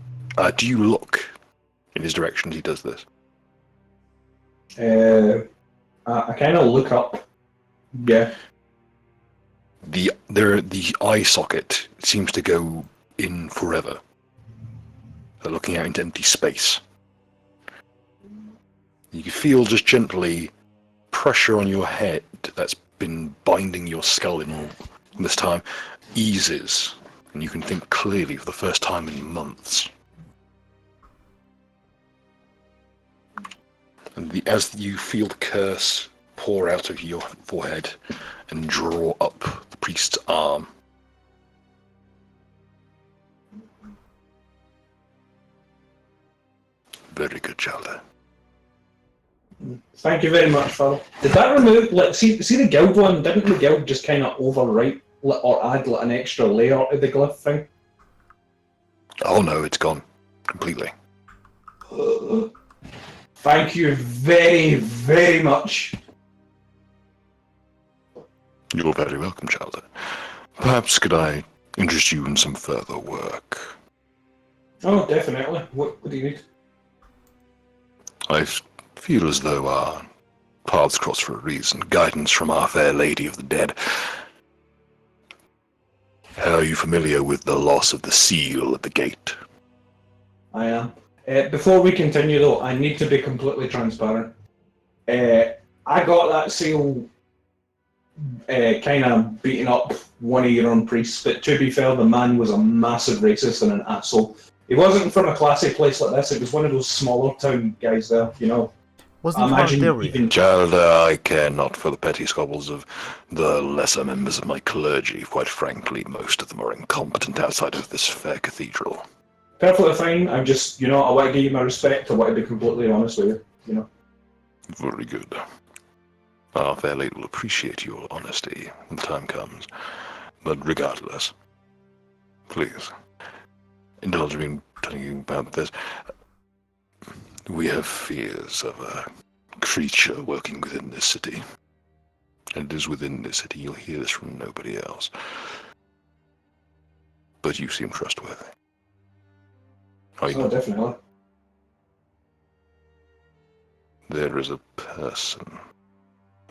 do you look in his direction as he does this? I kind of look up. Yeah. The eye socket seems to go in forever. They're looking out into empty space. You can feel just gently pressure on your head that's been binding your skull in all this time eases, and you can think clearly for the first time in months. And as you feel the curse pour out of your forehead and draw up the priest's arm, very good, Chalder. Thank you very much, Father. Did that remove, like, see the guild one, didn't the guild just kind of overwrite or add like, an extra layer to the glyph thing? Oh no, it's gone. Completely. Thank you very, very much. You're very welcome, Chalder. Perhaps could I interest you in some further work? Oh, definitely. What do you need? I feel as though our paths cross for a reason. Guidance from our fair lady of the dead. Are you familiar with the loss of the seal at the gate? I am. Before we continue, though, I need to be completely transparent. I got that seal kind of beating up one of your own priests, but to be fair, the man was a massive racist and an asshole. He wasn't from a classy place like this, it was one of those smaller town guys there, you know. Wasn't he from Dilry? Chalder, I care not for the petty squabbles of the lesser members of my clergy. Quite frankly, most of them are incompetent outside of this fair cathedral. Perfectly fine, I'm just, you know, I want to give you my respect, I want to be completely honest with you, you know. Very good. Our fair lady will appreciate your honesty when the time comes. But regardless, please, indulge me in telling you about this. We have fears of a creature working within this city. And it is within this city. You'll hear this from nobody else. But you seem trustworthy. Are you Oh, not? definitely. There is a person,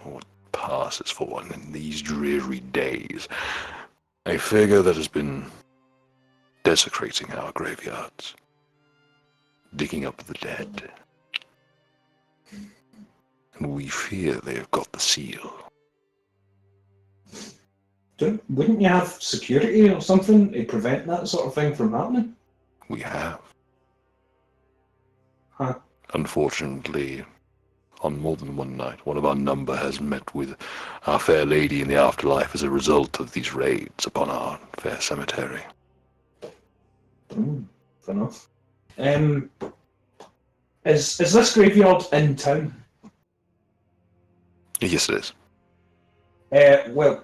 or passes for one in these dreary days. A figure that has been desecrating our graveyards, digging up the dead. And we fear they have got the seal. Wouldn't you have security or something to prevent that sort of thing from happening? We have. Huh. Unfortunately, on more than one night, one of our number has met with our fair lady in the afterlife as a result of these raids upon our fair cemetery. Fair enough. Is this graveyard in town? Yes, it is. Well,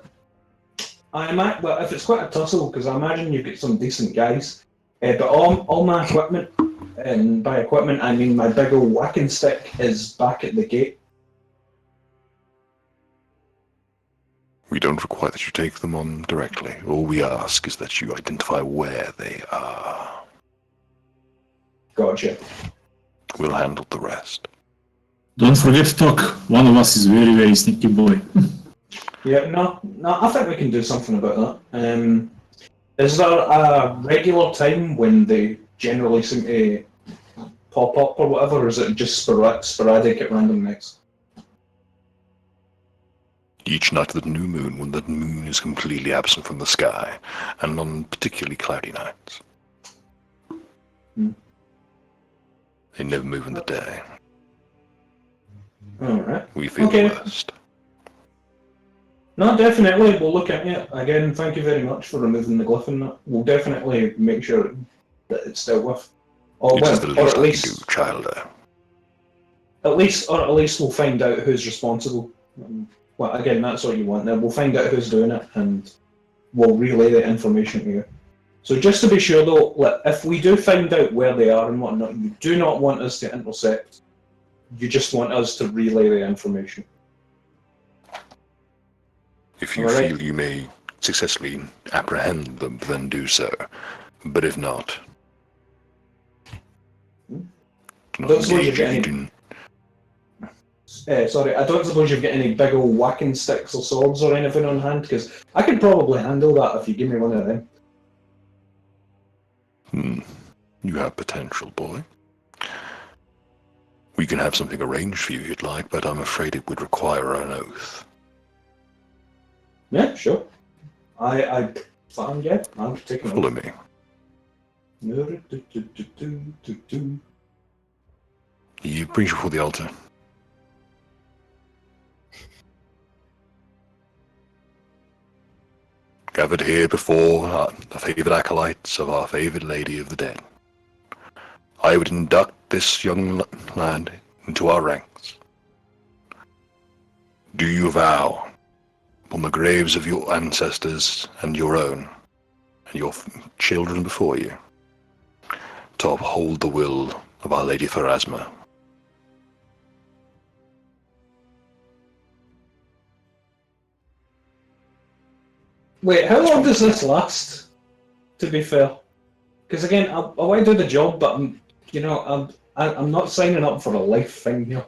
if it's quite a tussle, because I imagine you've got some decent guys, but all my equipment, and by equipment I mean my big old whacking stick, is back at the gate. We don't require that you take them on directly. All we ask is that you identify where they are. Gotcha. We'll handle the rest. Don't forget to talk. One of us is very, very sneaky boy. Yeah, no, I think we can do something about that. Is there a regular time when they generally seem to pop up or whatever, or is it just sporadic at random nights? Each night of the new moon, when the moon is completely absent from the sky, and on particularly cloudy nights. They never move in the day. Alright. We feel Okay. the worst. No, definitely. We'll look at it. Again, thank you very much for removing the glyph in that. We'll definitely make sure that it's dealt with. Or, It is the or least at I least, can do, child. at least we'll find out who's responsible. Well, again, that's what you want. Now we'll find out who's doing it, and we'll relay the information to you. So just to be sure, though, if we do find out where they are and whatnot, you do not want us to intercept. You just want us to relay the information. If you Alright. feel you may successfully apprehend them, then do so. But if not, do not Don't suppose engage you've got if you any. do. Sorry, I don't suppose you've got any big old whacking sticks or swords or anything on hand, because I could probably handle that if you give me one of them. You have potential, boy. We can have something arranged for you if you'd like, but I'm afraid it would require an oath. Yeah, sure. I'm taking Follow me. He brings you before the altar. Gathered here before the favoured acolytes of our favoured Lady of the Dead, I would induct this young lad into our ranks. Do you vow, upon the graves of your ancestors and your own, and your children before you, to uphold the will of Our Lady Pharasma? Wait, how long does this last? To be fair, because again, I want to do the job, but I'm not signing up for a life thing here.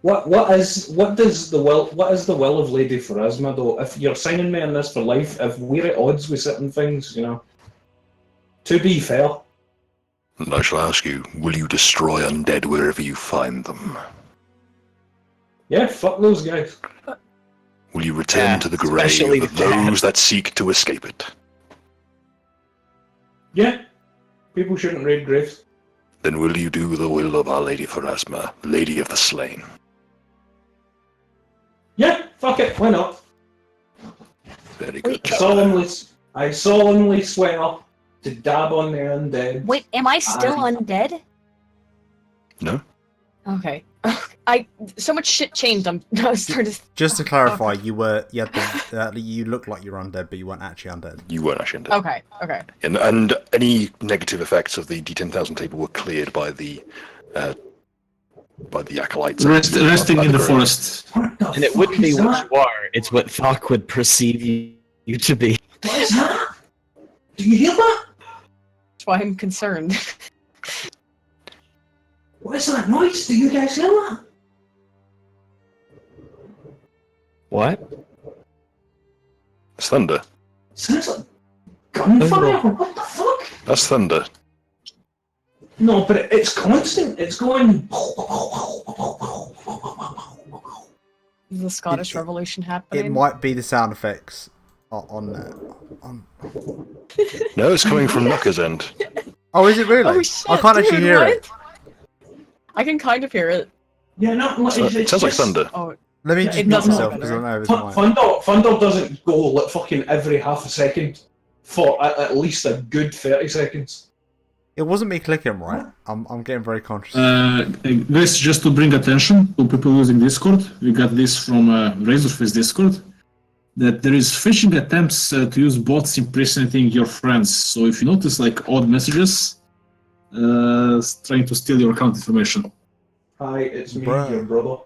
What is the will of Lady Pharasma though? If you're signing me on this for life, if we're at odds with certain things, to be fair. And I shall ask you, will you destroy undead wherever you find them? Yeah, fuck those guys. Will you return to the especially grave of the cat. those that seek to escape it? Yeah, people shouldn't raid graves. Then will you do the will of Our Lady Pharasma, Lady of the Slain? Yeah, fuck it, why not? Very good, Wait, child. I solemnly swear to dab on the undead. Wait, am I still I- undead? No? Okay. So much shit changed. I'm starting to. Just to clarify, you look like you're undead, but you weren't actually undead. You weren't actually undead. Okay. Okay. And any negative effects of the D10,000 table were cleared by the acolytes. Resting by in the grove. forest. What the And it fuck wouldn't be is what that? you are, it's what Thok would perceive you to be. What is that? Do you hear that? That's why I'm concerned. What is that noise? Do you guys hear that? What? It's thunder. Sounds like gunfire. What the fuck? That's thunder. No, but it's constant. It's going. Is the Scottish Revolution happening? It might be the sound effects on No, it's coming from Knucker's end. Oh, is it really? Oh shit! I can't actually dude, hear what? it. I can kind of hear it. Yeah, no, It sounds like thunder. Oh, Let me Yeah, just it mute doesn't myself sound because I don't know if it's Thunder, mine. Thunder doesn't go like fucking every half a second for at least a good 30 seconds. It wasn't me clicking right. I'm getting very conscious. Guys, just to bring attention to people using Discord, we got this from Razorfist Discord, that there is phishing attempts to use bots impersonating your friends. So if you notice like odd messages, trying to steal your account information. Hi, it's me, Bruh. your brother.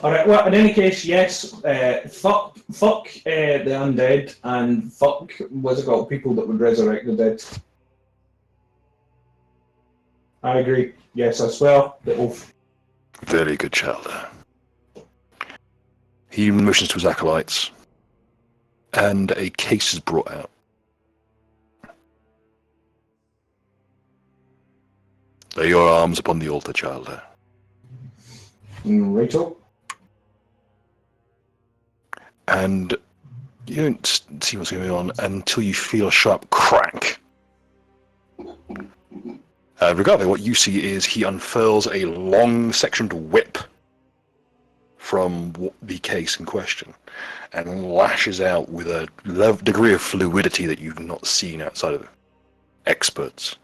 Alright, well, in any case, yes, fuck the undead, and fuck, what's it called, people that would resurrect the dead. I agree. Yes, I swear, the oath. Very good, Childer. He motions to his acolytes, and a case is brought out. Lay your arms upon the altar, Childer. Right up. And you don't see what's going on until you feel a sharp crack. Regardless, what you see is he unfurls a long-sectioned whip from the case in question and lashes out with a degree of fluidity that you've not seen outside of experts.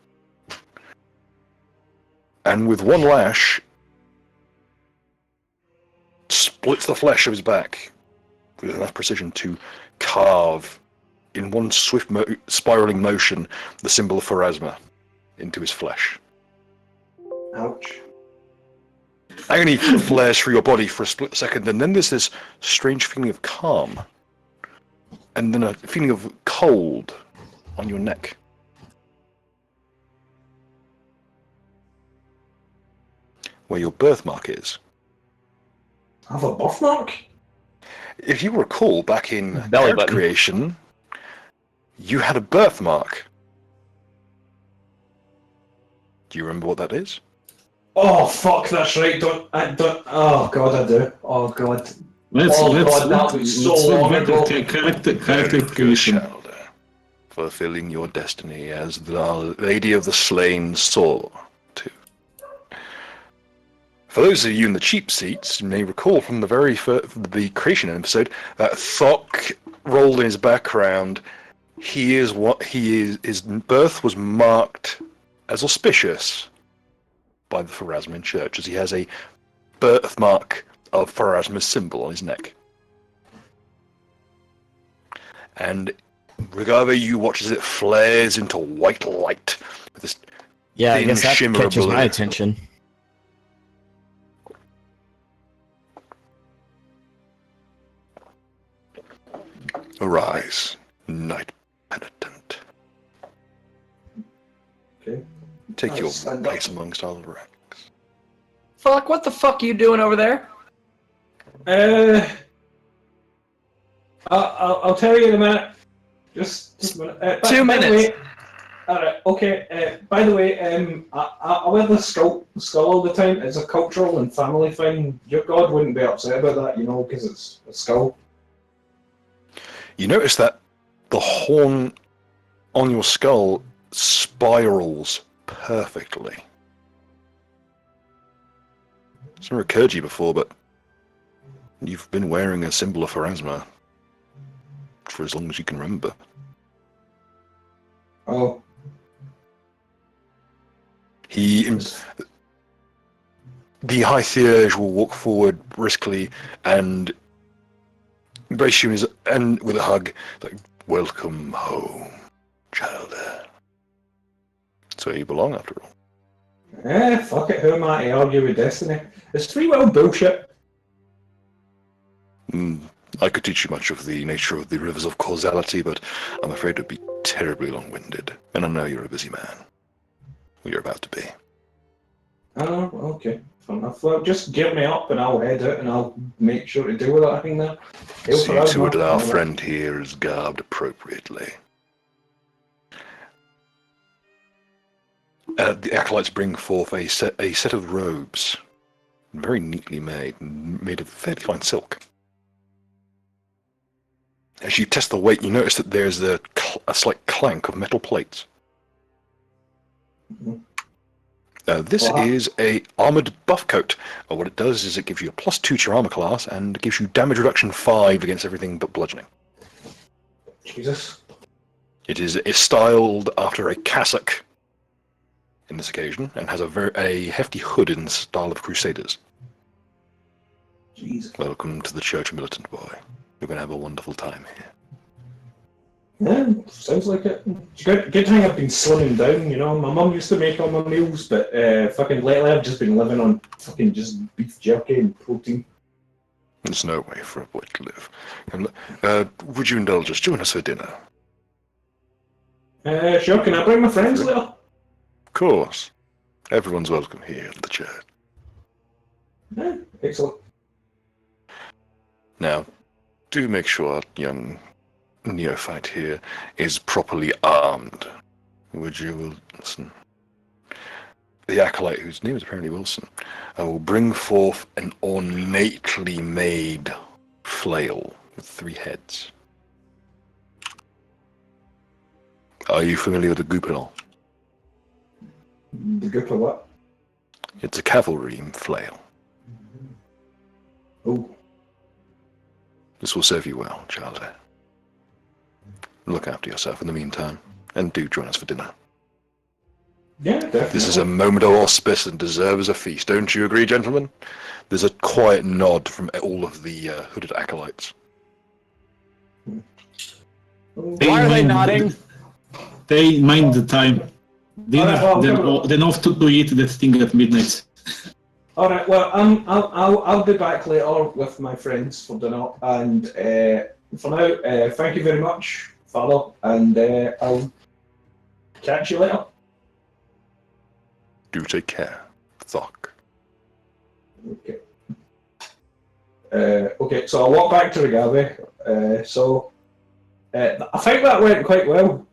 And with one lash, splits the flesh of his back with enough precision to carve, in one swift spiraling motion, the symbol of Pharasma into his flesh. Ouch. Agony flares through your body for a split second, and then there's this strange feeling of calm, and then a feeling of cold on your neck. Where your birthmark is. I have a birthmark? If you recall, back in Belly character button. creation, you had a birthmark. Do you remember what that is? Oh fuck, that's right. Oh god, I do. Oh god. Let's that was so long ago. character Very good, creation. Childer. Fulfilling your destiny as the Lady of the Slain saw to. For those of you in the cheap seats, you may recall from the very the creation episode that Thok rolled in his background. He is what he is. His birth was marked as auspicious by the Pharasman Church, as he has a birthmark of Pharasma's symbol on his neck. And Regava, you watch as it flares into white light with this Yeah, I thin guess that shimmer of catches blue. my attention. Arise, night penitent. Okay. Take your Stand up. place amongst all the ranks. Fuck, what the fuck are you doing over there? I'll tell you in a minute. Just a minute. 2 minutes. Alright, okay. By the way, I wear the skull all the time. It's a cultural and family thing. Your god wouldn't be upset about that, because it's a skull. You notice that the horn on your skull spirals perfectly. It's never occurred to you before, but you've been wearing a symbol of Pharasma for as long as you can remember. Oh. The High Theurge will walk forward briskly and embrace you and with a hug, like, welcome home, Childer. That's where you belong, after all. Fuck it, who am I to argue with destiny? It's free will bullshit. I could teach you much of the nature of the rivers of causality, but I'm afraid it'd be terribly long-winded, and I know you're a busy man. Well, you're about to be. Oh, okay. Fair enough. Well, just give me up and I'll head out and I'll make sure to deal with that thing there. See to it that our friend here is garbed appropriately. The acolytes bring forth a set of robes, very neatly made of fairly fine silk. As you test the weight, you notice that there's a slight clank of metal plates. This is a armored buff coat. What it does is it gives you a +2 to your armor class and gives you damage reduction 5 against everything but bludgeoning. Jesus. It's styled after a cassock in this occasion and has a hefty hood in the style of Crusaders. Jesus. Welcome to the Church, militant boy. You're going to have a wonderful time here. Yeah, sounds like it. Good thing I've been slimming down, My mum used to make all my meals, but fucking lately I've just been living on fucking just beef jerky and protein. There's no way for a boy to live. And, would you indulge us? Join us for dinner. Sure, can I bring my friends later? Of course. Everyone's welcome here at the church. Yeah, excellent. Now, do make sure young neophyte here is properly armed. Would you, Wilson? The acolyte, whose name is apparently Wilson, will bring forth an ornately made flail with 3 heads. Are you familiar with the goupillon? The group of what? It's a cavalry flail. Oh, This will serve you well, Charles. Look after yourself in the meantime, and do join us for dinner. yeah, definitely. This is a moment of auspice and deserves a feast. Don't you agree, gentlemen? There's a quiet nod from all of the hooded acolytes. Why are they nodding? They mind the time. Dinner, Alright, well, then off to eat that thing at midnight. All right. Well, I'll be back later with my friends for dinner, and for now, thank you very much, Father, and I'll catch you later. Do take care, Thok. Okay. Okay. So I walk back to the gallery. I think that went quite well.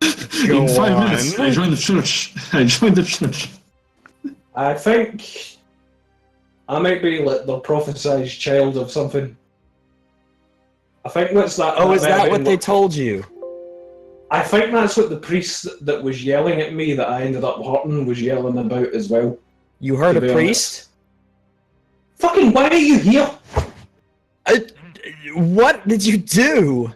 In 5 minutes, I joined the church. I think I might be like the prophesied child of something. I think that's that. Oh, is that what bit- they told you? I think that's what the priest that was yelling at me that I ended up hurting was yelling about as well. You heard To a be priest? Fucking, why are you here? What did you do?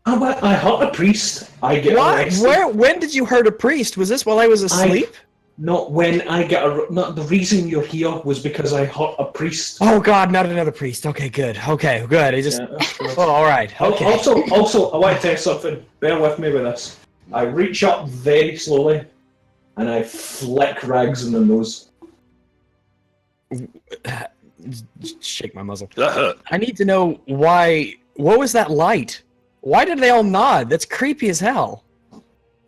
I hurt a priest. I get Why? arrested. Where? When did you hurt a priest? Was this while I was asleep? Not when I get not the reason you're here was because I hurt a priest. Oh God, not another priest. Okay, good. Okay, good. I just. Yeah, that's good. Oh, all right. Okay. Also, I want to tell you something. Bear with me with this. I reach up very slowly, and I flick Rags in the nose. Shake my muzzle. That hurt. I need to know why. What was that light? Why did they all nod? That's creepy as hell.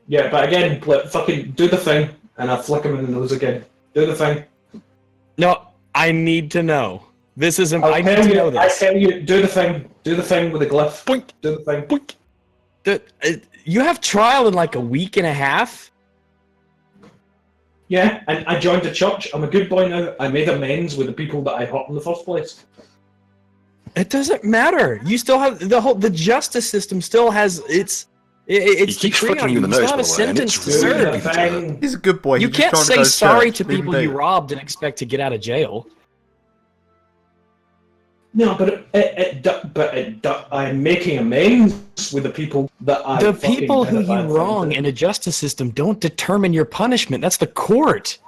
Yeah, but again, like, fucking do the thing, and I flick him in the nose again. Do the thing. No, I need to know. This isn't. I need tell to you, know I this. tell you, do the thing. Do the thing with the glyph. Boink. Do the thing. Boink. You have trial in like a week and a half. Yeah, and I joined the church. I'm a good boy now. I made amends with the people that I hurt in the first place. It doesn't matter. You still have the justice system still has its He keeps decree flicking on you in the You still nose, have a by the way, and sentence it's to really Do serve. the thing. He's a good boy. You He's just can't trying say to go sorry church. to Leave him people you be. robbed and expect to get out of jail. No, but I'm making amends with the people that I. The fucking people did who a you bad thing wrong to. in a justice system don't determine your punishment. That's the court.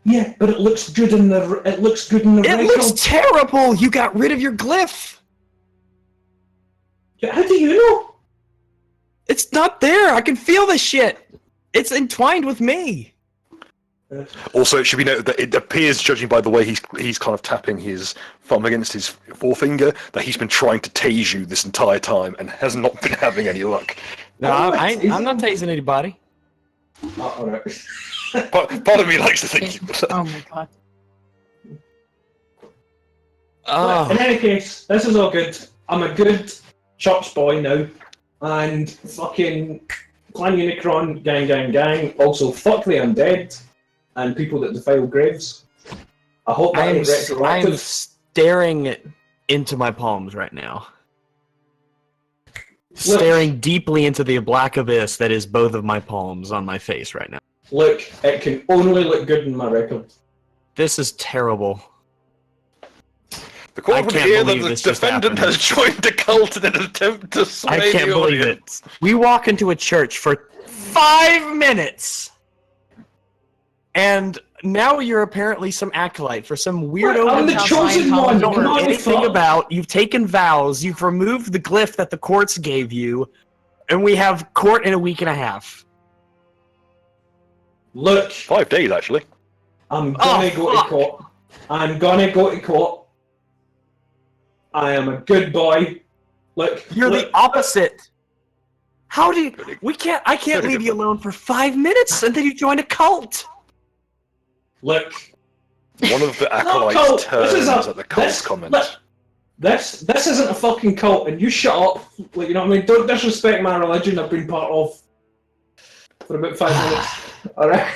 Yeah, but it looks good in the. It looks good in the It record. looks terrible. You got rid of your glyph. Yeah, how do you know? It's not there. I can feel the shit. It's entwined with me. Also, it should be noted that it appears, judging by the way he's kind of tapping his thumb against his forefinger, that he's been trying to tase you this entire time and has not been having any luck. No, I'm not tasing anybody. Oh, all right. Part of me likes to think. Oh my god. Oh. In any case, this is all good. I'm a good church boy now, and fucking Clan Unicron, gang. Also, fuck the undead and people that defile graves. I hope that ain't I'm retroactive. staring into my palms right now. Staring deeply into the black abyss that is both of my palms on my face right now. Look, it can only look good in my record. This is terrible. The court I would can't hear that believe the this just defendant happened. has joined a cult in an attempt to sway I can't the believe audience. it. We walk into a church for 5 minutes, and now you're apparently some acolyte for some weirdo I'm the mentality chosen you one, don't come know on, anything fuck. about. You've taken vows. You've removed the glyph that the courts gave you, and we have court in a week and a half. Look, 5 days, actually. I'm gonna Oh, go fuck. to court. I'm gonna go to court. I am a good boy. Look, You're look, the opposite. How do you? I can't Very leave good. you alone for 5 minutes, and then you join a cult. Look, One of the cult. acolytes This is turns a- at the cult this- comment. look, This isn't a fucking cult, and you shut up. Like, you know what I mean? Don't disrespect my religion. I've been part of for about 5 minutes. All right.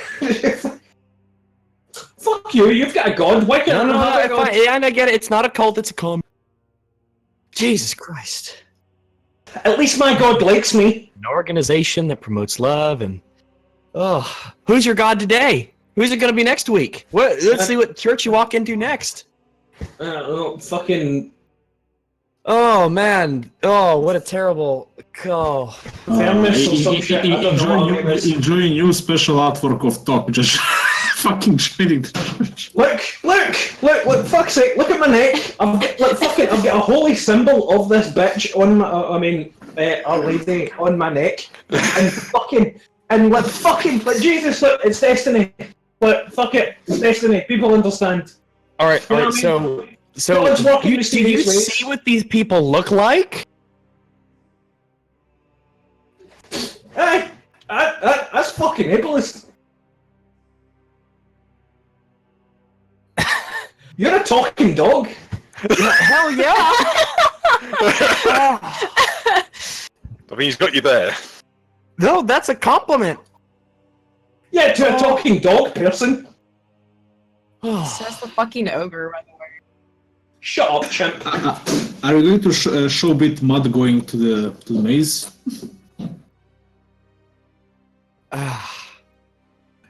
Fuck you. You've got a god. Why can't I not have a god? And I get it. It's not a cult. It's a commune. Jesus Christ. At least my god likes me. An organization that promotes love and... Oh, who's your god today? Who's it going to be next week? Let's see what church you walk into next. Fucking. Oh, man. Oh, what a terrible... Oh. Fairness or some shit. I don't know what it is. Enjoying new special artwork of Top, just fucking joining the church. Look! Fuck's sake! Look at my neck. I've got a holy symbol of this bitch on my. Our Lady on my neck, and Jesus, look, it's destiny. Look, fuck it, it's destiny. People understand. All right. You know what I mean? So God's walking do you mysterious ways. see what these people look like? Hey, that's fucking ableist. You're a talking dog. Hell yeah! I mean, he's got you there. No, that's a compliment. Yeah, to a talking dog person. Says the fucking ogre, by the way. Shut up, chimp. Are we going to show a bit mud going to the maze?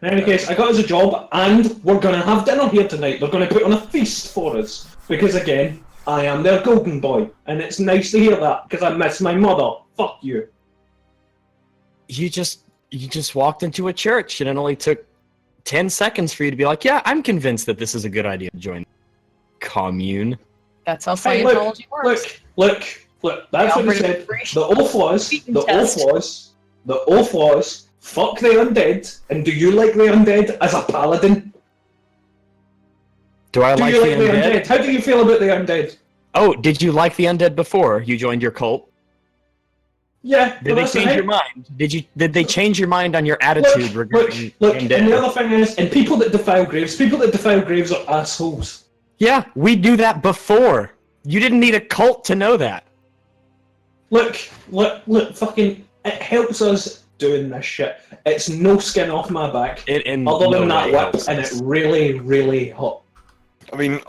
In any case, I got us a job, and we're gonna have dinner here tonight. They're gonna put on a feast for us. Because again, I am their golden boy, and it's nice to hear that, because I miss my mother. Fuck you. You just walked into a church, and it only took 10 seconds for you to be like, yeah, I'm convinced that this is a good idea to join commune. That's how Hey, Scientology works. look. That's what he said. The oath was, fuck the undead, and do you like the undead as a paladin? Do I Do like you the like the undead? undead? How do you feel about the undead? Oh, did you like the undead before you joined your cult? Yeah. Did they change your mind? Did they change your mind on your attitude regarding Look, undead? and the other thing is, and people that defile graves are assholes. Yeah, we do that before. You didn't need a cult to know that. Look, fucking, it helps us doing this shit. It's no skin off my back, other than that whip, and it really, really hot. I mean,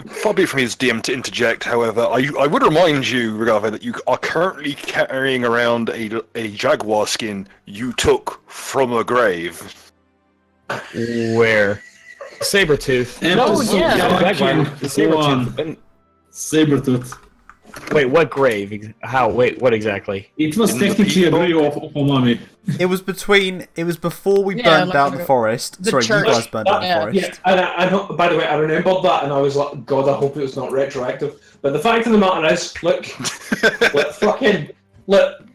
far be it from his DM to interject, however, I would remind you, Ragave, that you are currently carrying around a jaguar skin you took from a grave. Where? Sabretooth. Sabretooth. Wait, what grave? How? Wait, what exactly? It was In the technically a grave Peacebound? of Omami. It was before we Yeah, burned like out the- the forest. the Sorry, church. you guys burned out the Yeah, forest. Yeah, and I know, by the way, I remembered that, and I was like, God, I hope it was not retroactive. But the fact of the matter is, look,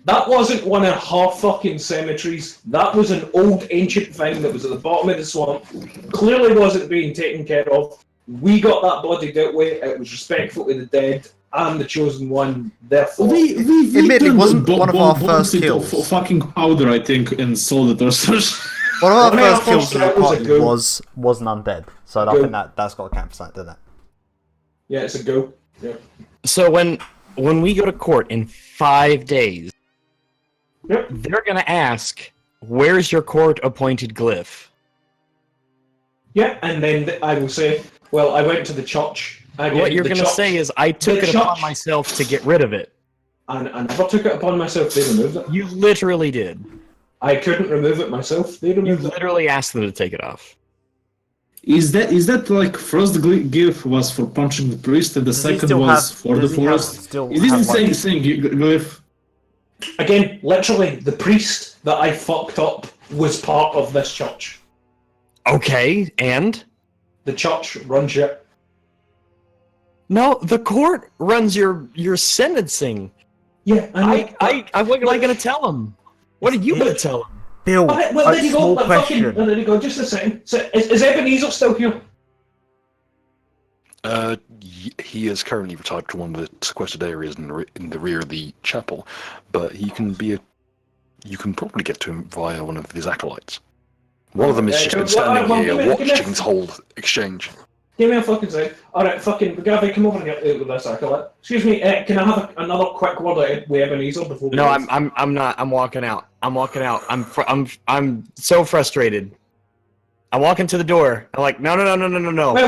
that wasn't one of half fucking cemeteries. That was an old ancient thing that was at the bottom of the swamp. Clearly wasn't being taken care of. We got that body dealt with. It was respectful to the dead. I'm the chosen one. Therefore, We Admittedly, turned wasn't the one of our bombs first into kills. fucking powder, I think, and sold it or something. One of our One of our first kills first in the kills was a party goat. was an undead, so I Goat. think that's got a campsite, doesn't it? yeah, it's a go. Yeah. So when we go to court in 5 days, Yep. they're gonna ask, "Where's your court-appointed glyph?" Yeah, and then I will say, well, I went to the church. What you're gonna say is, "I took the it upon church- myself to get rid of it." And I never took it upon myself. They removed it. You literally did. I couldn't remove it myself. They You removed it. literally asked them to take it off. Is that like first glyph was for punching the priest and the Does he second still was have- for the does he have forest? still Is this have, the like- same glyph? Again, literally, the priest that I fucked up was part of this church. Okay, and The church runs it. no, the court runs your sentencing. Yeah, I know. What am I gonna tell him? What are you gonna tell him? Bill, Well, there a you go. small Like, question. there you go. Just a second. So, is Ebenezer still here? He is currently retired to one of the sequestered areas in the rear of the chapel, but you can probably get to him via one of his acolytes. One of them has just been standing here watching this whole exchange. Give me a fucking sec. Alright, fucking Gabby, come over here with this acolyte. Excuse me, can I have another quick word with Ebenezer before we No, leave? I'm not. I'm walking out. I'm so frustrated. I walk into the door. I'm like, no. Well,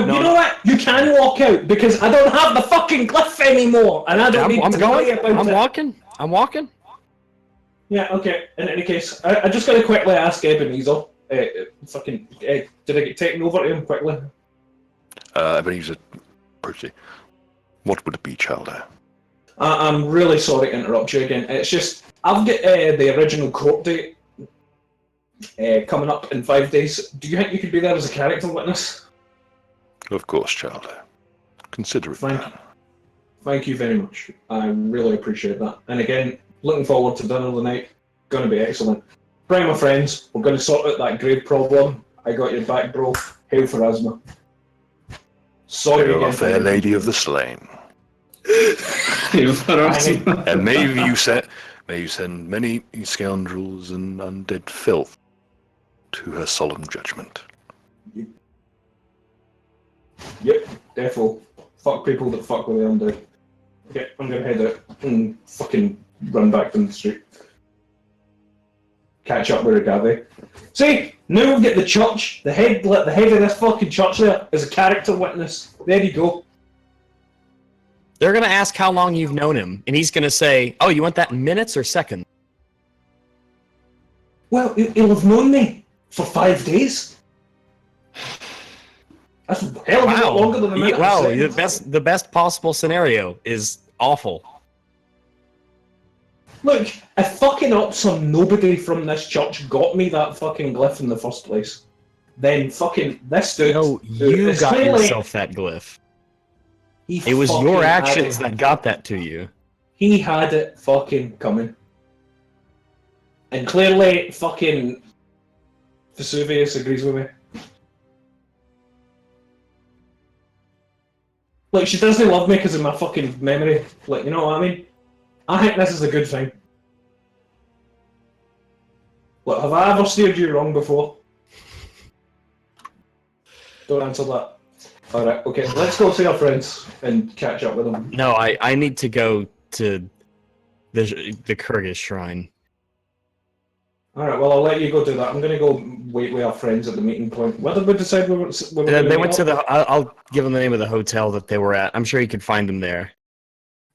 no. you know what? You can walk out because I don't have the fucking glyph anymore, and I don't need to worry about it. I'm walking. Yeah, okay. In any case, I just gotta quickly ask Ebenezer. Did I get taken over to him quickly? Ebenezer, approach. What would it be, Childer? I'm really sorry to interrupt you again. It's just I've got the original court date coming up in 5 days. Do you think you could be there as a character witness? Of course, Childer. Consider it done. Thank you very much. I really appreciate that. And again, looking forward to dinner tonight. Going to be excellent. Bring my friends. We're going to sort out that grave problem. I got your back, bro. Hail for Asma. Sorry Hail again. our fair lady of the slain. Hail for Asma. And may you send many scoundrels and undead filth to her solemn judgment. Yep, therefore, fuck people that fuck with the undead. Okay, I'm gonna head out and fucking run back down the street. Catch up with Agave. See, now we've got the church. The head of this fucking church there is a character witness. There you go. They're gonna ask how long you've known him, and he's gonna say, "Oh, you want that in minutes or seconds?" Well, he'll have known me for 5 days. That's a hell of a lot longer than a minute. Wow, or seconds. the best possible scenario is awful. Look, if fucking up some nobody from this church got me that fucking glyph in the first place, then fucking this dude. No, you is got clearly- yourself that glyph. he It was fucking your had actions it. that got that to you. He had it fucking coming. And clearly fucking Vesuvius agrees with me. Like, she doesn't love me because of my fucking memory. Like, you know what I mean? I think this is a good thing. Look, have I ever steered you wrong before? Don't answer that. Alright, okay, let's go see our friends and catch up with them. No, I need to go to the Kyrgyz shrine. Alright, well, I'll let you go do that. I'm gonna go wait with our friends at the meeting point. Whether we decide we were They went to the. I'll give them the name of the hotel that they were at. I'm sure you could find them there.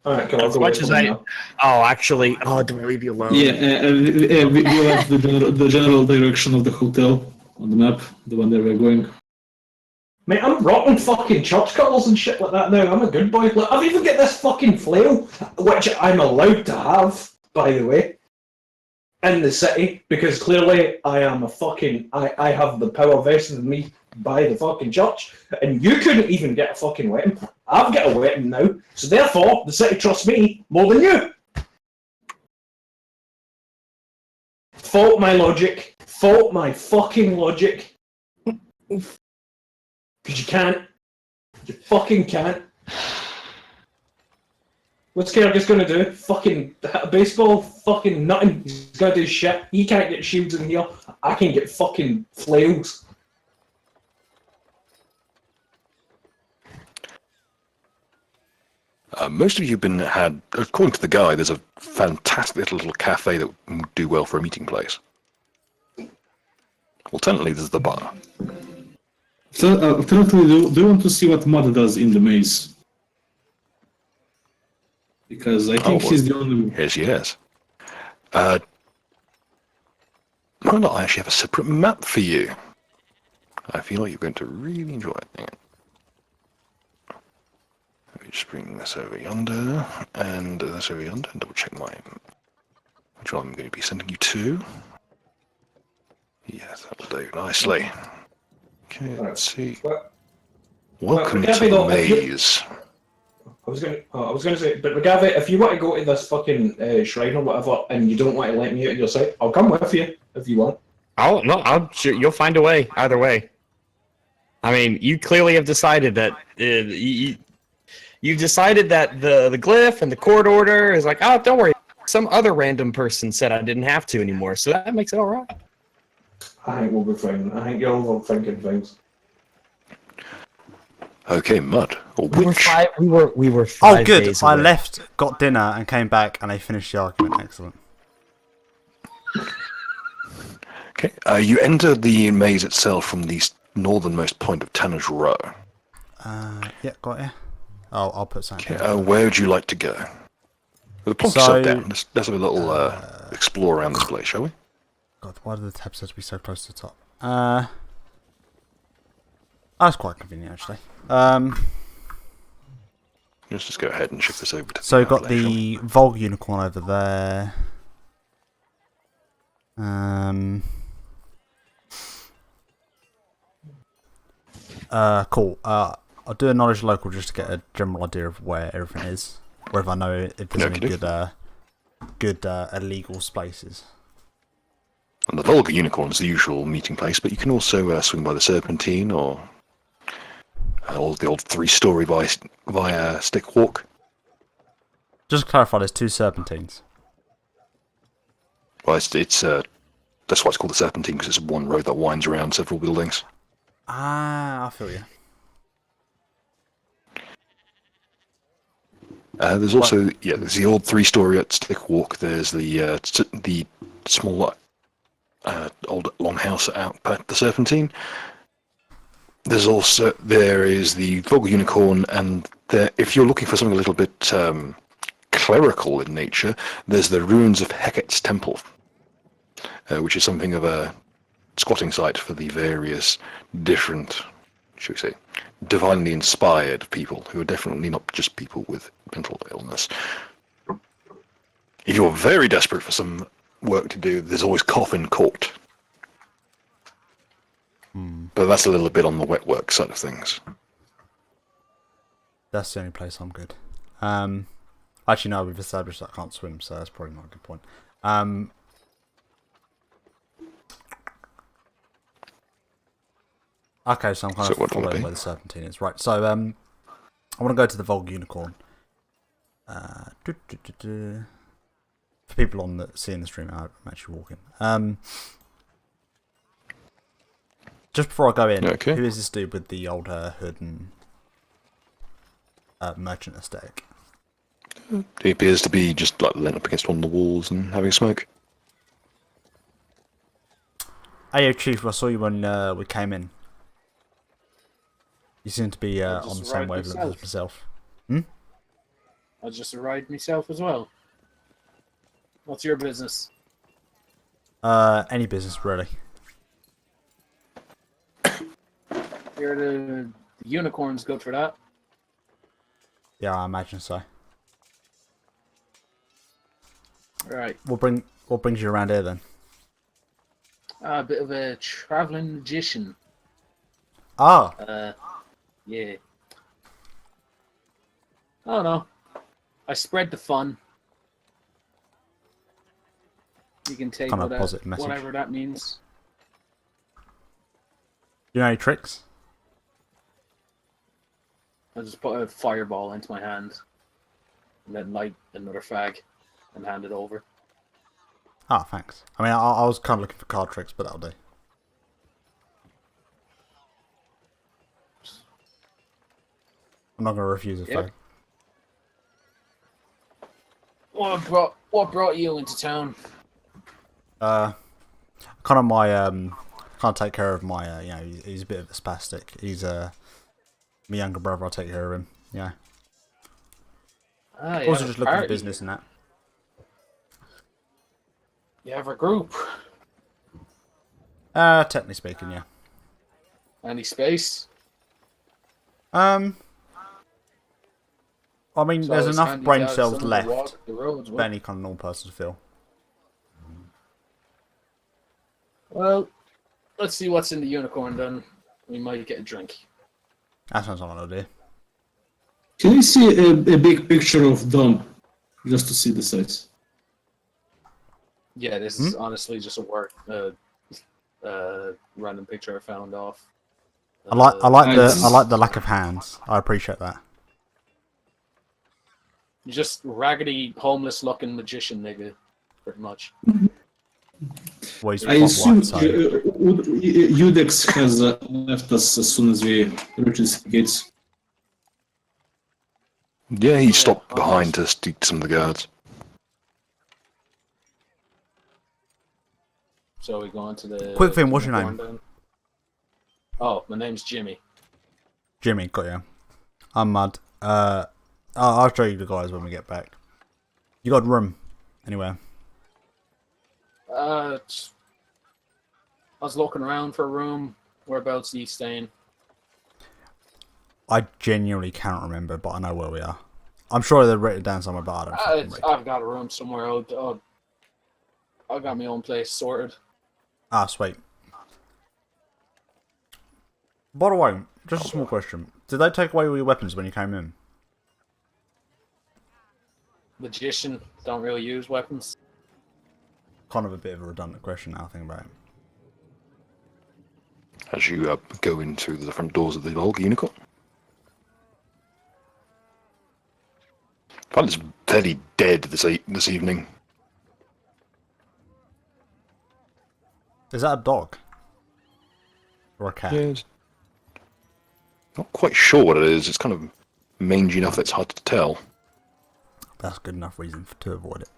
Alright, cool. I'll As go much wait as for them I. now. Oh, actually. Oh, do I leave you alone? Yeah, we have the general direction of the hotel on the map, the one that we're going. Mate, I'm rocking fucking church colours and shit like that now. I'm a good boy. Look, I've even got this fucking flail, which I'm allowed to have, by the way, in the city, because clearly I am a fucking... I have the power vested in me by the fucking church, and you couldn't even get a fucking weapon. I've got a weapon now, so therefore the city trusts me more than you. Fault my logic. Fault my fucking logic. Because you can't. You fucking can't. What's Kyrgyz gonna do? Fucking hit a baseball? Fucking nothing. He's gonna do shit. He can't get shields in here. I can get fucking flails. Most of you had, according to the guy, there's a fantastic little cafe that would do well for a meeting place. Alternatively, there's the bar. So, alternatively, do you want to see what Mud does in the maze? Because I think he's the only... Yes. Well, I actually have a separate map for you. I feel like you're going to really enjoy it. Hang on. Let me just bring this over yonder, and this over yonder, and double check which one I'm going to be sending you to. Yes, that'll do nicely. Okay, let's see. Welcome to the maze. I was gonna say, but Regave, if you want to go to this fucking shrine or whatever, and you don't want to let me out of your sight, I'll come with you if you want. You'll find a way either way. I mean, you clearly have decided that you've decided that the glyph and the court order is like, oh, don't worry. Some other random person said I didn't have to anymore, so that makes it all right. I think we'll be fine. I think you're overthinking things. Okay, mud. Or We were witch. five. We were Oh, 5 good. days I away. left, got dinner, and came back, and they finished the argument. Excellent. Okay. You enter the maze itself from the northernmost point of Tanner's Row. Yeah, got it. I'll put something. Okay. Where would you like to go? The plonk So, yourself down. Let's have a little explore around this place, shall we? God, why do the tabs have to be so close to the top? That's quite convenient, actually. Let's just go ahead and shift this over to So the we've got overlay, shall we? the Volg Unicorn over there. Cool. I'll do a knowledge local just to get a general idea of where everything is, or if I know if there's any good illegal spaces. And the Volga Unicorn is the usual meeting place, but you can also swing by the Serpentine or the old 3-story via Stick Walk. Just to clarify, there's 2 serpentines. Well, it's that's why it's called the Serpentine, because it's one road that winds around several buildings. Ah, I feel you. There's also there's the old 3-story at Stick Walk. There's the small old longhouse out at the Serpentine. There is the Volga Unicorn, and if you're looking for something a little bit clerical in nature, there's the ruins of Hecate's temple, which is something of a squatting site for the various different, should we say, divinely inspired people who are definitely not just people with mental illness. If you're very desperate for some work to do, there's always Coffin Court. But that's a little bit on the wet work side of things. That's the only place I'm good. Actually, no, we've established that I can't swim, so that's probably not a good point. Okay, so I'm kind of following where the Serpentine is. Right, so I want to go to the Volga Unicorn. For people on seeing the stream, I'm actually walking. Just before I go in, who is this dude with the old hood and merchant aesthetic? He appears to be just like leaning up against one of the walls and having a smoke. Hey, Chief, I saw you when we came in. You seem to be on the same wavelength as myself. I just arrived myself as well. What's your business? Any business, really. Here the unicorns good for that. Yeah, I imagine so. Right. What brings you around here then? A bit of a traveling magician. Ah. Yeah. I don't know. I spread the fun. You can take Kind of a positive message. whatever that means. You know any tricks? I just put a fireball into my hand, and then light another fag, and hand it over. Ah, thanks. I mean, I was kind of looking for card tricks, but that'll do. I'm not going to refuse a fag. What brought you into town? Kind of my can't take care of my you know, he's a bit of a spastic. He's my younger brother. I'll take care of him. Yeah. Also just looking for business and that. You have a group. Technically speaking, yeah. Any space? I mean, So there's it's enough handy brain to have cells someone to left walk the roads for with. any kind of normal person to feel. Well, let's see what's in the unicorn then. We might get a drink. That sounds like an idea. Can we see a big picture of Dom? Just to see the size. Yeah, this is honestly just a random picture I found off. I like the lack of hands. I appreciate that. Just raggedy, homeless-looking magician nigga, pretty much. Well, he's I assume so. Udex has left us as soon as we reach the gates. Yeah, he yeah, stopped almost. behind to speak to some of the guards. So we go on to the... Quick thing, what's your name? Then? Oh, my name's Jimmy. Jimmy, got you. I'm Mud. I'll show you the guys when we get back. You got a room anywhere? I was looking around for a room. Whereabouts are you staying? I genuinely cannot remember, but I know where we are. I'm sure they've written it down somewhere, but I don't fucking read. I've got a room somewhere. I've got my own place sorted. Ah, sweet. By the way, just a small question. Did they take away all your weapons when you came in? Magician, don't really use weapons. Kind of a bit of a redundant question now, I think about it. As you go into the front doors of the Volga Unicorn. I find it's fairly dead this evening. Is that a dog? Or a cat? Yes. Not quite sure what it is. It's kind of mangy enough that it's hard to tell. That's good enough reason to avoid it.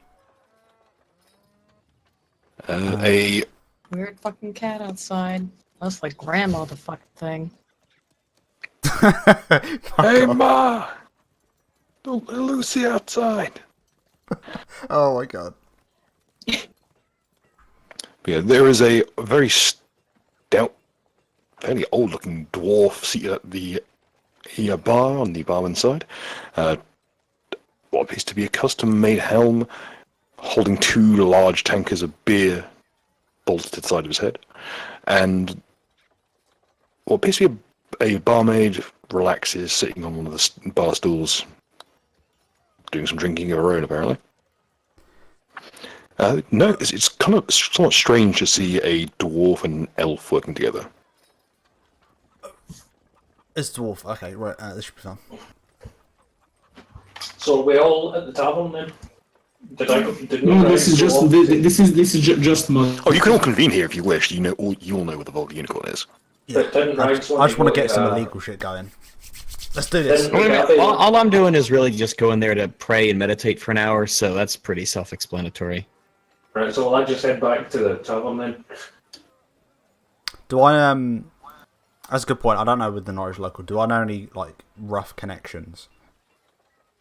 A Weird fucking cat outside. That's like grandma the fucking thing. Hey Ma! Don't let Lucy outside. Oh my god. Yeah, there is a very stout, fairly old-looking dwarf seated at the bar on the barman's side. What appears to be a custom-made helm, holding 2 large tankers of beer bolted to the side of his head, and what appears to be a barmaid relaxes, sitting on one of the bar stools, doing some drinking of her own, apparently. No, it's kind of somewhat strange to see a dwarf and an elf working together. It's dwarf. Okay, right. This should be fun. So are we all at the tavern then? No, this is just Mud. Oh, you can all convene here if you wish. You all know where the Volga Unicorn is. Yeah. I just want to get some illegal shit going. Let's do this. All I'm doing is really just going there to pray and meditate for an hour, so that's pretty self-explanatory. Right, so will I just head back to the tavern then? Do I That's a good point. I don't know with the Norwich local. Do I know any like rough connections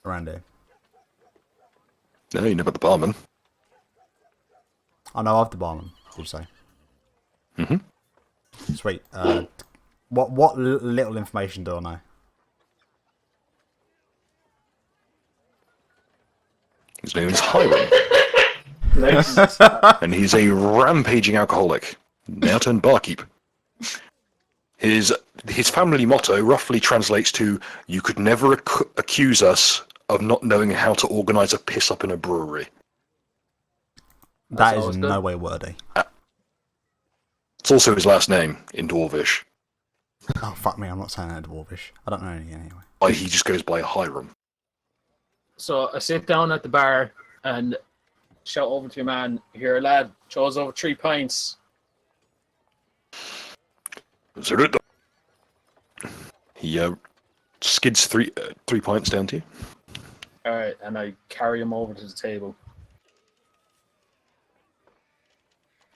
around here? No, you know about the barman. I know of the barman. Did you say? Mm-hmm. Sweet. What little information do I know? His name is Hiram, Nice. and he's a rampaging alcoholic, now turned barkeep. His family motto roughly translates to, "You could never accuse us of not knowing how to organise a piss-up in a brewery." That That's is in always no good. way wordy. It's also his last name in Dwarvish. Oh fuck me! I'm not saying that dwarvish. I don't know any anyway. He just goes by Hiram. So I sit down at the bar and shout over to your man, "Here, lad, show us over 3 pints." He skids three pints down to you. Alright, and I carry him over to the table.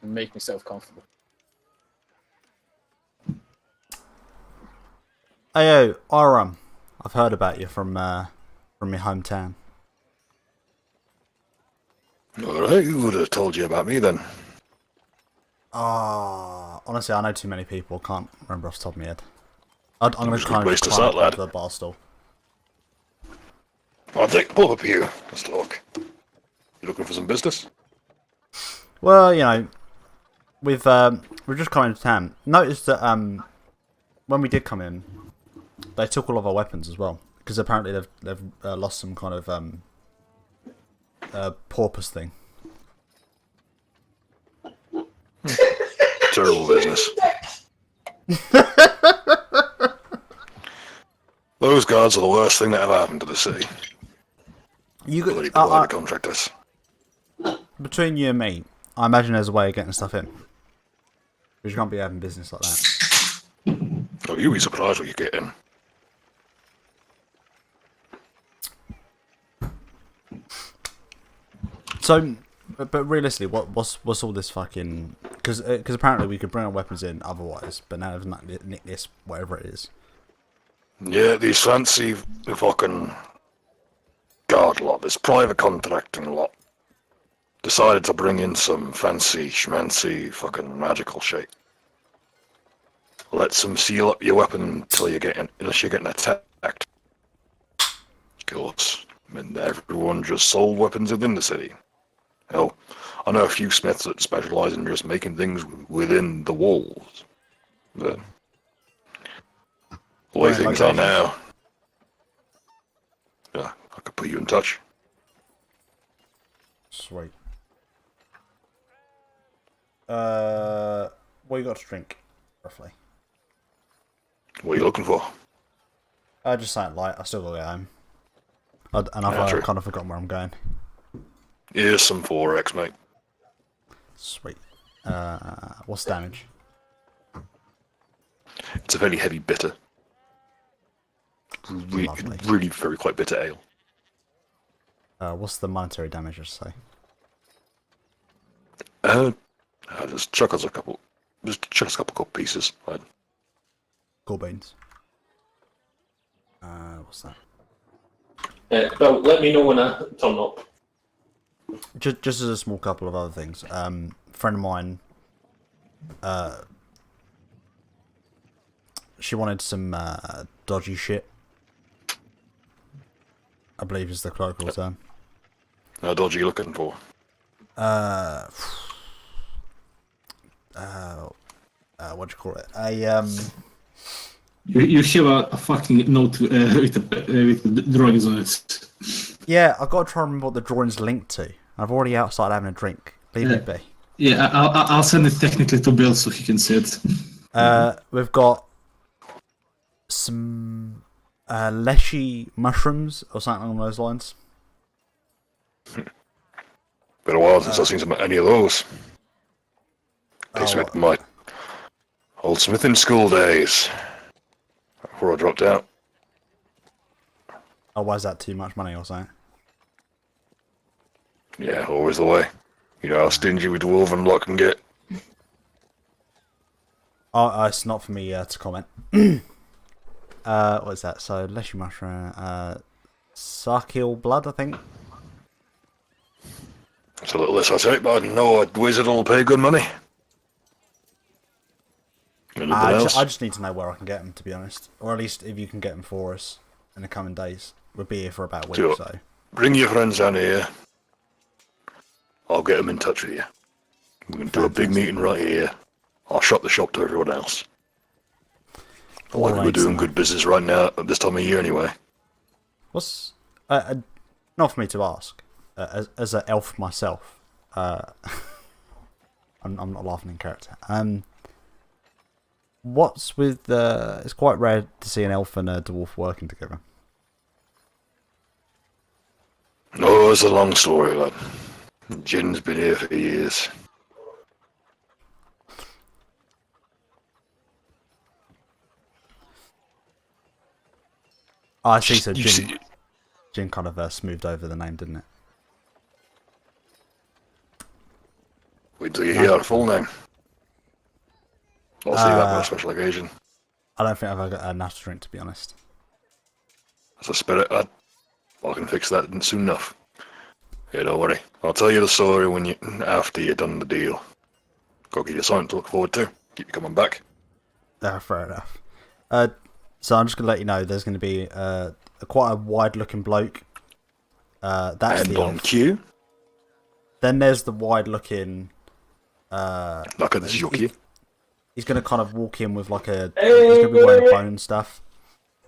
And make myself comfortable. Hey, Aram. I've heard about you from your hometown. Alright, who would have told you about me then? Honestly, I know too many people. Can't remember off the top of my head. I'm going That's to a good kind place of to climb start, up lad. the bar stool. I'll take both of you. Let's talk. You looking for some business? Well, you know, we've just come into town. Noticed that when we did come in, they took all of our weapons as well, because apparently they've lost some kind of porpoise thing. Terrible business. Those guards are the worst thing that ever happened to the city. You Bloody got private contractors. between you and me, I imagine there's a way of getting stuff in. Because you can't be having business like that. Oh, you'll be surprised what you get in. So, but realistically, what's all this fucking? Because apparently we could bring our weapons in otherwise, but now there's not nick this whatever it is. Yeah, these fancy fucking guard lot, this private contracting lot, decided to bring in some fancy schmancy fucking magical shit. Lets them seal up your weapon unless you're getting attacked. Of course, I mean, everyone just sold weapons within the city. Hell, I know a few smiths that specialize in just making things within the walls. But the way things are now, yeah, I could put you in touch. Sweet. What you got to drink, roughly? What are you looking for? Just something light. I still got to get home. I've kind of forgotten where I'm going. Here's some 4X, mate. Sweet. What's the damage? It's a fairly heavy bitter. Lovely. Really very quite bitter ale. What's the monetary damage, I should say? Just chuck us a couple gold pieces. Cool beans. What's that? Bill, let me know when I turn up. Just as a small couple of other things. Friend of mine, she wanted some dodgy shit. I believe is the colloquial term. How dodgy you looking for? What do you call it? You have a fucking note with the drawings on it. Yeah, I've got to try and remember what the drawing's linked to. I've already outside having a drink. Leave me be. Yeah, I'll send it technically to Bill so he can see it. We've got some leshy mushrooms or something along those lines. Been a while since I've seen any of those. Takes me back to my old smithing school days. Before I dropped out. Oh, why is that too much money or something? Yeah, always the way. You know how stingy with dwarven lot can get. Oh, it's not for me to comment. What is that? So, leshy mushroom, Sarkiel blood, I think. It's a little less I take, but I know a wizard will pay good money. I just need to know where I can get them, to be honest. Or at least if you can get them for us in the coming days. We'll be here for about a week or so. Bring your friends down here. I'll get them in touch with you. We can do a big meeting right here. I'll shut the shop to everyone else. Like we're doing good business right now at this time of year anyway. What's... not for me to ask. As an elf myself. I'm not laughing in character. What's with it's quite rare to see an elf and a dwarf working together. Oh, it's a long story, lad. Jin's been here for years. Oh, I see, so Jin kind of smoothed over the name, didn't it? Wait till you hear our full name. I'll see that on a special occasion. I don't think I've ever got enough to drink, to be honest. That's a spirit, lad. I can fix that soon enough. Yeah, don't worry. I'll tell you the story after you've done the deal. Go give you something to look forward to. Keep you coming back. Fair enough. So I'm just going to let you know there's going to be quite a wide-looking bloke. That's and the on elf. cue. Then there's the wide-looking... Like this is your cue. He's going to kind of walk in with like a... He's going to be wearing a phone and stuff.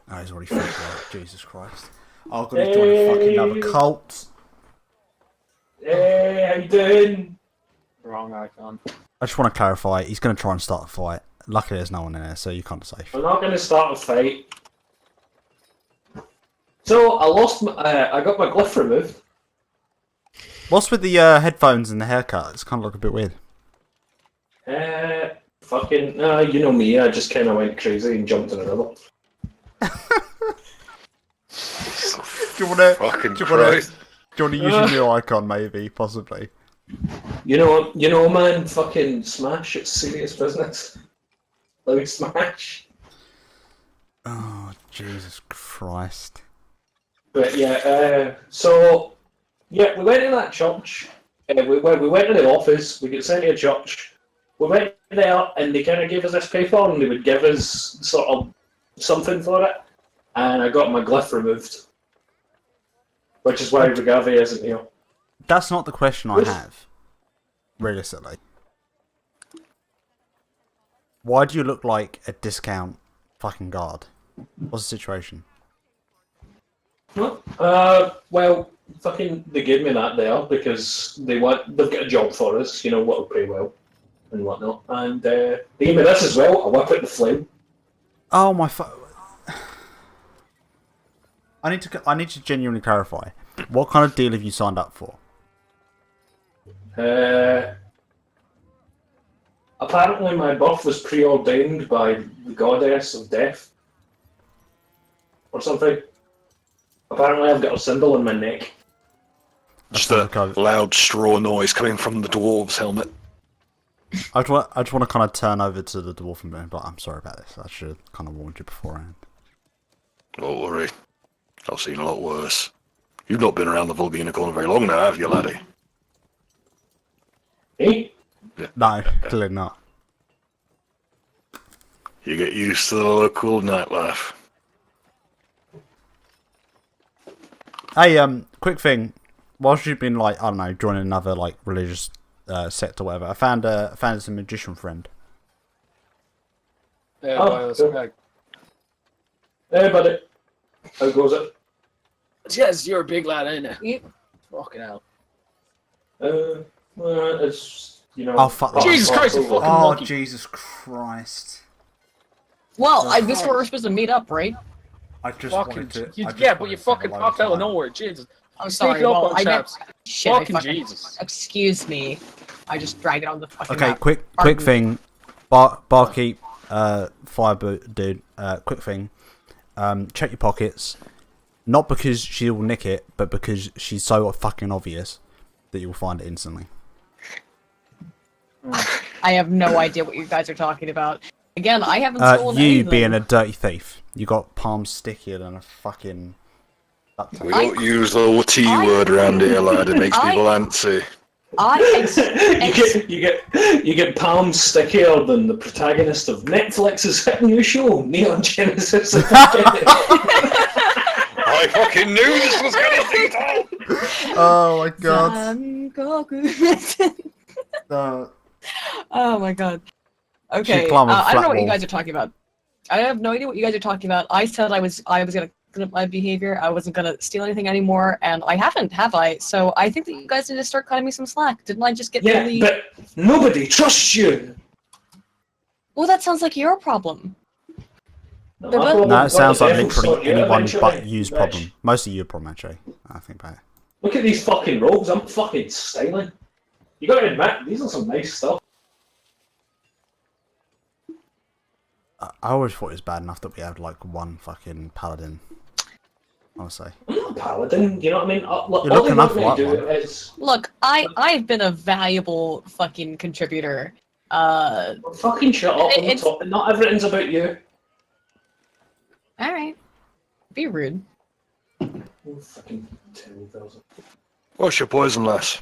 Oh, he's already freaked out. Jesus Christ. Oh, I'm going to join fucking another cult. Hey, how you doing? Wrong icon. I just want to clarify, he's going to try and start a fight. Luckily there's no one in there, so you're kind of safe. I'm not going to start a fight. So, I got my glyph removed. What's with the headphones and the haircut? It's kind of look a bit weird. You know me, I just kind of went crazy and jumped in a river. Do you want to... Fucking Christ. you want to use your new icon, maybe, possibly? You know, man, fucking Smash, it's serious business. Like Smash. Oh, Jesus Christ. But yeah, so, yeah, we went to that church. We went to the office, we got sent to a church. We went there and they kind of gave us this paper and they would give us sort of something for it. And I got my glyph removed. Which is why Regave isn't here. That's not the question I have. Realistically. Why do you look like a discount fucking guard? What's the situation? Well, fucking, they gave me that there because they've got a job for us, you know, what'll pay well and whatnot. And they gave me this as well, a whip at the flame. Oh my I need to genuinely clarify. What kind of deal have you signed up for? Apparently my birth was preordained by the goddess of death. Or something. Apparently I've got a symbol in my neck. Just a loud straw noise coming from the dwarves' helmet. I just want to kind of turn over to the dwarf and be like, I'm sorry about this. I should have kind of warned you beforehand. Don't worry. I've seen a lot worse. You've not been around the Volgina corner very long now, have you, laddie? Eh? Yeah. No, clearly not. You get used to the local nightlife. Hey, quick thing. Whilst you've been like, I don't know, joining another like religious sect or whatever, I found us a magician friend. Hey buddy. How goes it? Yes, you're a big lad, ain't you? Fucking hell. It's, you know... Oh, fuck. Jesus Christ, you fucking Oh, monkey. Jesus Christ. Well, this is where we're supposed to meet up, right? I just Fucking, wanted to... but you fucking popped out of nowhere, Jesus. I'm sorry. Sneak up Well, on I meant... chaps. Shit, I Fucking fucking... Jesus. Excuse me. I just dragged it on the fucking Okay, map. quick Pardon. thing. Barkeep, Fireboot dude, quick thing. Check your pockets. Not because she will nick it, but because she's so fucking obvious that you will find it instantly. I have no idea what you guys are talking about. Again, I haven't stolen You anything. being a dirty thief. You got palms stickier than a fucking... We don't use the T word around here, lad. It makes people antsy. You get palms stickier than the protagonist of Netflix's hit new show, Neon Genesis. I fucking knew this was gonna be done! Oh my god. Oh my god. Okay, She'd climb a I don't flat know what you wall. guys are talking about. I have no idea what you guys are talking about. I said I was gonna clean up my behavior. I wasn't gonna steal anything anymore, and I haven't, have I? So I think that you guys need to start cutting me some slack. Didn't I just get Yeah, really... but nobody trusts you. Well, that sounds like your problem. No, it sounds like literally anyone eventually. but you's Bitch. problem. Mostly your problem, actually. I think about it. Look at these fucking robes. I'm fucking styling. You gotta admit, these are some nice stuff. I always thought it was bad enough that we had like one fucking paladin. Honestly. I'm not a paladin, you know what I mean? All You're looking they up want me for to do one. is... Look, I've been a valuable fucking contributor. Fucking shut up. I'm It's- talking. Not everything's about you. Alright. Be rude. Oh, fucking 10,000. What's your poison, lass?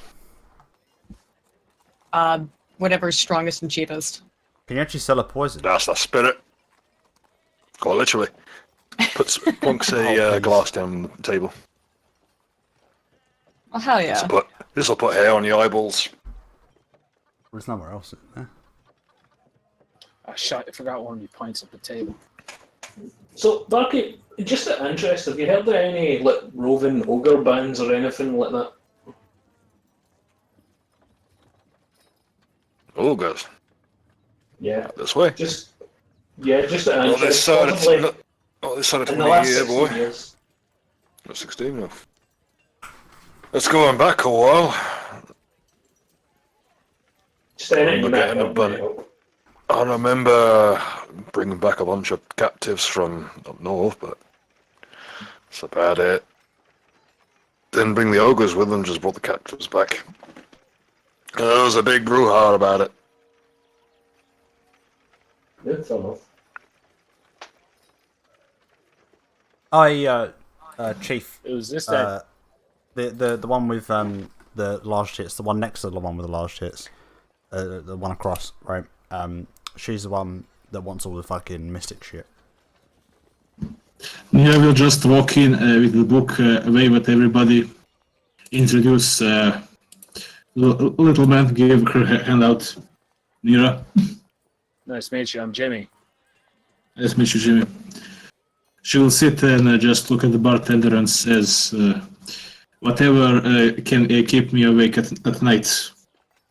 Whatever's strongest and cheapest. Can you actually sell a poison? That's the spirit. Quite literally. Plunks a glass down the table. Oh, hell yeah. This'll put hair on your eyeballs. There's nowhere else in there. I forgot one of your pints at the table. So, Barky, just out of interest, have you heard of any like roving ogre bands or anything like that? Oh, good. Yeah. This way. Just out of Not interest. this side of, Possibly not this side of in the 20 last year, 16 boy. years. Not 16 enough. Let's go on back a while. Just anything you We're might getting have a bunch. help. I remember bringing back a bunch of captives from up north, but that's about it. didn't bring the ogres with them, just brought the captives back. There was a big brouhaha about it. It's enough. Chief, It was this then. the one with the large tits, the one next to the one with the large tits, the one across, right? She's the one that wants all the fucking mystic shit. Nira will just walk in with the book, wave at everybody, introduce little man, give her hand out. Nira, Nice to meet you. I'm Jimmy. nice to meet you, Jimmy. She will sit and just look at the bartender and says, whatever can keep me awake at night.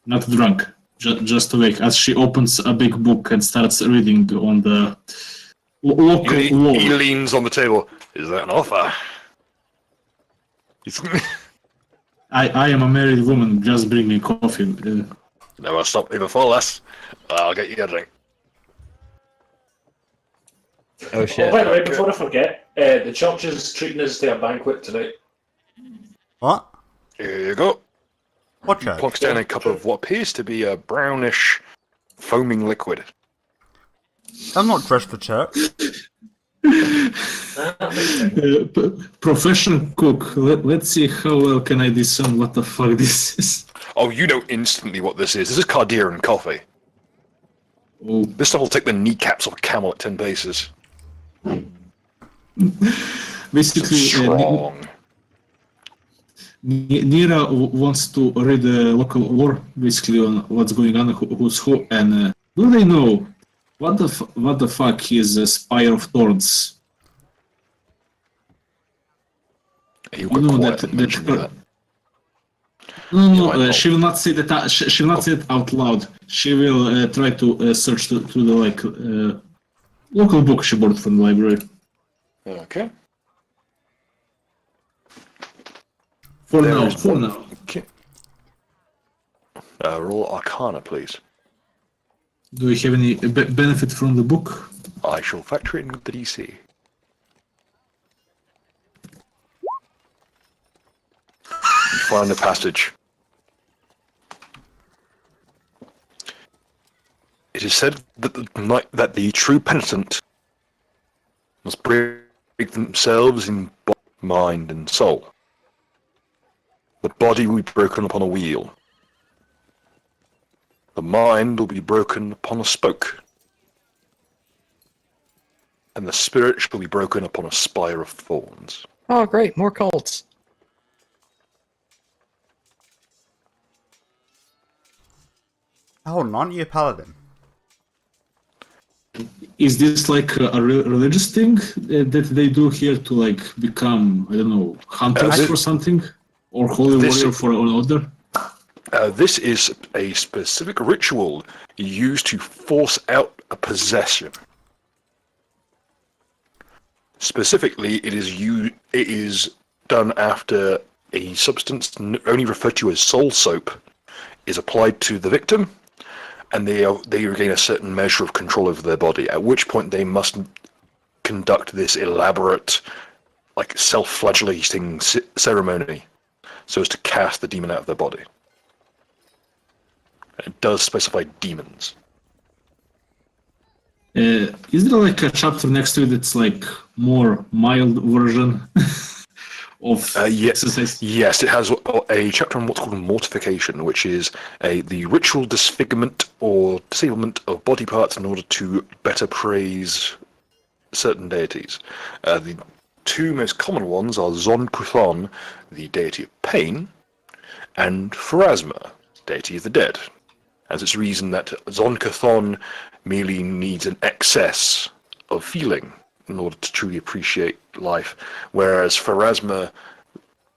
Not drunk, just awake. As she opens a big book and starts reading on the local He law. leans on the table. Is that an offer? I am a married woman, just bring me coffee. Never stop me before, lass. I'll get you a drink. Oh Oh, shit. by the way, before I forget, the church is treating us to a banquet tonight. What? Here you go. What church? Plunks down a cup of what appears to be a brownish, foaming liquid. I'm not dressed for church. Professional cook. Let's see how well can I discern what the fuck this is. Oh, you know instantly what this is. This is Cardier and coffee. Oh, This stuff will take the kneecaps off a camel at 10 paces. basically, Strong. Nira wants to read the local lore, basically on what's going on, who's who, and do they know what the fuck is a Spire of Thorns? You You know that mention that. No, might she will not say that. She will not say it out loud. She will try to search through the local book she bought from the library. Okay. For There's now. one. Okay. Roll Arcana, please. Do we have any benefit from the book? I shall factor in with the DC. You find the passage. It is said that the true penitent must break themselves in body, mind, and soul. The body will be broken upon a wheel. The mind will be broken upon a spoke. And the spirit shall be broken upon a spire of thorns. Oh, great. More cults. Hold on, aren't you a paladin? Is this like a religious thing that they do here to like become, I don't know, hunters this- or something? Or holy this- warrior for an order? This is a specific ritual used to force out a possession. Specifically, it is done after a substance only referred to as soul soap is applied to the victim, and they regain a certain measure of control over their body. At which point, they must conduct this elaborate, like self-flagellating ceremony, so as to cast the demon out of their body. It does specify demons. Is there like a chapter next to it that's like more mild version of exercise? Yes, it has a chapter on what's called mortification, which is the ritual disfigurement or disablement of body parts in order to better praise certain deities. The two most common ones are Zon Kuthon, the deity of pain, and Pharasma, deity of the dead. As it's reason that Zon Kuthon merely needs an excess of feeling in order to truly appreciate life, whereas Pharasma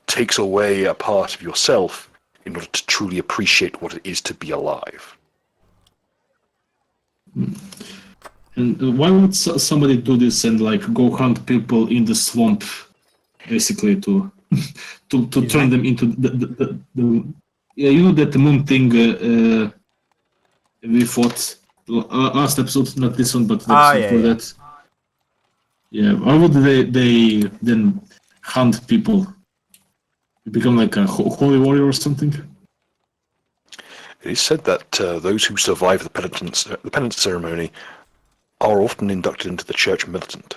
takes away a part of yourself in order to truly appreciate what it is to be alive. And why would somebody do this and like go hunt people in the swamp, basically to turn them into the yeah, you know that the moon thing we fought last episode, not this one, but the episode for that. Yeah, why would they then hunt people You become like a holy warrior or something. It is said that those who survive the penance ceremony are often inducted into the church militant.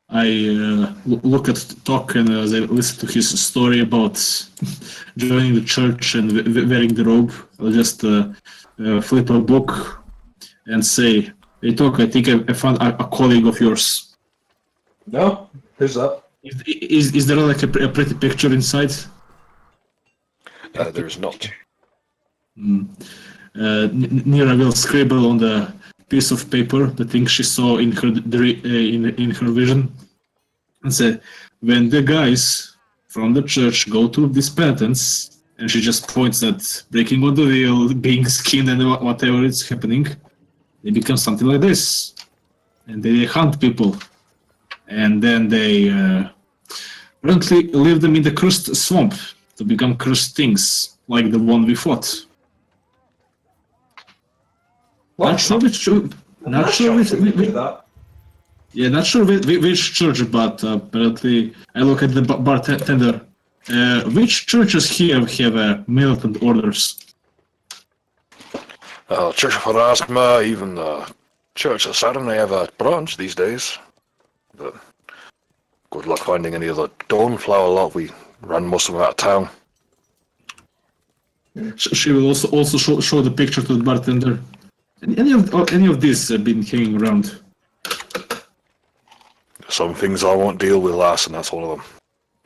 I look at Tok and as I listen to his story about joining the church and wearing the robe, I'll just flip a book and say, "Hey Tok, I think I found a colleague of yours." No? Who's that? Is there like a pretty picture inside? There is not. Nira will scribble on the piece of paper the things she saw in her in her vision, and say, "When the guys from the church go to this penance," and she just points at breaking on the wheel, being skinned, and whatever is happening, they become something like this, and they hunt people, and then they apparently leave them in the cursed swamp to become cursed things, like the one we fought. What? Not sure which. Not sure which. that. Yeah, not sure which church, but apparently I look at the bartender. Which churches here have militant orders? Church of Erasma, even the Church of Saturn, they have a branch these days. But good luck finding any of the Dawnflower lot. We ran most of them out of town. She will also show the picture to the bartender. Any of these have been hanging around? Some things I won't deal with last, and that's one of them.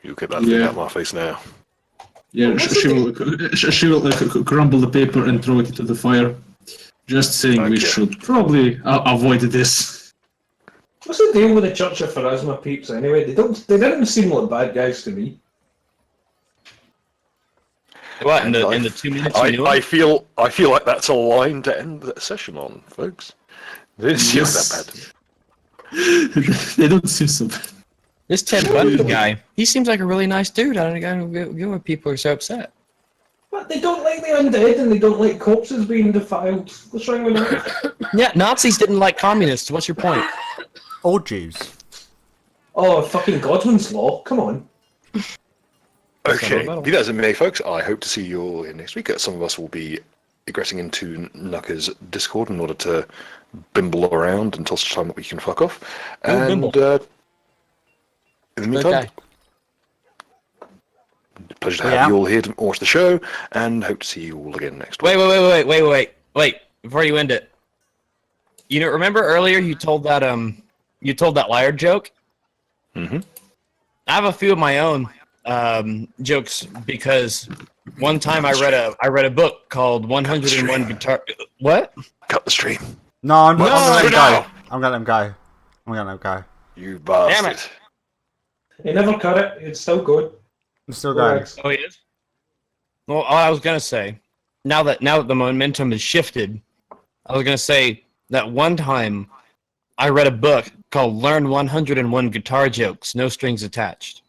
You get that thing out of my face now. Yeah, she will crumble the paper and throw it into the fire. Just saying we should probably avoid this. What's the deal with the Church of Pharasma peeps anyway? They didn't seem like bad guys to me. What, in the 2 minutes you knew I him? feel like that's a line to end the session on, folks. They didn't seem that bad. They don't seem so bad. This Ted Bundy guy, he seems like a really nice dude. I don't get why people are so upset. But they don't like the undead and they don't like corpses being defiled. What's wrong with that? Yeah, Nazis didn't like communists. What's your point? Or Jews. Oh, fucking Godwin's Law. Come on. Okay, be that as it may, folks, I hope to see you all here next week. Some of us will be egressing into Nucker's Discord in order to bimble around until such time that we can fuck off. And in the meantime, Okay. pleasure to have you all here to watch the show, and hope to see you all again next week. Wait. Before you end it, remember earlier you told that liar joke? Mm-hmm. I have a few of my own jokes because one time I read a book called 101 Guitar. What? Cut the stream. No, I'm gonna let him go. now. I'm gonna let him go. I'm gonna let him go. You bastard. Damn it. He never cut it. It's still good. I'm still going. Oh, he is. Well, I was gonna say, now that the momentum has shifted, I was gonna say that one time I read a book called "Learn 101 Guitar Jokes, No Strings Attached."